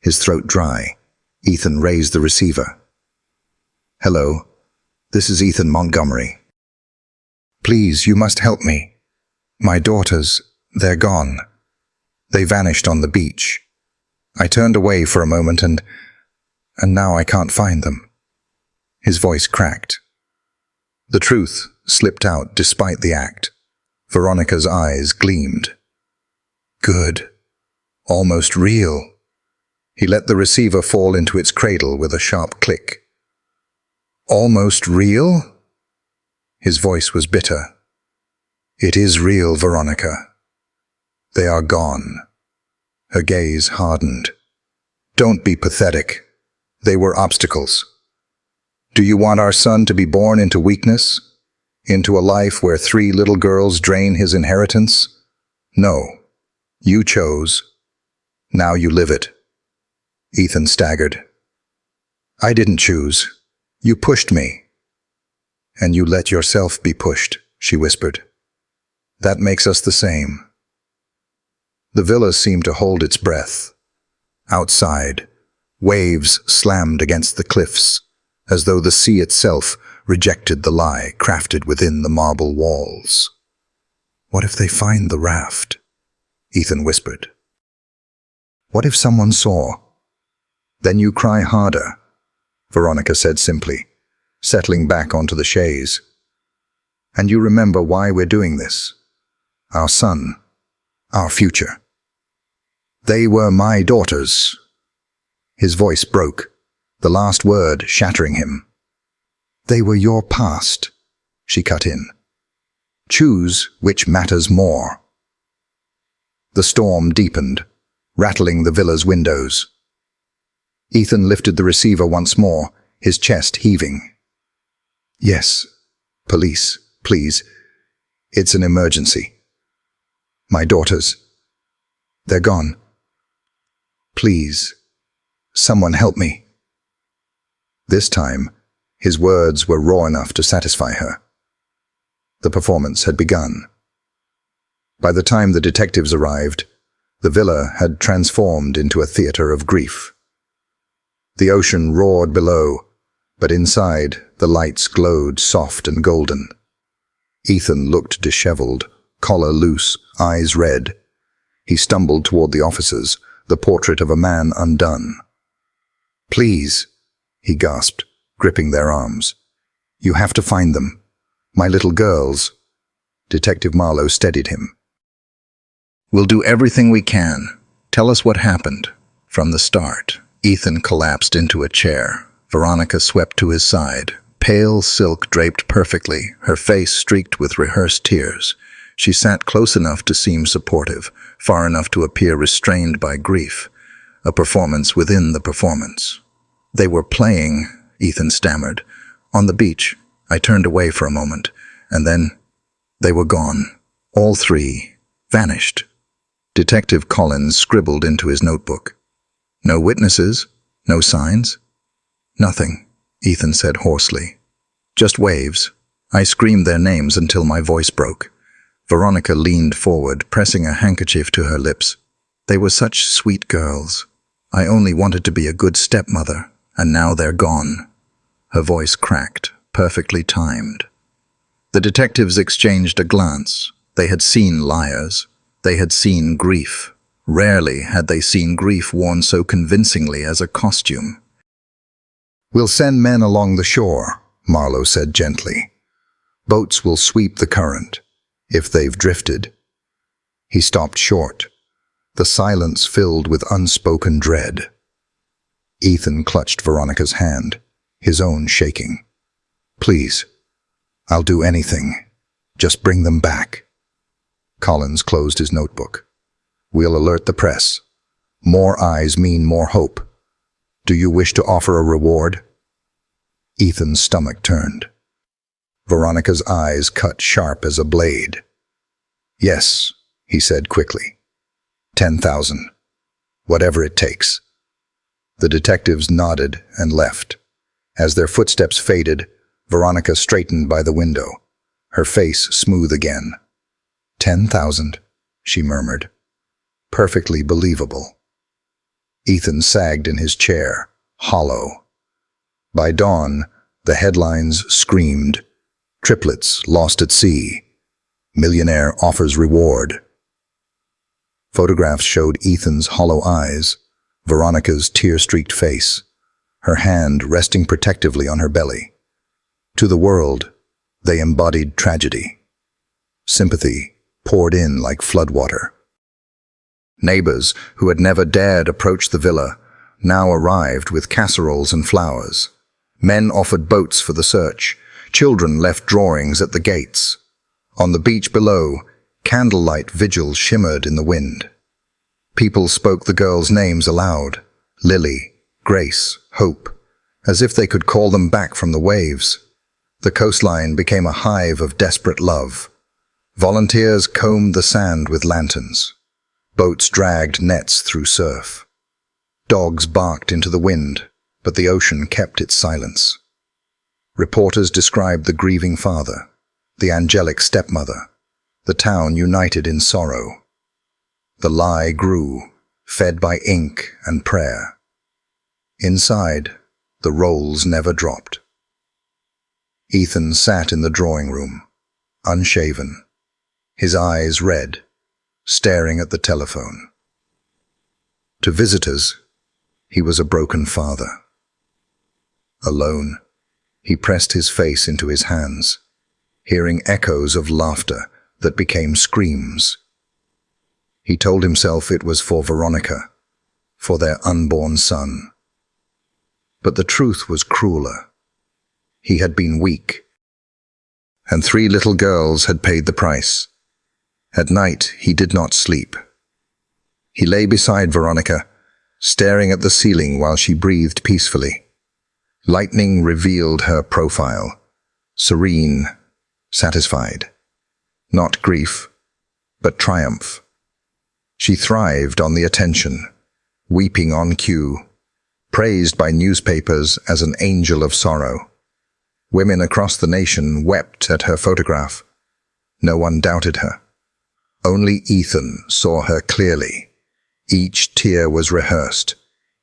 His throat dry, Ethan raised the receiver. "Hello, this is Ethan Montgomery. Please, you must help me. My daughters, they're gone. They vanished on the beach. I turned away for a moment and now I can't find them." His voice cracked. The truth slipped out despite the act. Veronica's eyes gleamed. Good. Almost real. He let the receiver fall into its cradle with a sharp click. Almost real? His voice was bitter. It is real, Veronica. They are gone. Her gaze hardened. Don't be pathetic. They were obstacles. Do you want our son to be born into weakness? Into a life where 3 little girls drain his inheritance? No. You chose. Now you live it. Ethan staggered. I didn't choose. You pushed me. And you let yourself be pushed, she whispered. That makes us the same. The villa seemed to hold its breath. Outside, waves slammed against the cliffs, as though the sea itself rejected the lie crafted within the marble walls. What if they find the raft? Ethan whispered. What if someone saw? Then you cry harder, Veronica said simply, settling back onto the chaise. And you remember why we're doing this. Our son, our future. They were my daughters. His voice broke, the last word shattering him. They were your past, she cut in. Choose which matters more. The storm deepened, rattling the villa's windows. Ethan lifted the receiver once more, his chest heaving. Yes, police, please. It's an emergency. My daughters. They're gone. Please, someone help me. This time, his words were raw enough to satisfy her. The performance had begun. By the time the detectives arrived, the villa had transformed into a theater of grief. The ocean roared below, but inside the lights glowed soft and golden. Ethan looked disheveled, collar loose, eyes red. He stumbled toward the officers, the portrait of a man undone. Please, he gasped, gripping their arms. You have to find them. My little girls. Detective Marlowe steadied him. We'll do everything we can. Tell us what happened. From the start. Ethan collapsed into a chair. Veronica swept to his side. Pale silk draped perfectly, her face streaked with rehearsed tears. She sat close enough to seem supportive, far enough to appear restrained by grief. A performance within the performance. They were playing, Ethan stammered. On the beach. I turned away for a moment, and then they were gone. All 3. Vanished. Detective Collins scribbled into his notebook. No witnesses? No signs? Nothing, Ethan said hoarsely. Just waves. I screamed their names until my voice broke. Veronica leaned forward, pressing a handkerchief to her lips. They were such sweet girls. I only wanted to be a good stepmother, and now they're gone. Her voice cracked, perfectly timed. The detectives exchanged a glance. They had seen liars. They had seen grief. Rarely had they seen grief worn so convincingly as a costume. We'll send men along the shore, Marlowe said gently. Boats will sweep the current, if they've drifted. He stopped short, the silence filled with unspoken dread. Ethan clutched Veronica's hand, his own shaking. Please, I'll do anything. Just bring them back. Collins closed his notebook. We'll alert the press. More eyes mean more hope. Do you wish to offer a reward? Ethan's stomach turned. Veronica's eyes cut sharp as a blade. Yes, he said quickly. 10,000. Whatever it takes. The detectives nodded and left. As their footsteps faded, Veronica straightened by the window, her face smooth again. 10,000, she murmured. Perfectly believable. Ethan sagged in his chair, hollow. By dawn, the headlines screamed, "Triplets lost at sea. Millionaire offers reward." Photographs showed Ethan's hollow eyes, Veronica's tear-streaked face, her hand resting protectively on her belly. To the world, they embodied tragedy. Sympathy poured in like floodwater. Neighbors who had never dared approach the villa now arrived with casseroles and flowers. Men offered boats for the search. Children left drawings at the gates. On the beach below, candlelight vigils shimmered in the wind. People spoke the girls' names aloud: Lily, Grace, Hope, as if they could call them back from the waves. The coastline became a hive of desperate love. Volunteers combed the sand with lanterns. Boats dragged nets through surf. Dogs barked into the wind, but the ocean kept its silence. Reporters described the grieving father, the angelic stepmother, the town united in sorrow. The lie grew, fed by ink and prayer. Inside, the rolls never dropped. Ethan sat in the drawing room, unshaven, his eyes red, staring at the telephone. To visitors, he was a broken father. Alone, he pressed his face into his hands, hearing echoes of laughter that became screams. He told himself it was for Veronica, for their unborn son. But the truth was crueler. He had been weak, and 3 little girls had paid the price. At night, he did not sleep. He lay beside Veronica, staring at the ceiling while she breathed peacefully. Lightning revealed her profile, serene, satisfied. Not grief, but triumph. She thrived on the attention, weeping on cue, praised by newspapers as an angel of sorrow. Women across the nation wept at her photograph. No one doubted her. Only Ethan saw her clearly. Each tear was rehearsed,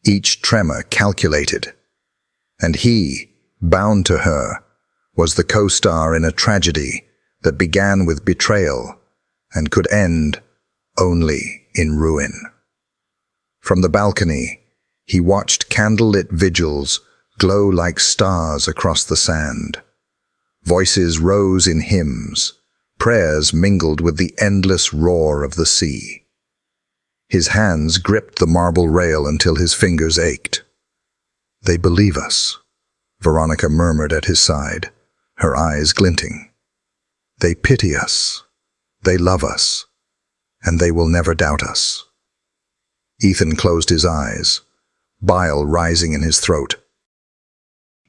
each tremor calculated. And he, bound to her, was the co-star in a tragedy that began with betrayal and could end only in ruin. From the balcony, he watched candlelit vigils glow like stars across the sand. Voices rose in hymns, prayers mingled with the endless roar of the sea. His hands gripped the marble rail until his fingers ached. "They believe us," Veronica murmured at his side, her eyes glinting. "They pity us, they love us, and they will never doubt us." Ethan closed his eyes, bile rising in his throat.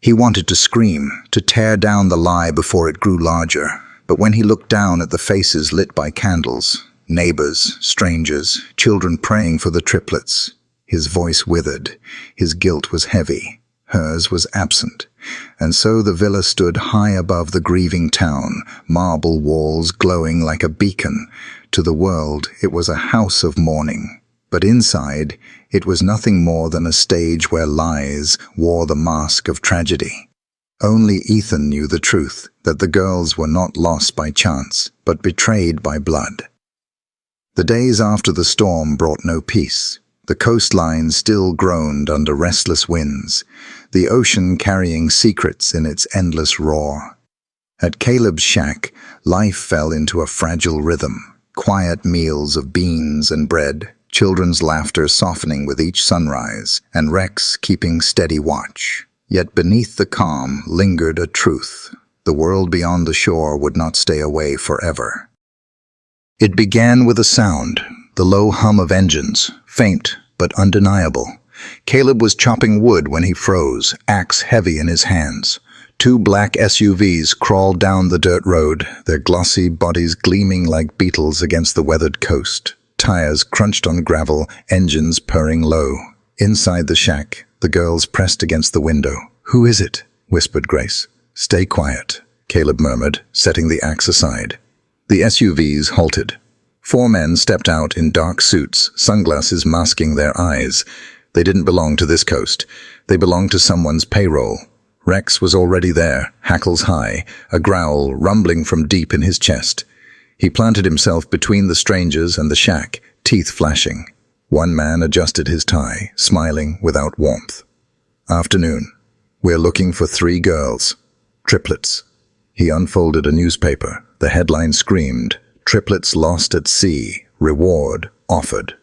He wanted to scream, to tear down the lie before it grew larger, but when he looked down at the faces lit by candles, neighbors, strangers, children praying for the triplets, his voice withered, his guilt was heavy, hers was absent. And so the villa stood high above the grieving town, marble walls glowing like a beacon. To the world, it was a house of mourning. But inside, it was nothing more than a stage where lies wore the mask of tragedy. Only Ethan knew the truth, that the girls were not lost by chance, but betrayed by blood. The days after the storm brought no peace. The coastline still groaned under restless winds, the ocean carrying secrets in its endless roar. At Caleb's shack, life fell into a fragile rhythm, quiet meals of beans and bread, children's laughter softening with each sunrise, and Rex keeping steady watch. Yet beneath the calm lingered a truth. The world beyond the shore would not stay away forever. It began with a sound, the low hum of engines, faint but undeniable. Caleb was chopping wood when he froze, axe heavy in his hands. 2 black SUVs crawled down the dirt road, their glossy bodies gleaming like beetles against the weathered coast. Tires crunched on gravel, engines purring low. Inside the shack, the girls pressed against the window. "Who is it?" whispered Grace. "Stay quiet," Caleb murmured, setting the axe aside. The SUVs halted. 4 men stepped out in dark suits, sunglasses masking their eyes. They didn't belong to this coast. They belonged to someone's payroll. Rex was already there, hackles high, a growl rumbling from deep in his chest. He planted himself between the strangers and the shack, teeth flashing. One man adjusted his tie, smiling without warmth. "Afternoon. We're looking for 3 girls. Triplets." He unfolded a newspaper. The headline screamed, "Triplets lost at sea. Reward offered."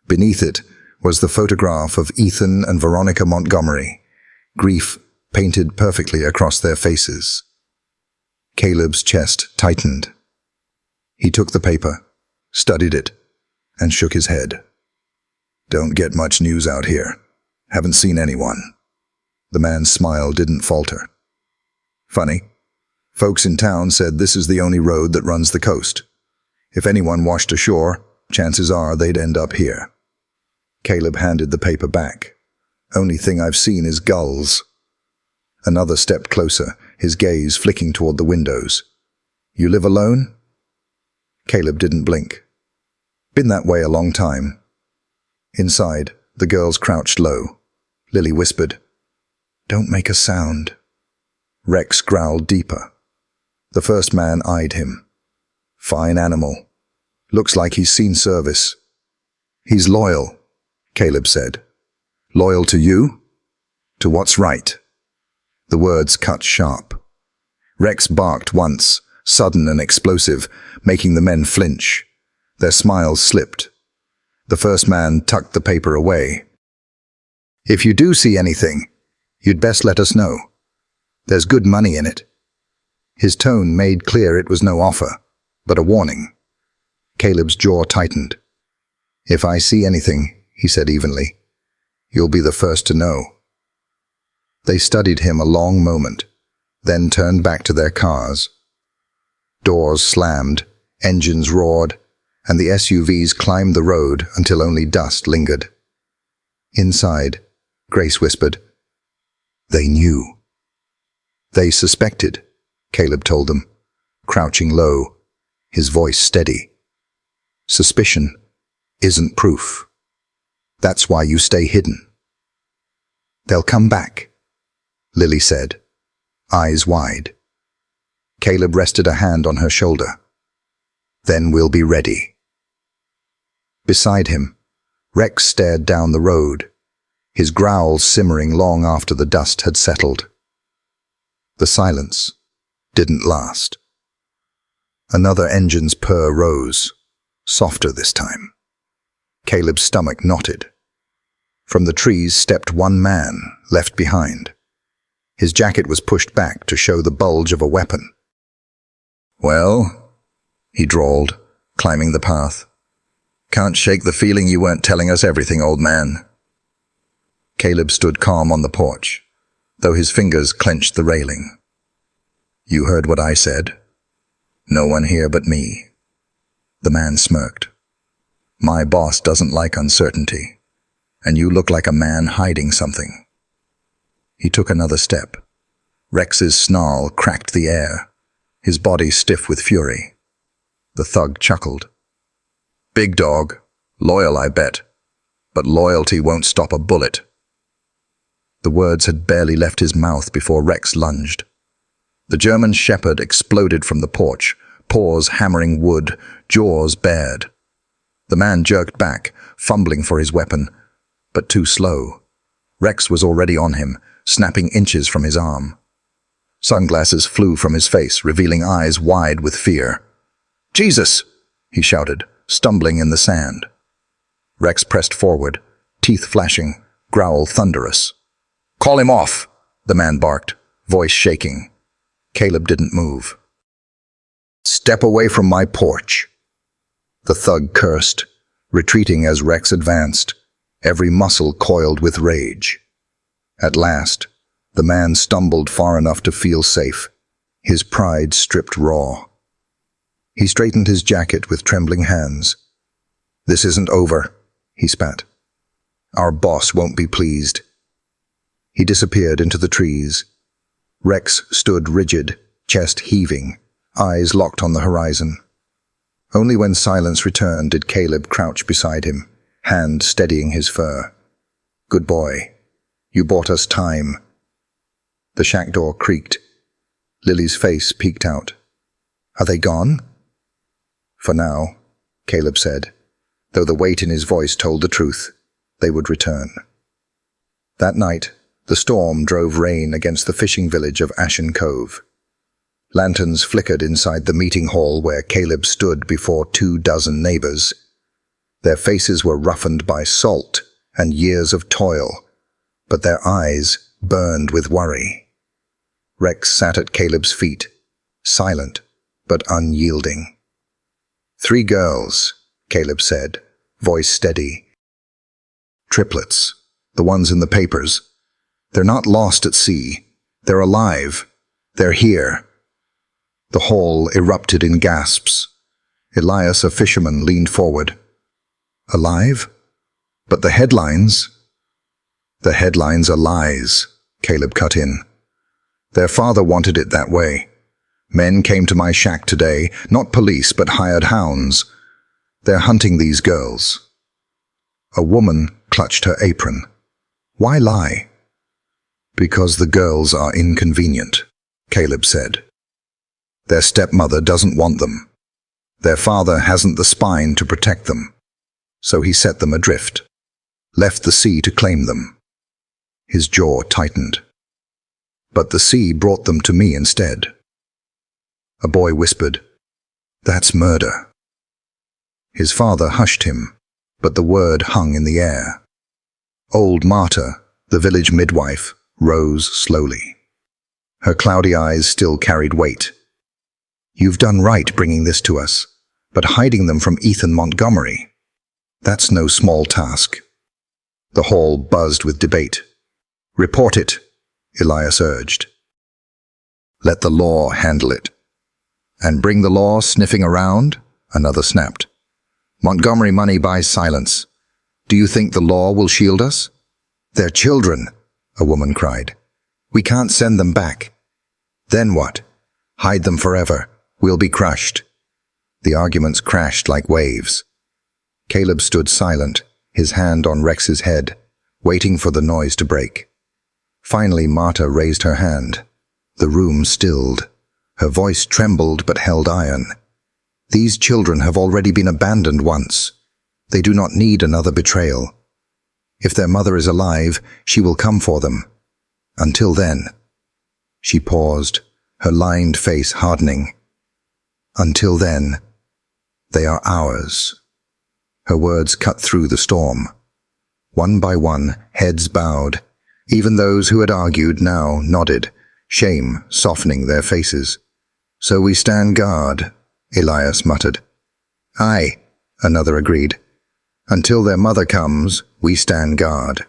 Beneath it was the photograph of Ethan and Veronica Montgomery, grief painted perfectly across their faces. Caleb's chest tightened. He took the paper, studied it, and shook his head. "Don't get much news out here. Haven't seen anyone." The man's smile didn't falter. "Funny. Folks in town said this is the only road that runs the coast. If anyone washed ashore, chances are they'd end up here." Caleb handed the paper back. "Only thing I've seen is gulls." Another stepped closer, his gaze flicking toward the windows. "You live alone?" Caleb didn't blink. "Been that way a long time." Inside, the girls crouched low. Lily whispered, "Don't make a sound." Rex growled deeper. The first man eyed him. "Fine animal. Looks like he's seen service." "He's loyal," Caleb said. "Loyal to you? To what's right?" The words cut sharp. Rex barked once, sudden and explosive, making the men flinch. Their smiles slipped. The first man tucked the paper away. "If you do see anything, you'd best let us know. There's good money in it." His tone made clear it was no offer, but a warning. Caleb's jaw tightened. "If I see anything," he said evenly, "you'll be the first to know." They studied him a long moment, then turned back to their cars. Doors slammed, engines roared, and the SUVs climbed the road until only dust lingered. Inside, Grace whispered, "They knew." "They suspected," Caleb told them, crouching low, his voice steady. "Suspicion isn't proof. That's why you stay hidden." "They'll come back," Lily said, eyes wide. Caleb rested a hand on her shoulder. "Then we'll be ready." Beside him, Rex stared down the road, his growls simmering long after the dust had settled. The silence didn't last. Another engine's purr rose, softer this time. Caleb's stomach knotted. From the trees stepped one man, left behind. His jacket was pushed back to show the bulge of a weapon. "Well," he drawled, climbing the path. "Can't shake the feeling you weren't telling us everything, old man." Caleb stood calm on the porch, though his fingers clenched the railing. "You heard what I said. No one here but me." The man smirked. "My boss doesn't like uncertainty, and you look like a man hiding something." He took another step. Rex's snarl cracked the air, his body stiff with fury. The thug chuckled. "Big dog, loyal I bet, but loyalty won't stop a bullet." The words had barely left his mouth before Rex lunged. The German shepherd exploded from the porch, paws hammering wood, jaws bared. The man jerked back, fumbling for his weapon, but too slow. Rex was already on him, snapping inches from his arm. Sunglasses flew from his face, revealing eyes wide with fear. "Jesus!" he shouted, stumbling in the sand. Rex pressed forward, teeth flashing, growl thunderous. "Call him off!" the man barked, voice shaking. Caleb didn't move. "Step away from my porch!" The thug cursed, retreating as Rex advanced, every muscle coiled with rage. At last, the man stumbled far enough to feel safe, his pride stripped raw. He straightened his jacket with trembling hands. "This isn't over," he spat. Our boss won't be pleased." He disappeared into the trees. Rex stood rigid, chest heaving, eyes locked on the horizon. Only when silence returned did Caleb crouch beside him, hand steadying his fur. "Good boy. You bought us time." The shack door creaked. Lily's face peeked out. "Are they gone?" "For now," Caleb said, though the weight in his voice told the truth. They would return. That night, the storm drove rain against the fishing village of Ashen Cove. Lanterns flickered inside the meeting hall where Caleb stood before 24 neighbors. Their faces were roughened by salt and years of toil, but their eyes burned with worry. Rex sat at Caleb's feet, silent but unyielding. "3 girls," Caleb said, voice steady. "Triplets, the ones in the papers. They're not lost at sea. They're alive. They're here." The hall erupted in gasps. Elias, a fisherman, leaned forward. "Alive? But the headlines—" "The headlines are lies," Caleb cut in. "Their father wanted it that way. Men came to my shack today, not police but hired hounds. They're hunting these girls." A woman clutched her apron. "Why lie?" "Because the girls are inconvenient," Caleb said. "Their stepmother doesn't want them. Their father hasn't the spine to protect them. So he set them adrift, left the sea to claim them." His jaw tightened. "But the sea brought them to me instead." A boy whispered, "That's murder." His father hushed him, but the word hung in the air. Old Marta, the village midwife, rose slowly. Her cloudy eyes still carried weight. "You've done right bringing this to us, but hiding them from Ethan Montgomery, that's no small task." The hall buzzed with debate. "Report it," Elias urged. "Let the law handle it." "And bring the law sniffing around?" another snapped. "Montgomery money buys silence. Do you think the law will shield us?" "They're children," a woman cried. "We can't send them back." "Then what? Hide them forever. We'll be crushed." The arguments crashed like waves. Caleb stood silent, his hand on Rex's head, waiting for the noise to break. Finally, Marta raised her hand. The room stilled. Her voice trembled but held iron. "These children have already been abandoned once. They do not need another betrayal. If their mother is alive, she will come for them. Until then—" She paused, her lined face hardening. "Until then, they are ours." Her words cut through the storm. One by one, heads bowed. Even those who had argued now nodded, shame softening their faces. "So we stand guard," Elias muttered. "Aye," another agreed. "Until their mother comes, we stand guard."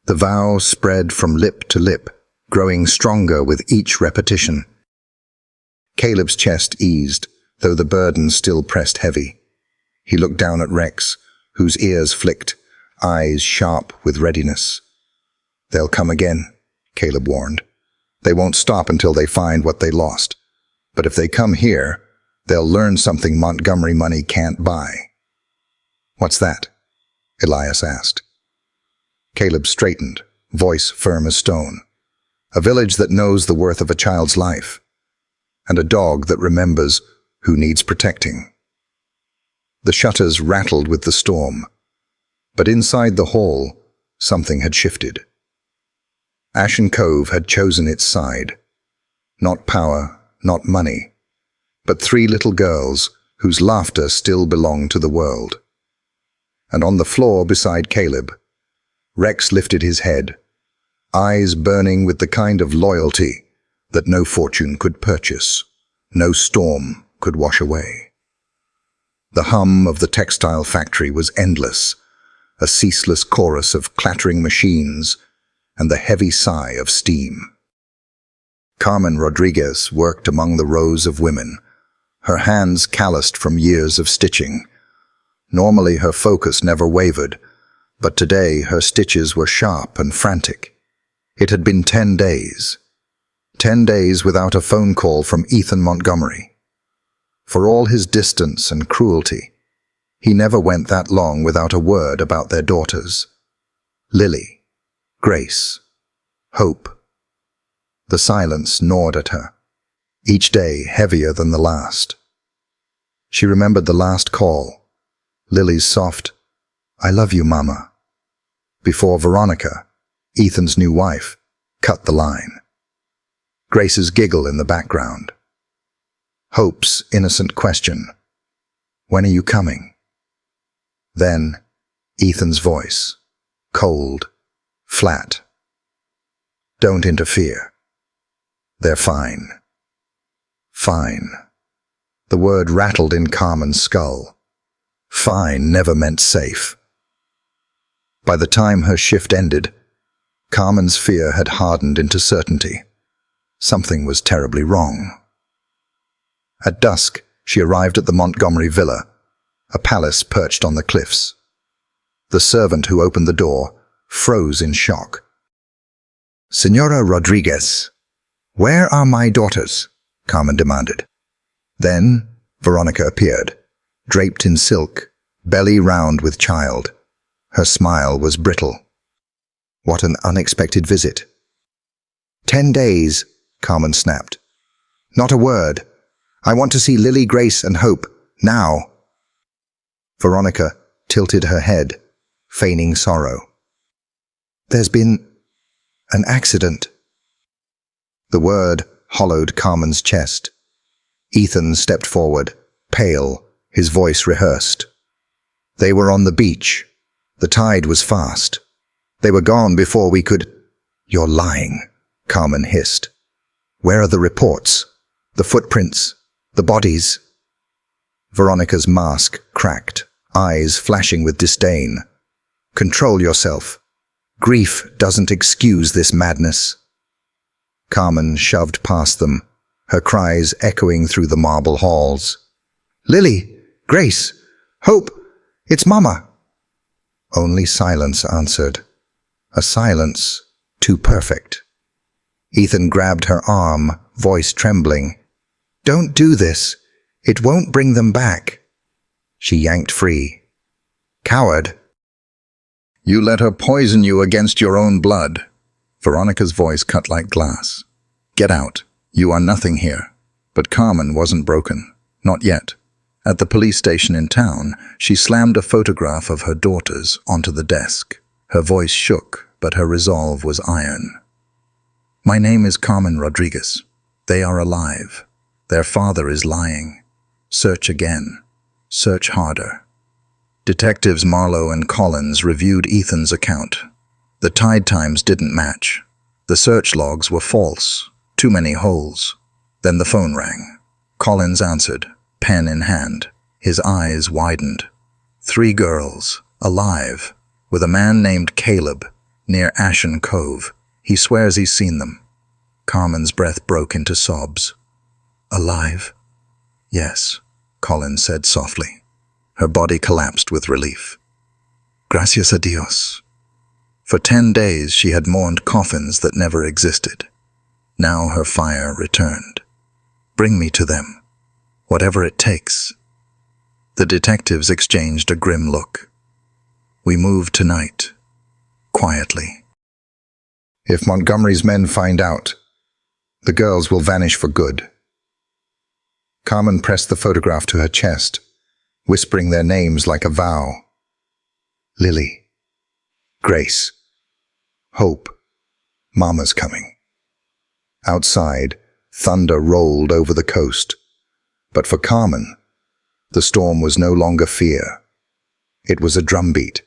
The vow spread from lip to lip, growing stronger with each repetition. Caleb's chest eased, though the burden still pressed heavy. He looked down at Rex, whose ears flicked, eyes sharp with readiness. "They'll come again," Caleb warned. "They won't stop until they find what they lost. But if they come here, they'll learn something Montgomery money can't buy." "What's that?" Elias asked. Caleb straightened, voice firm as stone. "A village that knows the worth of a child's life, and a dog that remembers who needs protecting." The shutters rattled with the storm, but inside the hall, something had shifted. Ashen Cove had chosen its side. Not power, not money, but 3 little girls whose laughter still belonged to the world. And on the floor beside Caleb, Rex lifted his head, eyes burning with the kind of loyalty that no fortune could purchase, no storm could wash away. The hum of the textile factory was endless, a ceaseless chorus of clattering machines and the heavy sigh of steam. Carmen Rodriguez worked among the rows of women, her hands calloused from years of stitching. Normally her focus never wavered, But today her stitches were sharp and frantic. It had been 10 days. 10 days without a phone call from Ethan Montgomery. For all his distance and cruelty, he never went that long without a word about their daughters. Lily, Grace, Hope. The silence gnawed at her, each day heavier than the last. She remembered the last call, Lily's soft, "I love you, Mama," before Veronica, Ethan's new wife, cut the line. Grace's giggle in the background. Hope's innocent question, "When are you coming?" Then, Ethan's voice, cold, flat. "Don't interfere. They're fine." Fine. The word rattled in Carmen's skull. Fine never meant safe. By the time her shift ended, Carmen's fear had hardened into certainty. Something was terribly wrong. At dusk, she arrived at the Montgomery villa, a palace perched on the cliffs. The servant who opened the door froze in shock. "Senora Rodriguez, where are my daughters?" Carmen demanded. Then Veronica appeared, draped in silk, belly round with child. Her smile was brittle. What an unexpected visit. 10 days, Carmen snapped. "Not a word. I want to see Lily, Grace, and Hope, now." Veronica tilted her head, feigning sorrow. "There's been an accident." The word hollowed Carmen's chest. Ethan stepped forward, pale, his voice rehearsed. "They were on the beach. The tide was fast. They were gone before we could—" "You're lying," Carmen hissed. "Where are the reports? The footprints? The bodies?" Veronica's mask cracked, eyes flashing with disdain. "Control yourself. Grief doesn't excuse this madness." Carmen shoved past them, her cries echoing through the marble halls. "Lily! Grace! Hope! It's Mama!" Only silence answered. A silence too perfect. Ethan grabbed her arm, voice trembling. "Don't do this. It won't bring them back." She yanked free. "Coward!" "You let her poison you against your own blood." Veronica's voice cut like glass. "Get out. You are nothing here." But Carmen wasn't broken. Not yet. At the police station in town, she slammed a photograph of her daughters onto the desk. Her voice shook, but her resolve was iron. "My name is Carmen Rodriguez. They are alive. Their father is lying. Search again. Search harder." Detectives Marlowe and Collins reviewed Ethan's account. The tide times didn't match. The search logs were false. Too many holes. Then the phone rang. Collins answered, pen in hand. His eyes widened. 3 girls, alive, with a man named Caleb, near Ashen Cove. He swears he's seen them. Carmen's breath broke into sobs. "Alive?" "Yes," Collins said softly. Her body collapsed with relief. "Gracias a Dios." For 10 days she had mourned coffins that never existed. Now her fire returned. "Bring me to them. Whatever it takes." The detectives exchanged a grim look. "We move tonight. Quietly." "If Montgomery's men find out, the girls will vanish for good." Carmen pressed the photograph to her chest, whispering their names like a vow. Lily, Grace, Hope, Mama's coming. Outside, thunder rolled over the coast. But for Carmen, the storm was no longer fear. It was a drumbeat.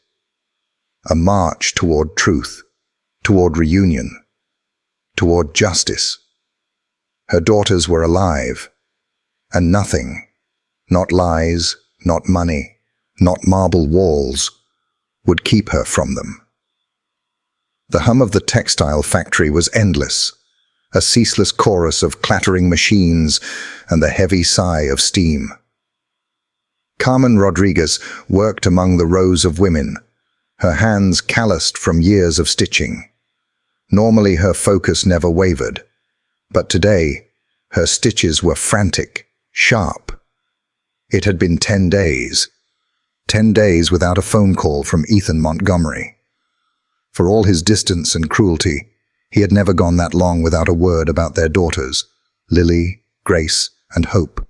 A march toward truth, toward reunion, toward justice. Her daughters were alive, and nothing, not lies, not money, not marble walls, would keep her from them. The hum of the textile factory was endless, a ceaseless chorus of clattering machines and the heavy sigh of steam. Carmen Rodriguez worked among the rows of women, her hands calloused from years of stitching. Normally her focus never wavered, but today her stitches were frantic, sharp. It had been 10 days. 10 days without a phone call from Ethan Montgomery. For all his distance and cruelty, he had never gone that long without a word about their daughters, Lily, Grace, and Hope.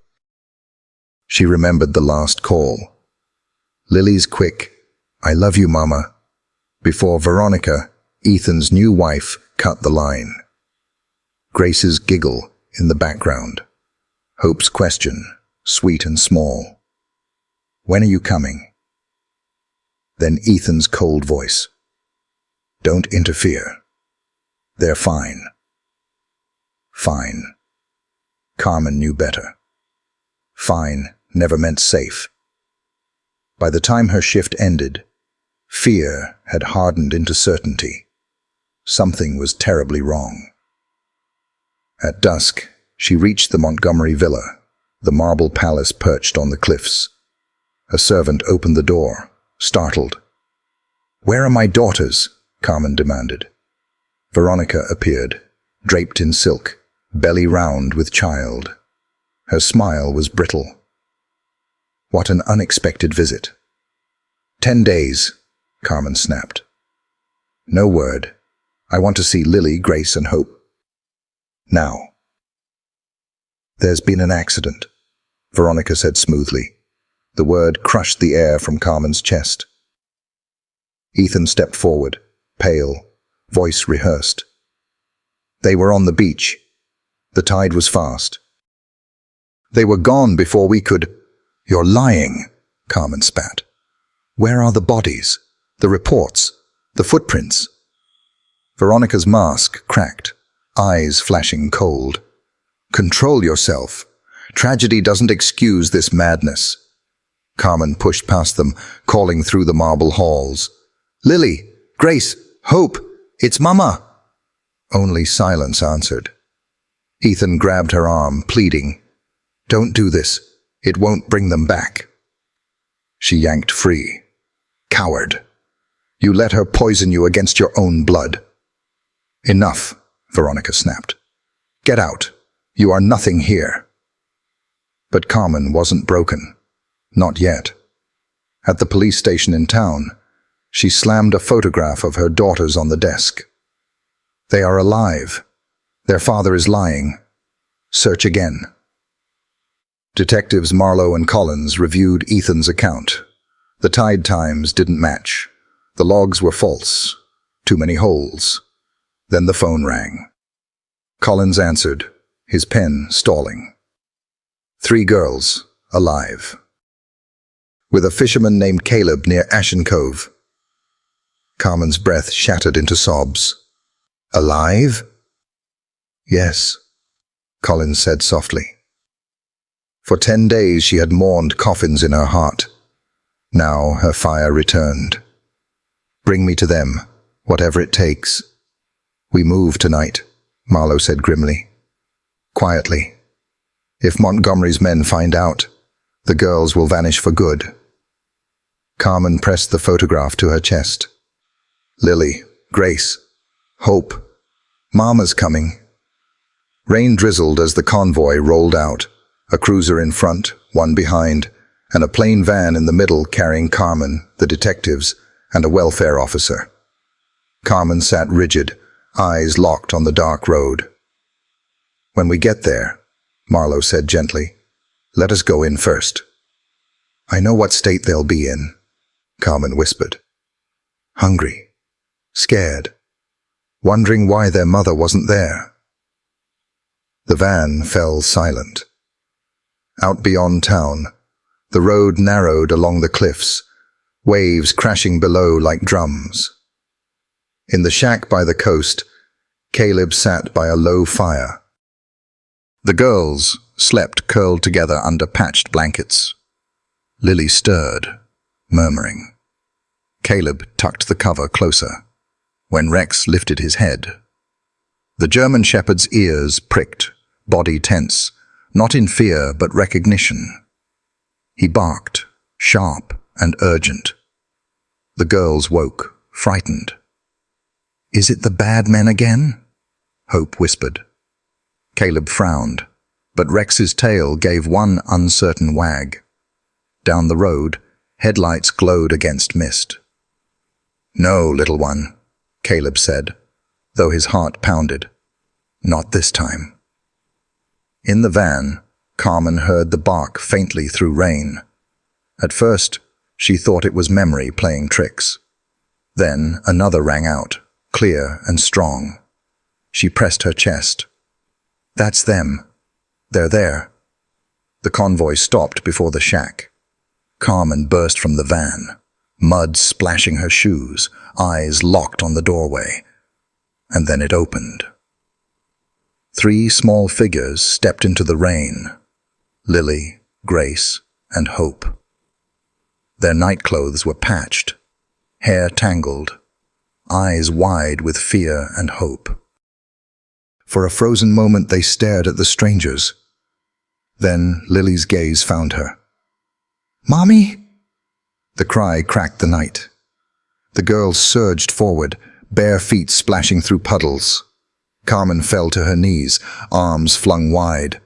She remembered the last call. Lily's quick, "I love you, Mama," before Veronica, Ethan's new wife, cut the line. Grace's giggle in the background. Hope's question, sweet and small. "When are you coming?" Then Ethan's cold voice. "Don't interfere. They're fine." Fine. Carmen knew better. Fine never meant safe. By the time her shift ended, fear had hardened into certainty. Something was terribly wrong. At dusk, she reached the Montgomery villa, the marble palace perched on the cliffs. A servant opened the door, startled. "Where are my daughters?" Carmen demanded. Veronica appeared, draped in silk, belly round with child. Her smile was brittle. What an unexpected visit. 10 days, Carmen snapped. "No word. I want to see Lily, Grace, and Hope. Now." "There's been an accident," Veronica said smoothly. The word crushed the air from Carmen's chest. Ethan stepped forward, pale, voice rehearsed. "They were on the beach. The tide was fast. They were gone before we could—" "You're lying," Carmen spat. "Where are the bodies? The reports? The footprints?" Veronica's mask cracked, eyes flashing cold. "Control yourself. Tragedy doesn't excuse this madness." Carmen pushed past them, calling through the marble halls. "Lily! Grace! Hope! It's Mama!" Only silence answered. Ethan grabbed her arm, pleading, "Don't do this. It won't bring them back." She yanked free. "Coward! You let her poison you against your own blood." "Enough," Veronica snapped. "Get out. You are nothing here." But Carmen wasn't broken. Not yet. At the police station in town, she slammed a photograph of her daughters on the desk. "They are alive. Their father is lying. Search again." Detectives Marlowe and Collins reviewed Ethan's account. The tide times didn't match. The logs were false. Too many holes. Then the phone rang. Collins answered, his pen stalling. 3 girls, alive. With a fisherman named Caleb near Ashen Cove. Carmen's breath shattered into sobs. "Alive?" "Yes," Collins said softly. For 10 days she had mourned coffins in her heart. Now her fire returned. "Bring me to them, whatever it takes." "We move tonight," Marlowe said grimly. "Quietly. If Montgomery's men find out, the girls will vanish for good." Carmen pressed the photograph to her chest. "Lily, Grace, Hope, Mama's coming." Rain drizzled as the convoy rolled out, a cruiser in front, one behind, and a plain van in the middle carrying Carmen, the detectives, and a welfare officer. Carmen sat rigid, eyes locked on the dark road. "When we get there," Marlowe said gently, "let us go in first." "I know what state they'll be in," Carmen whispered. "Hungry, scared, wondering why their mother wasn't there." The van fell silent. Out beyond town, the road narrowed along the cliffs, waves crashing below like drums. In the shack by the coast, Caleb sat by a low fire. The girls slept curled together under patched blankets. Lily stirred, murmuring. Caleb tucked the cover closer, when Rex lifted his head. The German shepherd's ears pricked, body tense, not in fear but recognition. He barked, sharp and urgent. The girls woke, frightened. "Is it the bad men again?" Hope whispered. Caleb frowned, but Rex's tail gave one uncertain wag. Down the road, headlights glowed against mist. "No, little one," Caleb said, though his heart pounded. "Not this time." In the van, Carmen heard the bark faintly through rain. At first, she thought it was memory playing tricks. Then another rang out, clear and strong. She pressed her chest. "That's them. They're there." The convoy stopped before the shack. Carmen burst from the van, mud splashing her shoes, eyes locked on the doorway. And then it opened. 3 small figures stepped into the rain: Lily, Grace, and Hope. Their nightclothes were patched, hair tangled, eyes wide with fear and hope. For a frozen moment they stared at the strangers. Then Lily's gaze found her. "Mommy!" The cry cracked the night. The girls surged forward, bare feet splashing through puddles. Carmen fell to her knees, arms flung wide.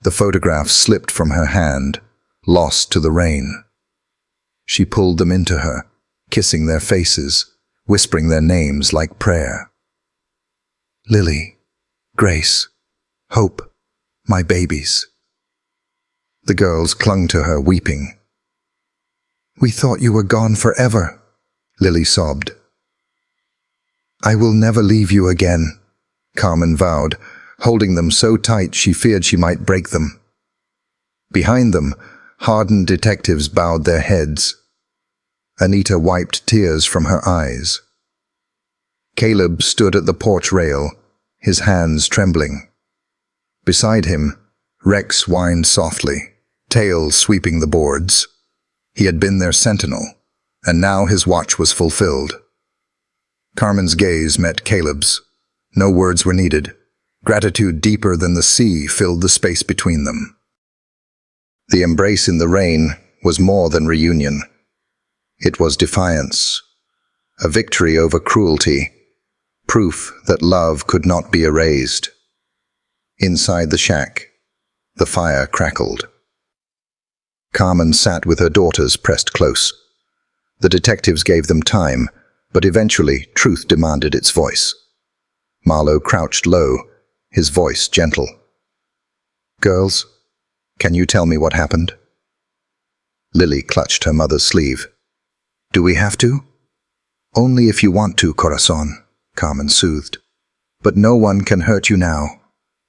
The photographs slipped from her hand, lost to the rain. She pulled them into her, kissing their faces, whispering their names like prayer. "Lily, Grace, Hope, my babies." The girls clung to her, weeping. "We thought you were gone forever," Lily sobbed. "I will never leave you again," Carmen vowed, holding them so tight she feared she might break them. Behind them, hardened detectives bowed their heads. Anita wiped tears from her eyes. Caleb stood at the porch rail, his hands trembling. Beside him, Rex whined softly, tail sweeping the boards. He had been their sentinel, and now his watch was fulfilled. Carmen's gaze met Caleb's. No words were needed. Gratitude deeper than the sea filled the space between them. The embrace in the rain was more than reunion. It was defiance, a victory over cruelty, proof that love could not be erased. Inside the shack, the fire crackled. Carmen sat with her daughters pressed close. The detectives gave them time, but eventually truth demanded its voice. Marlowe crouched low, his voice gentle. "Girls, can you tell me what happened?" Lily clutched her mother's sleeve. "Do we have to?" "Only if you want to, Corazon," Carmen soothed. "But no one can hurt you now,"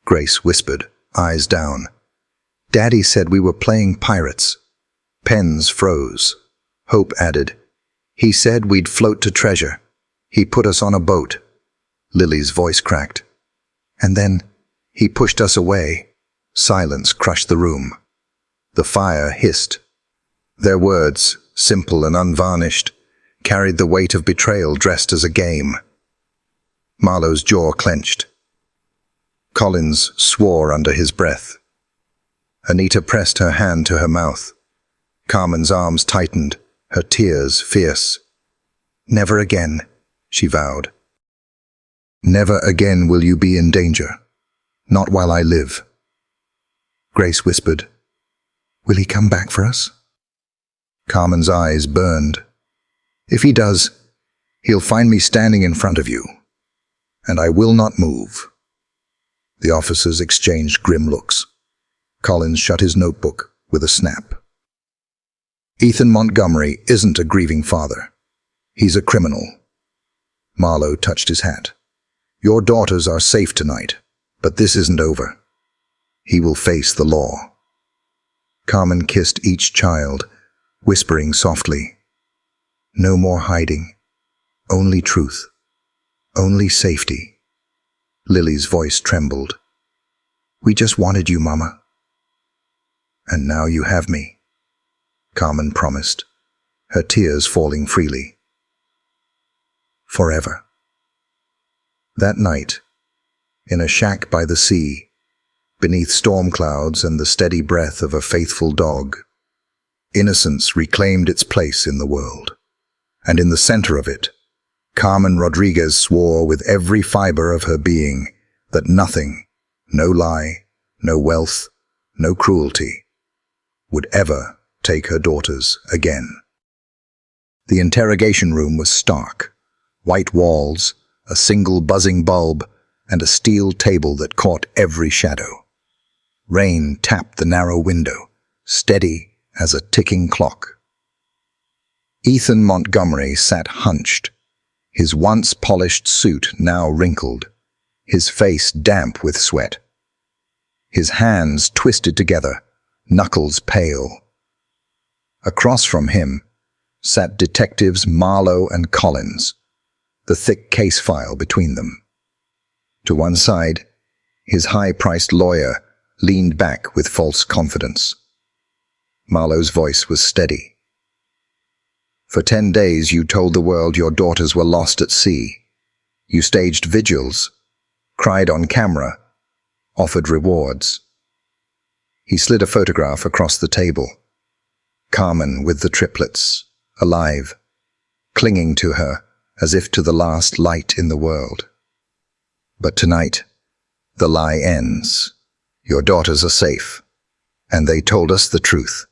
Grace whispered, eyes down. "Daddy said we were playing pirates." Pens froze. Hope added, "He said we'd float to treasure. He put us on a boat." Lily's voice cracked. "And then he pushed us away." Silence crushed the room. The fire hissed. Their words, simple and unvarnished, carried the weight of betrayal dressed as a game. Marlowe's jaw clenched. Collins swore under his breath. Anita pressed her hand to her mouth. Carmen's arms tightened, her tears fierce. "Never again," she vowed. "Never again will you be in danger. Not while I live." Grace whispered, "Will he come back for us?" Carmen's eyes burned. "If he does, he'll find me standing in front of you, and I will not move." The officers exchanged grim looks. Collins shut his notebook with a snap. "Ethan Montgomery isn't a grieving father. He's a criminal." Marlowe touched his hat. "Your daughters are safe tonight, but this isn't over. He will face the law." Carmen kissed each child, whispering softly, "No more hiding. Only truth. Only safety." Lily's voice trembled. "We just wanted you, Mama." "And now you have me," Carmen promised, her tears falling freely. "Forever." That night, in a shack by the sea, beneath storm clouds and the steady breath of a faithful dog, innocence reclaimed its place in the world, and in the center of it, Carmen Rodriguez swore with every fiber of her being that nothing, no lie, no wealth, no cruelty, would ever take her daughters again. The interrogation room was stark. White walls, a single buzzing bulb, and a steel table that caught every shadow. Rain tapped the narrow window, steady as a ticking clock. Ethan Montgomery sat hunched, his once polished suit now wrinkled, his face damp with sweat. His hands twisted together, knuckles pale. Across from him sat Detectives Marlowe and Collins, the thick case file between them. To one side, his high-priced lawyer leaned back with false confidence. Marlowe's voice was steady. For 10 days you told the world your daughters were lost at sea. You staged vigils, cried on camera, offered rewards. He slid a photograph across the table. Carmen with the triplets, alive, clinging to her as if to the last light in the world. But tonight, the lie ends. Your daughters are safe, and they told us the truth.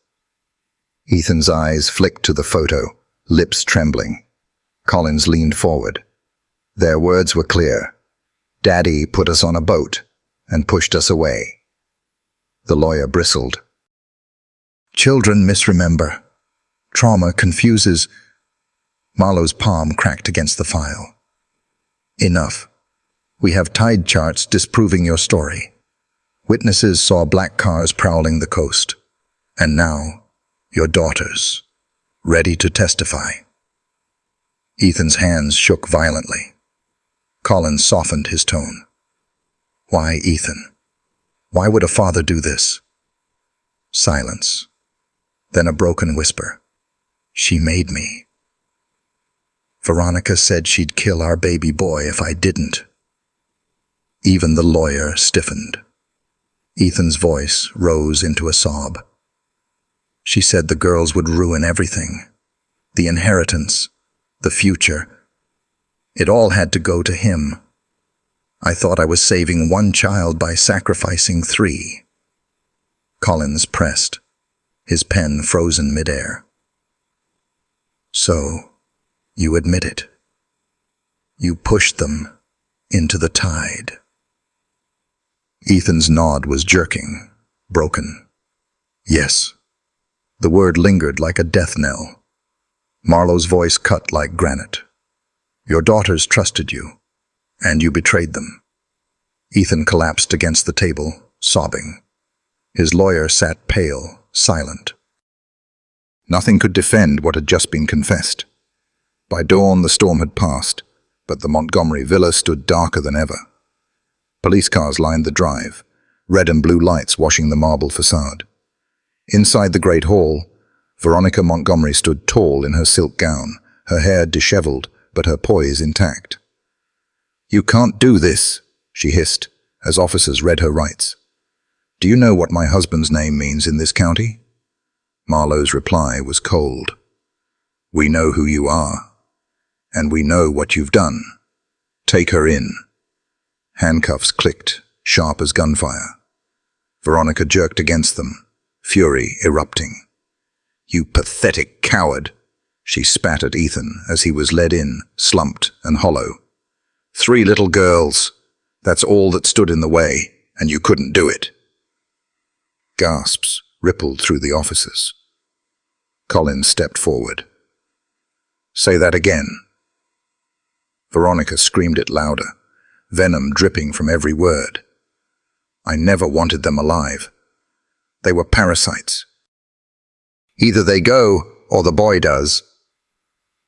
Ethan's eyes flicked to the photo, lips trembling. Collins leaned forward. Their words were clear. Daddy put us on a boat and pushed us away. The lawyer bristled. Children misremember. Trauma confuses. Marlowe's palm cracked against the file. Enough. We have tide charts disproving your story. Witnesses saw black cars prowling the coast. And now, your daughters, ready to testify. Ethan's hands shook violently. Collins softened his tone. Why, Ethan? Why would a father do this? Silence. Then a broken whisper. She made me. Veronica said she'd kill our baby boy if I didn't. Even the lawyer stiffened. Ethan's voice rose into a sob. She said the girls would ruin everything. The inheritance, the future. It all had to go to him. I thought I was saving one child by sacrificing 3. Collins pressed, his pen frozen midair. So, you admit it. You pushed them into the tide. Ethan's nod was jerking, broken. Yes. The word lingered like a death knell. Marlowe's voice cut like granite. Your daughters trusted you, and you betrayed them. Ethan collapsed against the table, sobbing. His lawyer sat pale, silent. Nothing could defend what had just been confessed. By dawn, the storm had passed, but the Montgomery villa stood darker than ever. Police cars lined the drive, red and blue lights washing the marble facade. Inside the great hall, Veronica Montgomery stood tall in her silk gown, her hair disheveled, but her poise intact. You can't do this, she hissed, as officers read her rights. Do you know what my husband's name means in this county? Marlowe's reply was cold. We know who you are, and we know what you've done. Take her in. Handcuffs clicked, sharp as gunfire. Veronica jerked against them, fury erupting. You pathetic coward, she spat at Ethan as he was led in, slumped and hollow. 3 little girls, that's all that stood in the way, and you couldn't do it. Gasps rippled through the officers. Collins stepped forward. Say that again. Veronica screamed it louder, venom dripping from every word. I never wanted them alive. They were parasites. Either they go, or the boy does.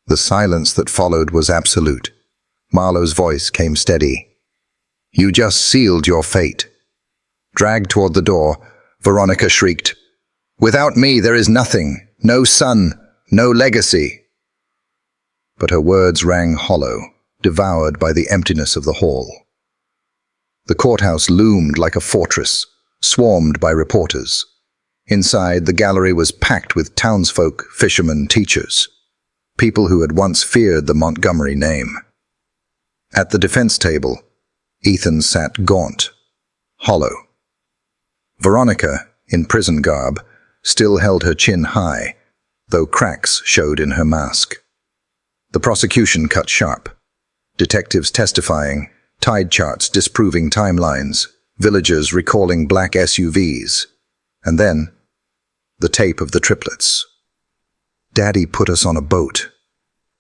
The silence that followed was absolute. Marlowe's voice came steady. You just sealed your fate. Dragged toward the door, Veronica shrieked, Without me there is nothing, no son, no legacy. But her words rang hollow, devoured by the emptiness of the hall. The courthouse loomed like a fortress, swarmed by reporters. Inside, the gallery was packed with townsfolk, fishermen, teachers. people who had once feared the Montgomery name. At the defense table, Ethan sat gaunt, hollow. Veronica, in prison garb, still held her chin high, though cracks showed in her mask. The prosecution cut sharp. Detectives testifying, tide charts disproving timelines, villagers recalling black SUVs, and then the tape of the triplets. Daddy put us on a boat,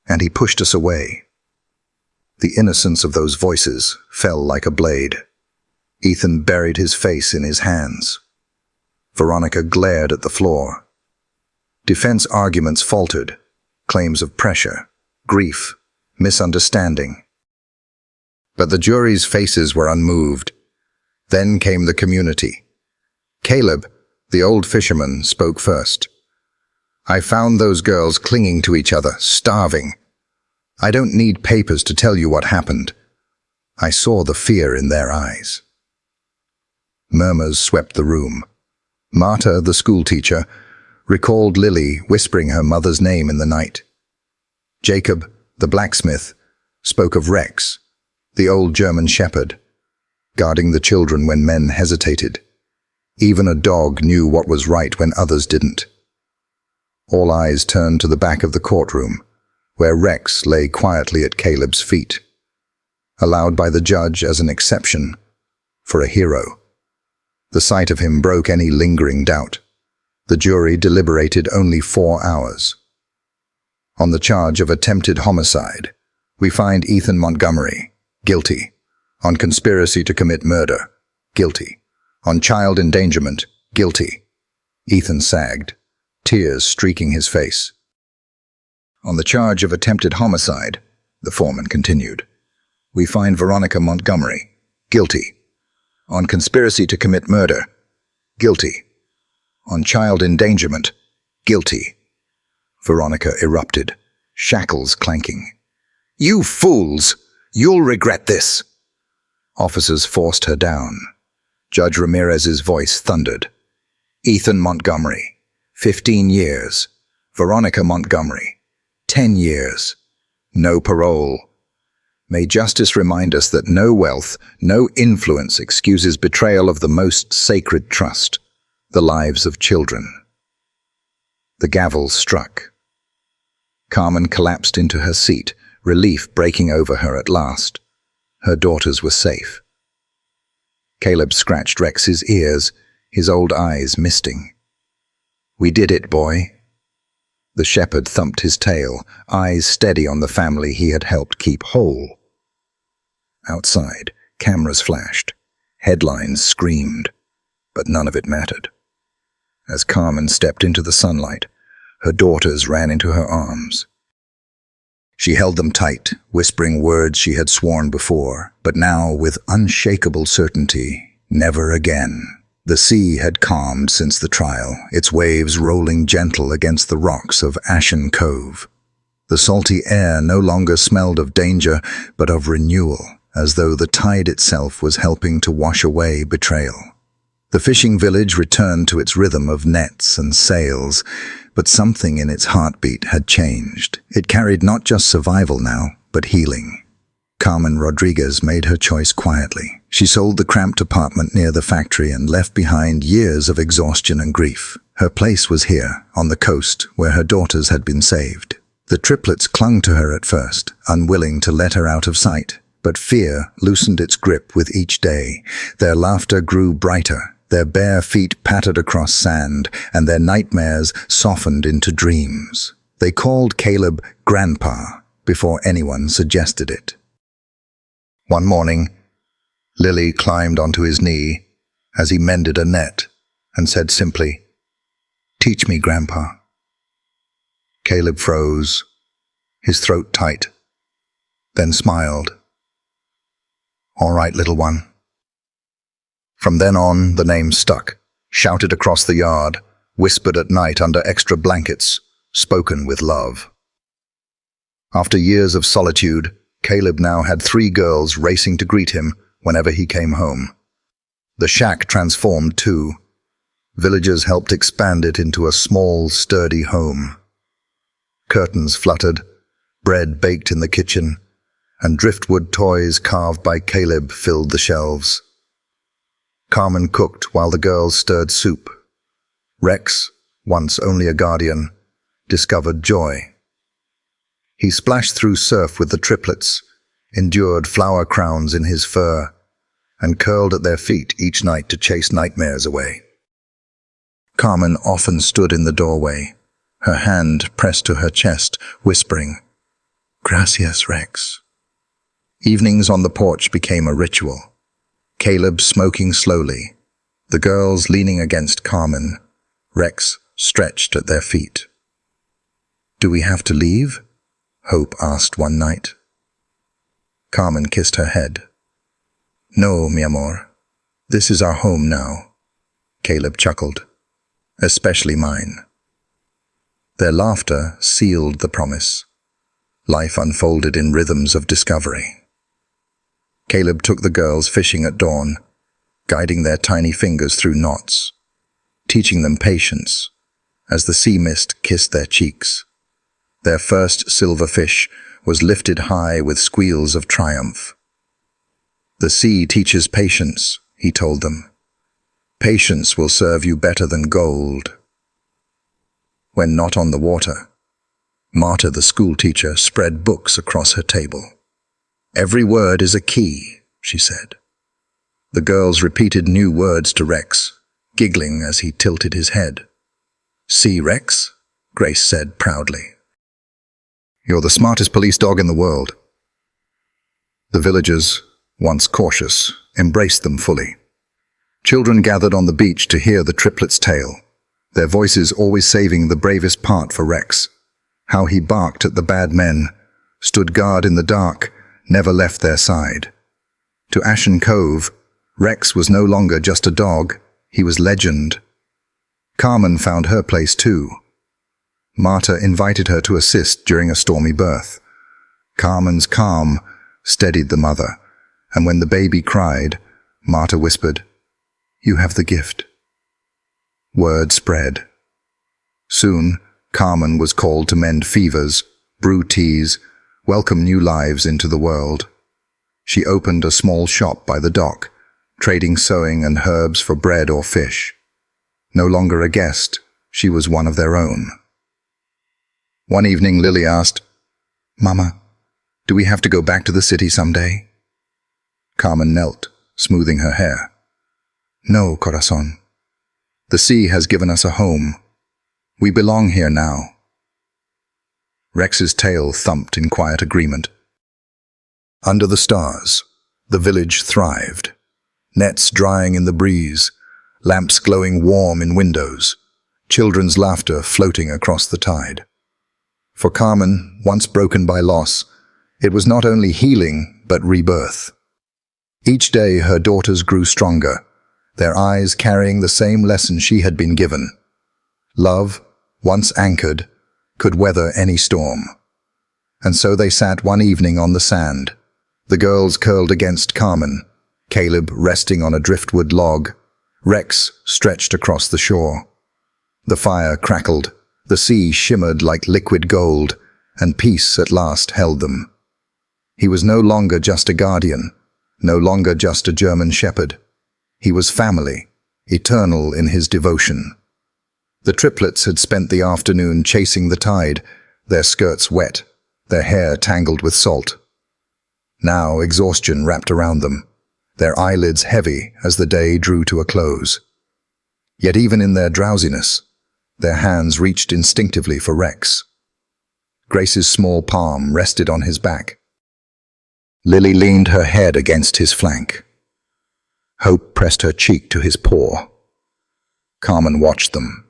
and he pushed us away. The innocence of those voices fell like a blade. Ethan buried his face in his hands. Veronica glared at the floor. Defense arguments faltered, claims of pressure, grief, misunderstanding. But the jury's faces were unmoved. Then came the community. Caleb, the old fisherman, spoke first. I found those girls clinging to each other, starving. I don't need papers to tell you what happened. I saw the fear in their eyes. Murmurs swept the room. Marta, the schoolteacher, recalled Lily whispering her mother's name in the night. Jacob, the blacksmith, spoke of Rex, the old German shepherd, guarding the children when men hesitated. Even a dog knew what was right when others didn't. All eyes turned to the back of the courtroom, where Rex lay quietly at Caleb's feet, allowed by the judge as an exception for a hero. The sight of him broke any lingering doubt. The jury deliberated only 4 hours. On the charge of attempted homicide, we find Ethan Montgomery guilty. On conspiracy to commit murder, guilty. On child endangerment, guilty. Ethan sagged, tears streaking his face. On the charge of attempted homicide, the foreman continued, we find Veronica Montgomery guilty. On conspiracy to commit murder, guilty. On child endangerment, guilty. Veronica erupted, shackles clanking. You fools! You'll regret this! Officers forced her down. Judge Ramirez's voice thundered. Ethan Montgomery, 15 years. Veronica Montgomery, 10 years. No parole. May justice remind us that no wealth, no influence excuses betrayal of the most sacred trust, the lives of children. The gavel struck. Carmen collapsed into her seat, relief breaking over her at last. Her daughters were safe. Caleb scratched Rex's ears, his old eyes misting. We did it, boy. The shepherd thumped his tail, eyes steady on the family he had helped keep whole. Outside, cameras flashed. Headlines screamed, but none of it mattered. As Carmen stepped into the sunlight, her daughters ran into her arms. She held them tight, whispering words she had sworn before, but now with unshakable certainty, never again. The sea had calmed since the trial, its waves rolling gentle against the rocks of Ashen Cove. The salty air no longer smelled of danger, but of renewal, as though the tide itself was helping to wash away betrayal. The fishing village returned to its rhythm of nets and sails, but something in its heartbeat had changed. It carried not just survival now, but healing. Carmen Rodriguez made her choice quietly. She sold the cramped apartment near the factory and left behind years of exhaustion and grief. Her place was here, on the coast, where her daughters had been saved. The triplets clung to her at first, unwilling to let her out of sight. But fear loosened its grip with each day. Their laughter grew brighter, their bare feet pattered across sand, and their nightmares softened into dreams. They called Caleb Grandpa before anyone suggested it. One morning, Lily climbed onto his knee as he mended a net and said simply, "Teach me, Grandpa." Caleb froze, his throat tight, then smiled. "All right, little one." From then on, the name stuck, shouted across the yard, whispered at night under extra blankets, spoken with love. After years of solitude, Caleb now had 3 girls racing to greet him whenever he came home. The shack transformed too. Villagers helped expand it into a small, sturdy home. Curtains fluttered, bread baked in the kitchen, and driftwood toys carved by Caleb filled the shelves. Carmen cooked while the girls stirred soup. Rex, once only a guardian, discovered joy. He splashed through surf with the triplets, endured flower crowns in his fur, and curled at their feet each night to chase nightmares away. Carmen often stood in the doorway, her hand pressed to her chest, whispering, "Gracias, Rex." Evenings on the porch became a ritual. Caleb smoking slowly, the girls leaning against Carmen, Rex stretched at their feet. "Do we have to leave?" Hope asked one night. Carmen kissed her head. "No, mi amor. This is our home now." Caleb chuckled. "Especially mine." Their laughter sealed the promise. Life unfolded in rhythms of discovery. Caleb took the girls fishing at dawn, guiding their tiny fingers through knots, teaching them patience as the sea mist kissed their cheeks. Their first silver fish was lifted high with squeals of triumph. "The sea teaches patience," he told them. "Patience will serve you better than gold." When not on the water, Marta, the schoolteacher, spread books across her table. "Every word is a key," she said. The girls repeated new words to Rex, giggling as he tilted his head. "See, Rex?" Grace said proudly. "You're the smartest police dog in the world." The villagers, once cautious, embraced them fully. Children gathered on the beach to hear the triplets' tale, their voices always saving the bravest part for Rex. How he barked at the bad men, stood guard in the dark, never left their side. To Ashen Cove, Rex was no longer just a dog, he was legend. Carmen found her place too. Marta invited her to assist during a stormy birth. Carmen's calm steadied the mother, and when the baby cried, Marta whispered, "You have the gift." Word spread. Soon, Carmen was called to mend fevers, brew teas, welcome new lives into the world. She opened a small shop by the dock, trading sewing and herbs for bread or fish. No longer a guest, she was one of their own. One evening Lily asked, "Mama, do we have to go back to the city someday?" Carmen knelt, smoothing her hair. "No, corazón. The sea has given us a home. We belong here now." Rex's tail thumped in quiet agreement. Under the stars, the village thrived. Nets drying in the breeze, lamps glowing warm in windows, children's laughter floating across the tide. For Carmen, once broken by loss, it was not only healing, but rebirth. Each day her daughters grew stronger, their eyes carrying the same lesson she had been given. Love, once anchored, could weather any storm. And so they sat one evening on the sand, the girls curled against Carmen, Caleb resting on a driftwood log, Rex stretched across the shore. The fire crackled, the sea shimmered like liquid gold, and peace at last held them. He was no longer just a guardian, no longer just a German shepherd. He was family, eternal in his devotion. The triplets had spent the afternoon chasing the tide, their skirts wet, their hair tangled with salt. Now exhaustion wrapped around them, their eyelids heavy as the day drew to a close. Yet even in their drowsiness, their hands reached instinctively for Rex. Grace's small palm rested on his back. Lily leaned her head against his flank. Hope pressed her cheek to his paw. Carmen watched them,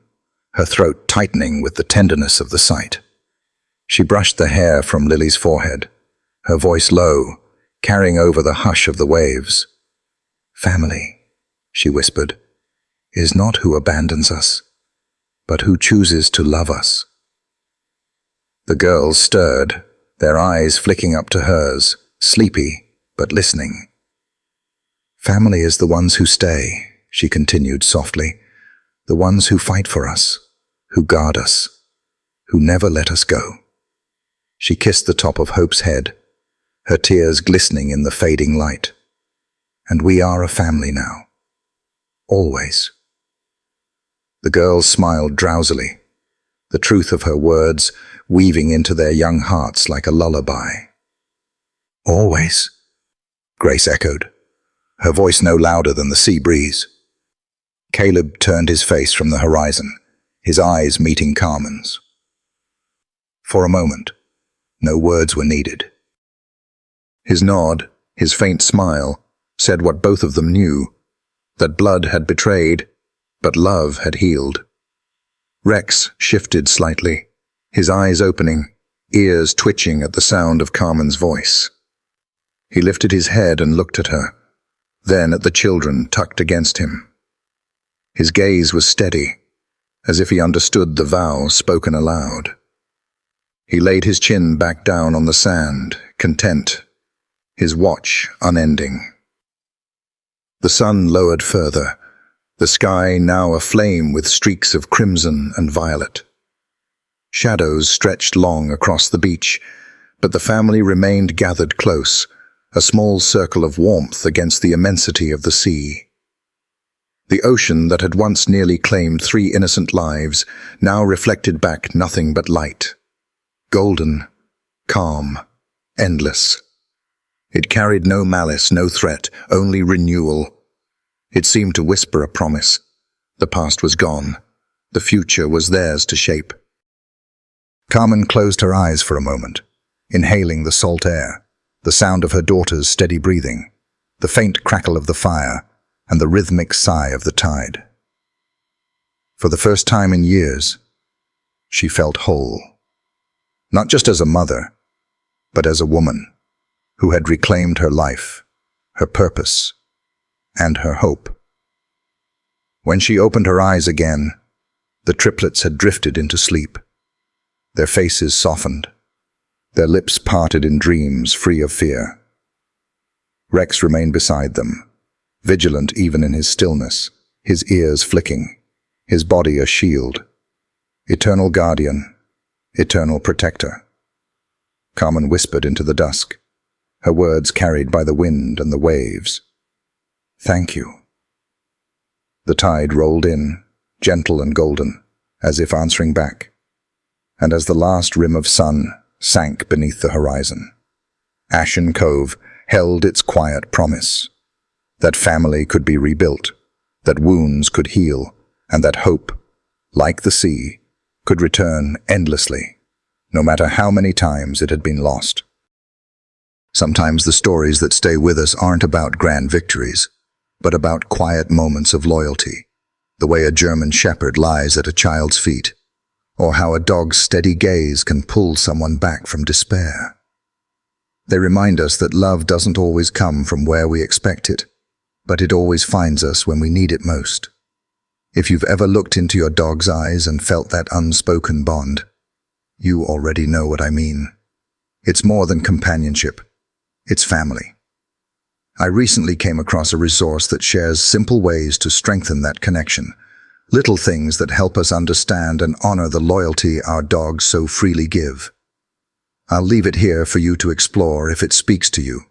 her throat tightening with the tenderness of the sight. She brushed the hair from Lily's forehead, her voice low, carrying over the hush of the waves. "Family," she whispered, "is not who abandons us, but who chooses to love us." The girls stirred, their eyes flicking up to hers, sleepy but listening. "Family is the ones who stay," she continued softly, "the ones who fight for us, who guard us, who never let us go." She kissed the top of Hope's head, her tears glistening in the fading light. And we are a family now. Always. The girls smiled drowsily, the truth of her words weaving into their young hearts like a lullaby. Always, Grace echoed, her voice no louder than the sea breeze. Caleb turned his face from the horizon, his eyes meeting Carmen's. For a moment, no words were needed. His nod, his faint smile, said what both of them knew, that blood had betrayed, but love had healed. Rex shifted slightly, his eyes opening, ears twitching at the sound of Carmen's voice. He lifted his head and looked at her, then at the children tucked against him. His gaze was steady, as if he understood the vow spoken aloud. He laid his chin back down on the sand, content, his watch unending. The sun lowered further, the sky now aflame with streaks of crimson and violet. Shadows stretched long across the beach, but the family remained gathered close, a small circle of warmth against the immensity of the sea. The ocean that had once nearly claimed 3 innocent lives now reflected back nothing but light. Golden, calm, endless. It carried no malice, no threat, only renewal. It seemed to whisper a promise. The past was gone. The future was theirs to shape. Carmen closed her eyes for a moment, inhaling the salt air, the sound of her daughter's steady breathing, the faint crackle of the fire, and the rhythmic sigh of the tide. For the first time in years, she felt whole. Not just as a mother, but as a woman who had reclaimed her life, her purpose, and her hope. When she opened her eyes again, the triplets had drifted into sleep. Their faces softened, their lips parted in dreams free of fear. Rex remained beside them, vigilant even in his stillness, his ears flicking, his body a shield. Eternal guardian, eternal protector. Carmen whispered into the dusk, her words carried by the wind and the waves. Thank you. The tide rolled in, gentle and golden, as if answering back, and as the last rim of sun sank beneath the horizon, Ashen Cove held its quiet promise, that family could be rebuilt, that wounds could heal, and that hope, like the sea, could return endlessly, no matter how many times it had been lost. Sometimes the stories that stay with us aren't about grand victories, but about quiet moments of loyalty, the way a German shepherd lies at a child's feet, or how a dog's steady gaze can pull someone back from despair. They remind us that love doesn't always come from where we expect it, but it always finds us when we need it most. If you've ever looked into your dog's eyes and felt that unspoken bond, you already know what I mean. It's more than companionship. It's family. I recently came across a resource that shares simple ways to strengthen that connection, little things that help us understand and honor the loyalty our dogs so freely give. I'll leave it here for you to explore if it speaks to you.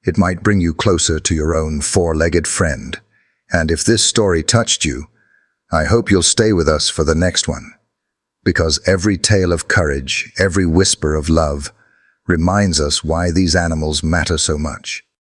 It might bring you closer to your own four-legged friend, and if this story touched you, I hope you'll stay with us for the next one, because every tale of courage, every whisper of love, reminds us why these animals matter so much.